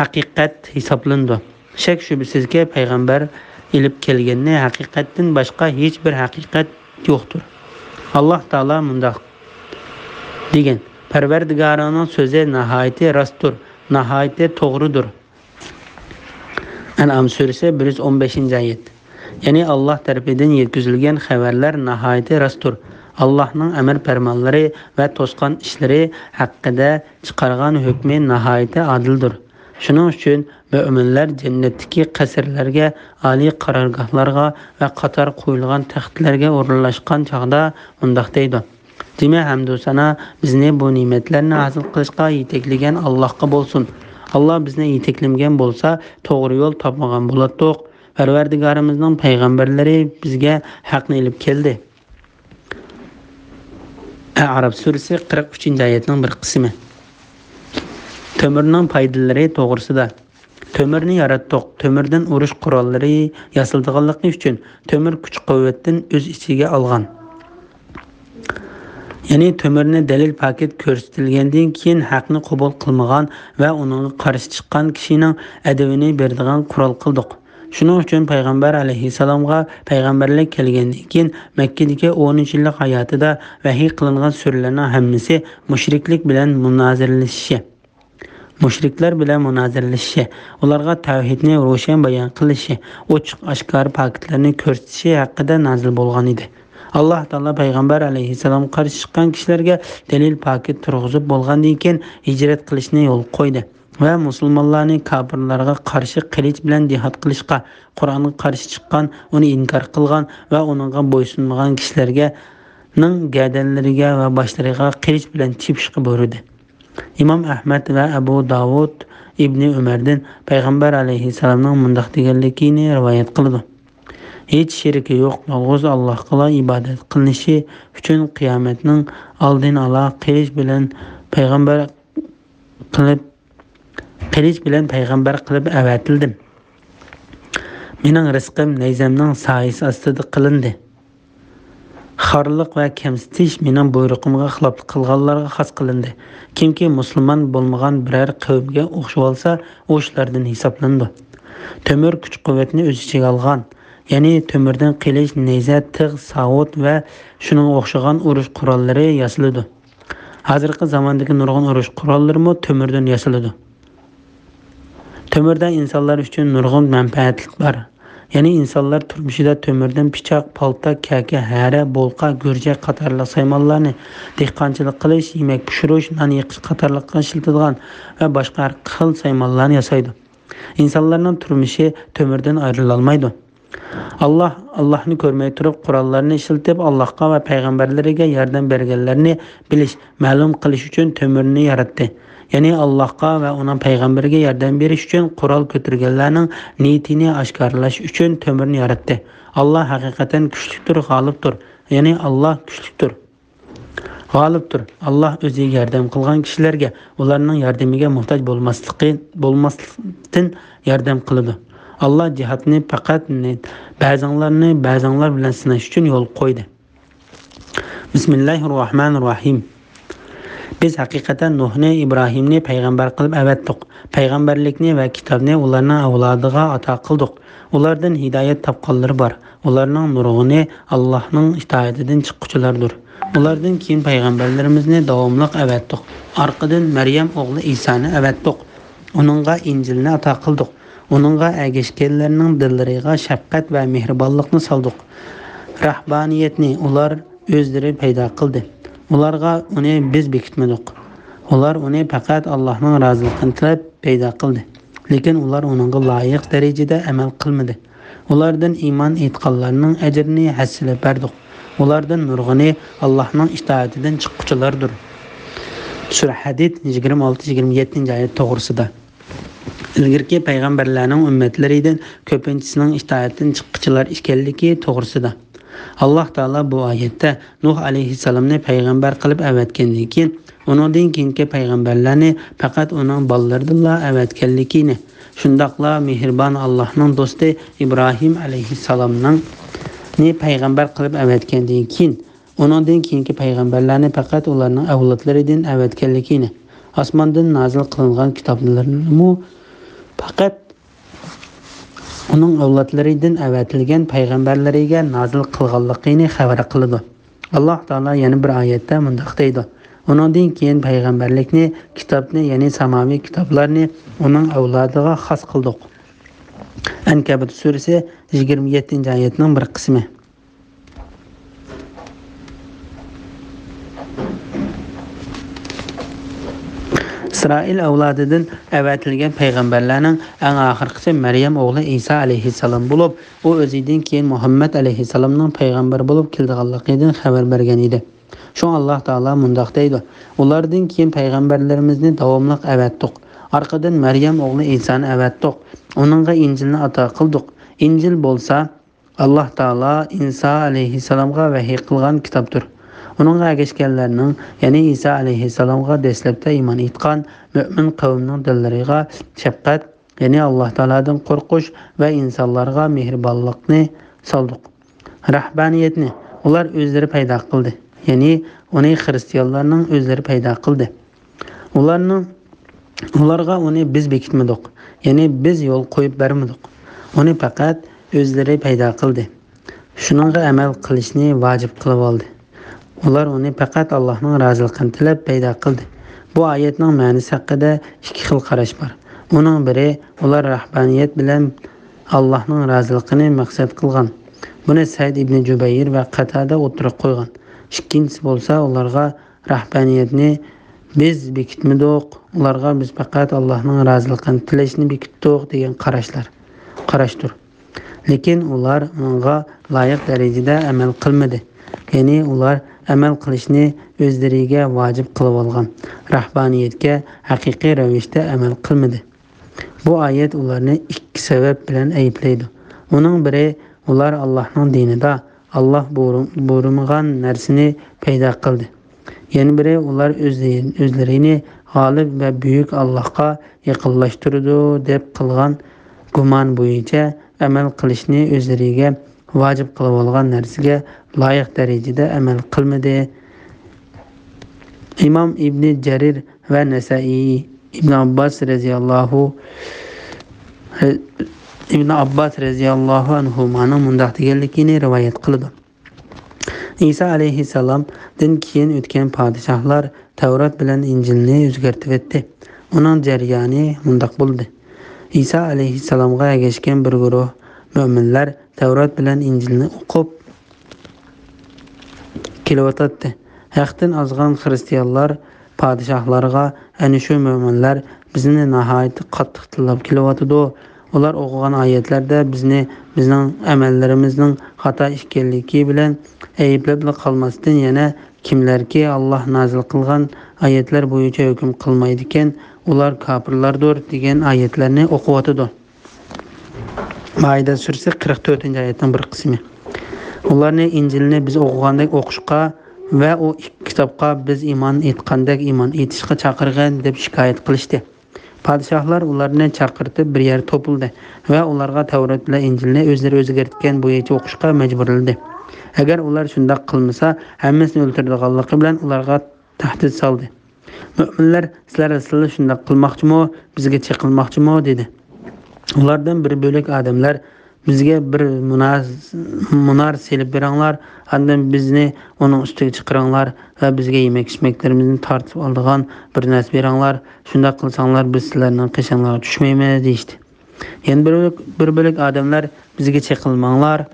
haqiqat hisoblandi. Shak shubsizki, payg'ambar ilib kelganni haqiqatdan boshqa hech bir haqiqat yo'qdir. Alloh taolo mundaq degan: Parvardigorining so'zi nihoyatda rostdir, nihoyatda to'g'ridir. An'am surasi 115-oyat. Ya'ni Alloh tarafidan yetkazilgan xabarlar nihoyatda rostdir. Allohning amr farmonlari va to'sqan ishlari haqida chiqargan hukmi nihoyatda adildir. Shuning uchun mu'minlar jannatdagi qasrlarga, oliy qarorgohlarga va qator qo'yilgan taxtlarga o'rinlashgan chog'da undaq deydi. Demak, hamdu sana bizni bu ne'matlarni hosil qilishga yetaklagan Allohga bo'lsin. Allah bizni yetaklamgan bo'lsa, to'g'ri yo'l topmagan bo'lardik. Parvardigorimizning payg'ambarlari bizga haqni ilib keldi. Arab surasi 43-oyatning bir qismi. Tömürning foydalari to'g'risida. Tömürni yaratdik. Tömürdan urush qurollari yasaldiganligi uchun tömür kuch-quvvatdan o'z ichiga olgan. Ya'ni tömürni dalil paket ko'rsatilgandan keyin haqni qabul qilmagan va uningga qarshi chiqqan kishining adabini beradigan qurol qildik. Shuning uchun payg'ambar alayhisalomga payg'ambarlik kelgandan keyin Makkadagi 10-yillik hayotida vahiy qilingan surlarning hammasi mushriklik bilan munozirlashishi. Mushriklar bilan munozirlashishi, ularga tavhidni ro'shan bayon qilishi, ochiq-oshkor paketlarni ko'rsatishi haqida nazil bo'lgan edi. Allah Taala payg'ambar alayhisalom qarshi chiqqan kishilarga dalil paket turg'izib bo'lgandan keyin hijrat qilishni yo'l qo'ydi va musulmonlarni kofirlarga qarshi qilich bilan jihad qilishga, Qur'onga qarshi chiqqan, uni inkor qilgan va uningga bo'ysunmagan kishilarga ning gadanlariga va boshlariga qilich bilan tepishga buyurdi. İmam Ahmad va Abu Davud ibn Umardan payg'ambar alayhisalomning mundaq deganligini rivoyat qildi. Hech sheriki yo'q, yolg'iz Allohga ibodat qilinishi uchun qiyomatning oldin ola qilich bilan payg'ambar qilib avatildim. Mening rizqim nayzamning soyasi ostida qilindi. Xorliq va kamsitish mening buyruqimga xiloflik qilganlarga xos qilindi. Kimki musulmon bo'lmagan biror qavmga o'xshab olsa, o'shlardan hisoblandi. Tömür kuch-quvvatni o'z ichiga olgan. Ya'ni tömürdan qilich, nayza, tig', savut va shuning o'xshagan urush qurollari yasaladi. Hozirgi zamondagi nurg'un urush qurollari mo tömürdan yasaladi. Tömürdan insonlar uchun nurg'un manfaatlik bor. Ya'ni insonlar turmushida tömürdan pichoq, palta, kaka, hara, bolqa, gurja qatorli saymonlarni dehqonchilik qilish, yemak pishirish, non yeqish qatorliqqa ishlatadigan va boshqa har xil saymonlarni yasaydi. İnsanlarning turmushi tömürdan ayrila olmaydi. Allohni ko'rmay turib qurollarni ishlatib, Allohga va payg'ambarlariga yordam berganlarni bilish, ma'lum qilish uchun tömürni yaratdi. Ya'ni Allohga va uning payg'ambariga yordam berish uchun qurol ko'targanlarning niyatini oshkorlash uchun tömürni yaratdi. Allah haqiqatan kuchlidir, g'olibdir. Ya'ni Allah kuchlidir, g'olibdir. Allah o'ziga yordam qilgan kishilarga ularning yordamiga muhtoj bo'lmaslikdan yordam qiladi. Allah cihatni faqat ba'zanlar bilan sinash uchun yo'l qo'ydi. Bismillahirrohmanirrohim. Biz haqiqatan Nuhni, Ibrohimni payg'ambar qilib avatdik. Payg'ambarlikni va kitobni ularning avlodiga ato qildik. Ulardan hidoyat topganlar bor. Ularning nurg'uni Allohning itoatidan chiqquvchilardir. Ulardan keyin payg'ambarlarimizni davomli avatdik. Orqadan Maryam o'g'li Isoni avatdik. Uningga Injilni ato qildik. Uningga agashganlarning dillariga shafqat va mehribonlikni soldik. Rahbaniyatni ular o'zlari paydo qildi. Ularga uni biz bekitmadik. Ular uni faqat Allohning roziligini tilab paydo qildi. Lekin ular uningga loyiq darajada amal qilmadi. Ulardan iymon etganlarning ajrini hassilab berdik. Ulardan nurg'uni Allohning itoatidan chiqquvchilardir. Sura Hadid 26-27-oyat to'g'risida. Ilgirki payg'ambarlarning ummatlaridan ko'pinchisining itoatidan chiqquvchilar ekanligi to'g'risida. Allah Taala bu oyatda Nuh alayhisalomni payg'ambar qilib avatgandan keyin uningdan keyingi payg'ambarlarni faqat uning bolalaridan avatganligini, shundaqla mehribon Allohning do'sti Ibrohim alayhisalomning payg'ambar qilib avatgandan keyin uningdan keyingi payg'ambarlarni faqat ularning avlodlaridan avatganligini, osmondan nozil qilingan kitoblarni faqat uning avlodlaridan avatilgan payg'ambarlariga nozil qilganligini xabar qiladi. Alloh taolo yana bir oyatda mundaq deydi: Uningdan keyin payg'ambarlikni, kitobni, ya'ni samoviy kitoblarni uning avlodiga xos qildik. Ankabut surasi 27-oyatning bir qismi. İsrail avlodidan avatilgan payg'ambarlarning eng oxirgisi Maryam o'g'li Isa alayhissalom bo'lib, u o'zidan keyin Muhammad alayhissalomning payg'ambar bo'lib kelganligidan xabar bergan edi. Shu Alloh taolo mundaq deydi: "Ulardan keyin payg'ambarlarimizni davomli avatdik. Arqadan Maryam o'g'li Isani avatdik. Uningga Injilni ato qildik. Injil bo'lsa Alloh taolo Isa alayhissalomga vahiy qilgan kitobdir. Uningga ergashganlarning, ya'ni Isa alayhissalomga dastlabda iymon etgan mo'min qavmning dillariga shafqat, ya'ni Alloh taoladan qo'rqish va insonlarga mehribonlikni soldik. Rahbaniyatni ular o'zlari paydo qildi, ya'ni uni xristianlarning o'zlari paydo qildi. Ularga uni biz bekitmadik, ya'ni biz yo'l qo'yib bermadik. Uni faqat o'zlari paydo qildi. Shuningga amal qilishni vojib qilib oldi. Ular uni faqat Allohning roziligini tilab paydo qildi. Bu oyatning ma'nosi haqida ikki xil qarash bor. Uning biri ular rahbaniyat bilan Allohning roziligini maqsad qilgan. Buni Said ibn Jubayr va Qatada o'tirib qo'ygan. Ikkinchisi bo'lsa ularga rahbaniyatni biz bekitmadik, ularga biz faqat Allohning roziligini tilashni bekitdik degan qarashdir. Lekin ular unga loyiq darajada amal qilmadi. Ya'ni ular amal qilishni o'zlariga vojib qilib olgan. Rahbaniyatga haqiqiy ravishda amal qilmadi. Bu oyat ularni ikki sabab bilan ayblaydi. Uning biri ular Allohning dinida Alloh buyurmagan narsani paydo qildi. Yana biri ular o'zlarini g'olib va buyuk Allohga yaqinlashtirdi deb qilgan gumon bo'yicha amal qilishni o'zlariga vojib qilib olgan narsaga loyiq darajada amal qilmadi. Imom Ibn Jarir va Nasai Ibn Abbas radhiyallohu anhu ma'no mundaq deganligini rivoyat qildi. Isa alayhissalomdan keyin o'tgan podshohlar Tavrat bilan Injilni o'zgartib etdi. Uning jarayoni mundaq bo'ldi. Isa alayhissalomga ergashgan bir guruh mo'minlar Tavrat bilan Injilni o'qib kelayotdi. Haqdan ozgan xristianlar podshohlarga ana shu mo'minlar bizni nihoyat qattiq tilab kelyotdi. Ular o'qigan oyatlarda bizning amallarimizning xato ekanligi bilan ayblab qolmasdan yana kimlarki Alloh nozil qilgan oyatlar bo'yicha hukm qilmaydi ekan, ular kofirlardir degan oyatlarni o'qiyotdi. Maida surasi 44-oyatning bir qismi. Ularni Injilni biz o'qigandek o'qishga va u ikki kitobga biz iymon etgandek iymon etishga chaqirgan deb shikoyat qilishdi. Podshohlar ularni chaqirtib bir yer topildi va ularga Tavrat bilan Injilni o'zlari o'zgartgan bo'yicha o'qishga majburladi. Agar ular shunday qilmasa, hammasini o'ldirganligi bilan ularga tahdid soldi. Mo'minlar sizlar shunday qilmoqchimi, bizga chiqilmoqchimi dedi. Ulardan bir bo'lak odamlar bizga bir munar selib beringlar, andan bizni uning ustiga chiqaringlar va bizga yemak-ichmaklarimizni tortib oldigan bir narsa beringlar. Shunday qilsanglar biz sizlarning qishinglarga tushmaymiz deydi. Yana bir bo'lak odamlar bizga chiqilmanglar,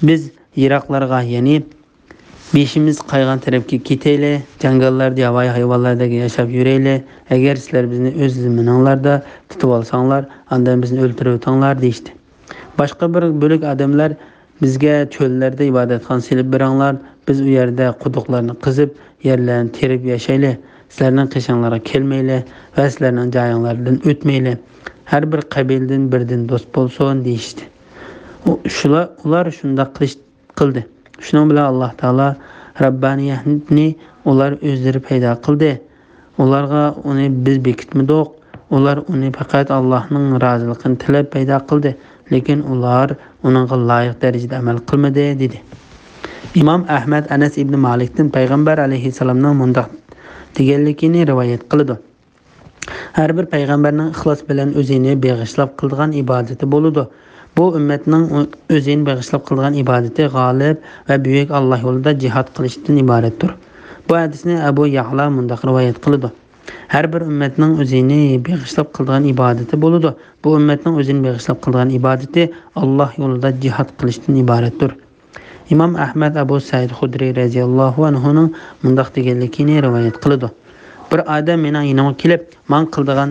biz yiroqlarga, ya'ni beshimiz qaygan tarafga ketaylik, jangollarda, yovvoyi hayvonlarda yashab yuraylik. Agar sizlar bizni o'z zimininglarda tutib olsanglar, andan bizni o'ldirib o'tanglar deydi. Boshqa bir bo'lak odamlar bizga cho'llarda ibodatxon silib beringlar, biz u yerda quduqlarni qizib, yerlarni terib yashaylik. Sizlarning qishinglarga kelmaylik va sizlarning joyinglardan o'tmaylik. Har bir qabildan birdan do'st bo'lsin deydi. Ular shunday qildi. Shuning bilan Alloh taolo Rabbaniyatni ular o'zlari paydo qildi. Ularga uni biz bekitmadik. Ular uni faqat Allohning roziligini tilab paydo qildi. Lekin ular uningga loyiq darajada amal qilmadi dedi. Imom Ahmad Anas ibn Malikdan payg'ambar alayhissalomning mundaq deganligini rivoyat qildi. Har bir payg'ambarning ixlos bilan o'zini beg'ishlab qilgan ibodati bo'ladi. Bu ummatning o'zini beg'ishlab qilgan ibodati g'olib va buyuk Alloh yo'lida jihad qilishdan iboratdir. Bu hadisni Abu Yahla mundaq rivoyat qildi. Har bir ummatning o'zini beg'ishlab qilgan ibodati bo'ladi. Bu ummatning o'zini beg'ishlab qilgan ibodati Alloh yo'lida jihad qilishdan iboratdir. Imom Ahmad Abu Said Xudri radhiyallohu anhuning mundaq deganligini rivoyat qildi. Bir odam mening yonimga kelib, "Men qildigan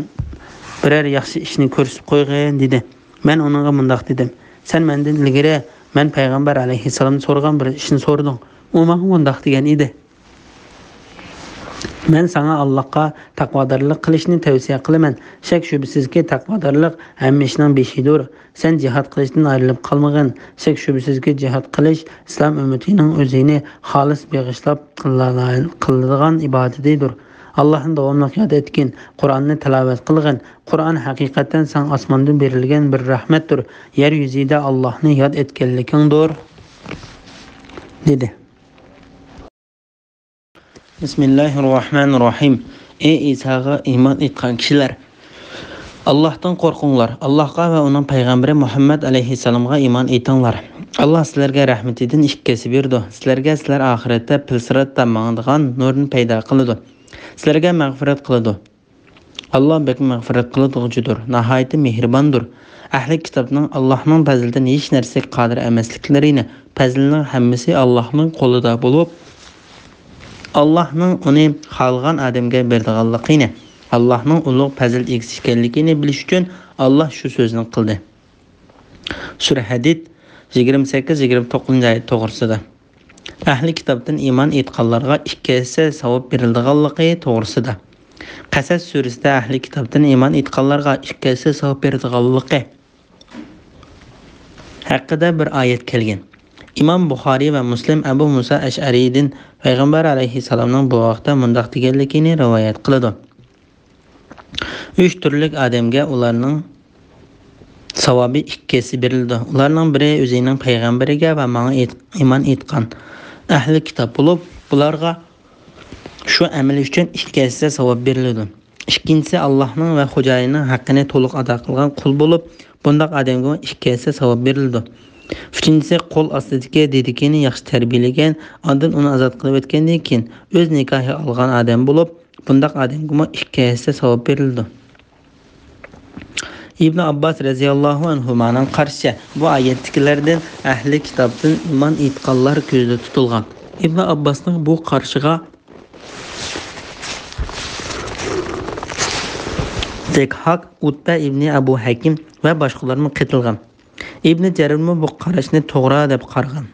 biror yaxshi ishni ko'rsatib qo'ygin" dedi. Men uningga mundaq dedim: "Sen mendan ilgari men payg'ambar alayhissalomdan so'ragan bir ishni so'rading. U menga mundaq degan edi. Men sana Allohga taqvodorlik qilishni tavsiya qilaman. Shak shubsizki taqvodorlik hamma ishning beshidir. Sen jihad qilishdan ayrilib qolmagin. Shak shubsizki jihad qilish islom ummatining o'zini xolis beg'ishlab qiladigan ibodatidir. Allohni davomli yod etgin, Qur'onni tilovat qilgin. Qur'on haqiqatan sen osmondan berilgan bir rahmatdir. Yer yuzida Allohni yod etganligingdir" dedi. Bismillahirrahmanirrahim. Ey Isaga iman etgan kishilar, Allohdan qo'rqinglar. Allohga va uning payg'ambari Muhammad alayhissalomga iman etinglar. Alloh sizlarga rahmatidan ikkisi berdi. Sizlar oxiratda pilsiratda mangdigan nurni paydo qiladi. Sizlarga mag'firat qiladi. Alloh bek mag'firat qiladigandir, nihoyatda mehribondir. Ahli kitobning Allohning fazlidan hech narsaga qodir emasliklarini, fazlining hammasi Allohning qo'lida bo'lib, Allohning uni xalqan odamga berdiganligini, Allohning ulug' fazl egisi ekanligini bilish uchun Alloh shu so'zni qildi. Sura Hadid 28-29 oyat to'g'risida. Ahli kitobdan iymon etganlarga 2 hissa savob berildiganligi to'g'risida. Qasas surasida ahli kitobdan iymon etganlarga 2 hissa savob berildiganligi haqida bir oyat kelgan. İmam Buxoriy va Muslim Abu Musa Ash'ariydan payg'ambar alayhissalomning bu vaqtda mundaq deganligini rivoyat qiladi. 3 turli odamga ularning savobi 2si berildi. Ularning biri o'zining payg'ambariga va menga iymon etgan ahli kitob bo'lib, bularga shu amal uchun 2si savob berildi. Ikkinchisi Allohning va Xo'jayinning haqqini to'liq ado qilgan qul bo'lib, bundaq odamga 2si savob berildi. Üçüncüsü qo'l ostidagi dedikini yaxshi tarbiyalagan, ondan uni ozod qilib o'tgandan keyin o'z nikohi olgan odam bo'lib, bundaq odamga 2 hissa savob berildi. İbn Abbas radhiyallohu anhu ma'nan qarshi bu oyatdagilardan ahli kitobdan iymon etganlar ko'zda tutilgan. İbn Abbasning bu qarshiga Zekhak, Utba ibn Abu Hakim va boshqalarning qitilgan. İbn Jarirmi bu qarashni to'g'ri deb qaragan.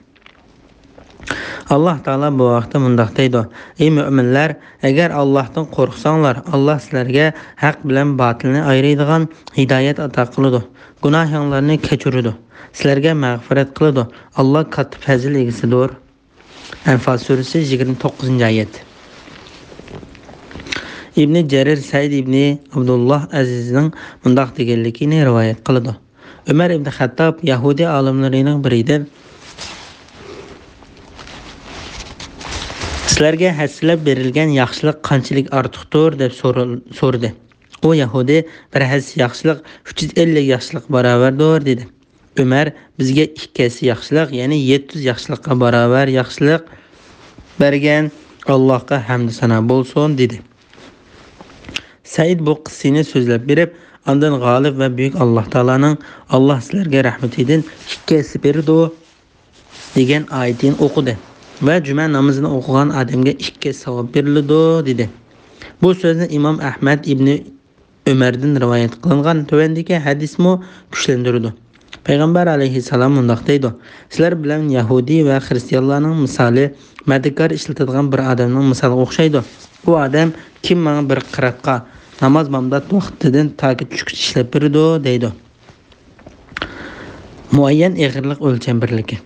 Alloh taolo bu vaqtda mundaq deydi: "Ey mu'minlar, agar Allohdan qo'rqsanglar, Alloh sizlarga haq bilan botilni ayiradigan hidoyat ato qiladi. Gunohinglarni kechiradi. Sizlarga mag'firat qiladi. Alloh katta fazl egasidir." Anfal surasi 29-oyat. İbn Jarir Said ibn Abdullah Azizning mundaq deganligini rivoyat qiladi. Ömer ibn Xattab Yahudi olimlarining biridan sizlarga haslab berilgan yaxshilik qanchalik ortiqdir deb so'radi. O Yahudi bir has yaxshilik 350 yaxshilik barobardir dedi. Ömer bizga 2si yaxshilik, ya'ni 700 yaxshilikqa barobar yaxshilik bergan Allohga hamd sana bo'lsin dedi. Said bu qissani so'zlab berib, ondan g'olib va buyuk Alloh taolaning Alloh sizlarga rahmatidan 2si berdi degan oyatini o'qidi va juma namozini o'qigan odamga 2 savob beriladi dedi. Bu so'zni Imom Ahmad ibn Umardan rivoyat qilingan tuvandagi hadismi kuchlantirdi. Payg'ambar alayhissalom mundaq deydi: "Sizlar bilan Yahudi va xristianlarning misoli madikar ishlatadigan bir odamning misoliga o'xshaydi. Bu odam kim menga bir qiratqa namoz mamdat vaqtidan toki tushgacha ishlab berdi" deydi. Muayyan ig'irlik o'lcham birligi.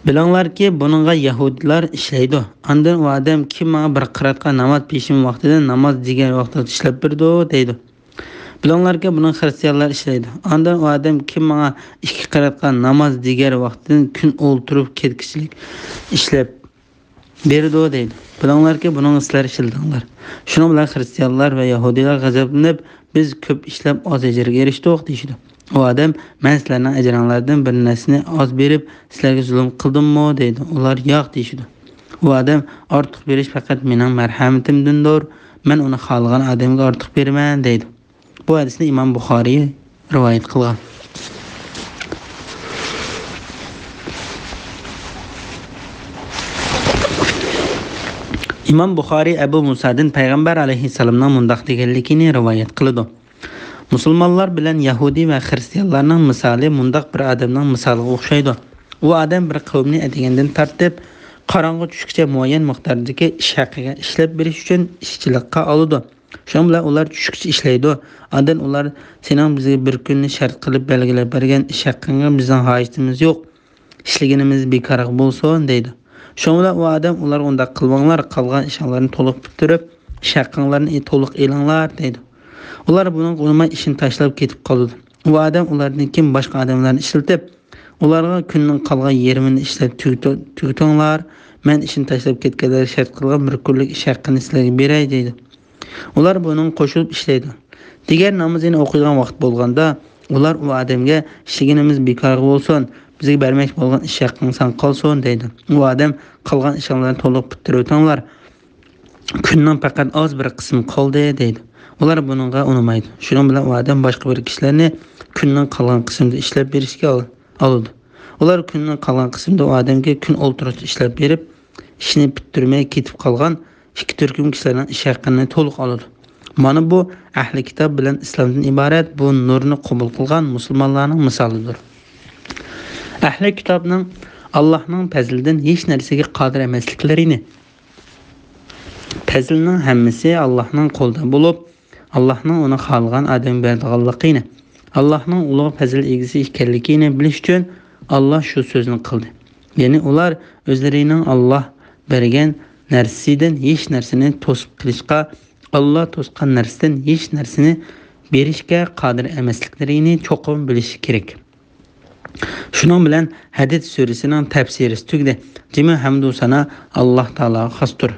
Bilinglarki, buningga Yahudilar ishlaydi. Ondan u odam kim menga bir qiratqa namoz peshin vaqtidan namoz degan vaqtda ishlab berdi deydi. Bilinglarki, buning xristianlar ishlaydi. Ondan u odam kim menga 2 qiratqa namoz degan vaqtidan kun o'ltirib ketkichilik ishlab berdi deydi. Bilinglarki, buning sizlar ishildinglar. Shuning bilan xristianlar va Yahudilar g'azablanib, biz ko'p ishlab oz ajrga erishdik deydi. O adam, "Men sizlarning ajringlardan bir narsani oz berib, sizlarga zulm qildimmi?" deydi. Ular yo'q deydi. O adam, "Ortiq berish faqat mening marhamatimdandir. Men uni xohlagan odamga ortiq beraman" deydi. Bu hadisni Imom Buxoriy rivoyat qilgan. İmam Buxoriy Abu Musadan Payg'ambar alayhissalomning mundaq deganligini rivoyat qiladi. Musulmonlar bilan Yahudi va xristianlarning misoli mundaq bir odamning misoliga o'xshaydi. U odam bir qavmni atagandan tortib, qorong'i tushguncha muayyan miqdordagi ish haqiga ishlab berish uchun ishchilikqa oladi. Shun bilan ular tushguncha ishlaydi. Adan ular sening bizga bir kunni shart qilib belgilab bergan ish haqingga bizning hojatimiz yo'q. İşlegenimiz bekar bo'lsin deydi. Shunla u odam ular unda qilbanglar, qolgan ishlarni to'liq bitirib, ish haqinglarni to'liq elinglar deydi. Ular buning qilmay ishini tashlab ketib qoladi. U odam ulardan kim boshqa odamlarni ishlatib, ularga kunning qolgan yerimini ishlab tugatinglar, men ishini tashlab ketganlar shart qilgan bir kunlik ish haqini sizlarga beray deydi. Ular buning qo'shilib ishlaydi. Diğer namozini o'qigan vaqt bo'lganda, ular u odamga ishlegenimiz bekor bo'lsin, bizga bermek bo'lgan ish haqqing san qolsin deydi. U odam qolgan ishlarni to'liq bitirib o'tinglar. Kunning faqat oz bir qismi qoldi deydi. Ular buningga unamaydi. Shuning bilan u odam boshqa bir kishilarni kunning qolgan qismida ishlab berishga oladi. Ular kunning qolgan qismida u odamga kun o'ltirib ishlab berib, ishini bitirmay ketib qolgan 2-3 kishilarning ish haqqini to'liq oladi. Mana bu ahli kitob bilan islomdan iborat bu nurni qabul qilgan musulmonlarning misolidir. Ahli kitobning Allohning fazlidan hech narsaga qodir emasliklarini, fazlning hammasi Allohning qo'lida bo'lib, Allohning uni xohlagan odam berganligini, Allohning ulug' fazl egisi ekanligini bilish uchun Alloh shu so'zni qildi. Ya'ni ular o'zlarining Alloh bergan narsadan hech narsani to'sib qilishga, Alloh to'sgan narsadan hech narsani berishga qodir emasliklarini cho'qim bilish kerak. Şunun bilan Hadid surasining tafsiri tugdi. Demak, hamd va sano Alloh taologa xosdir.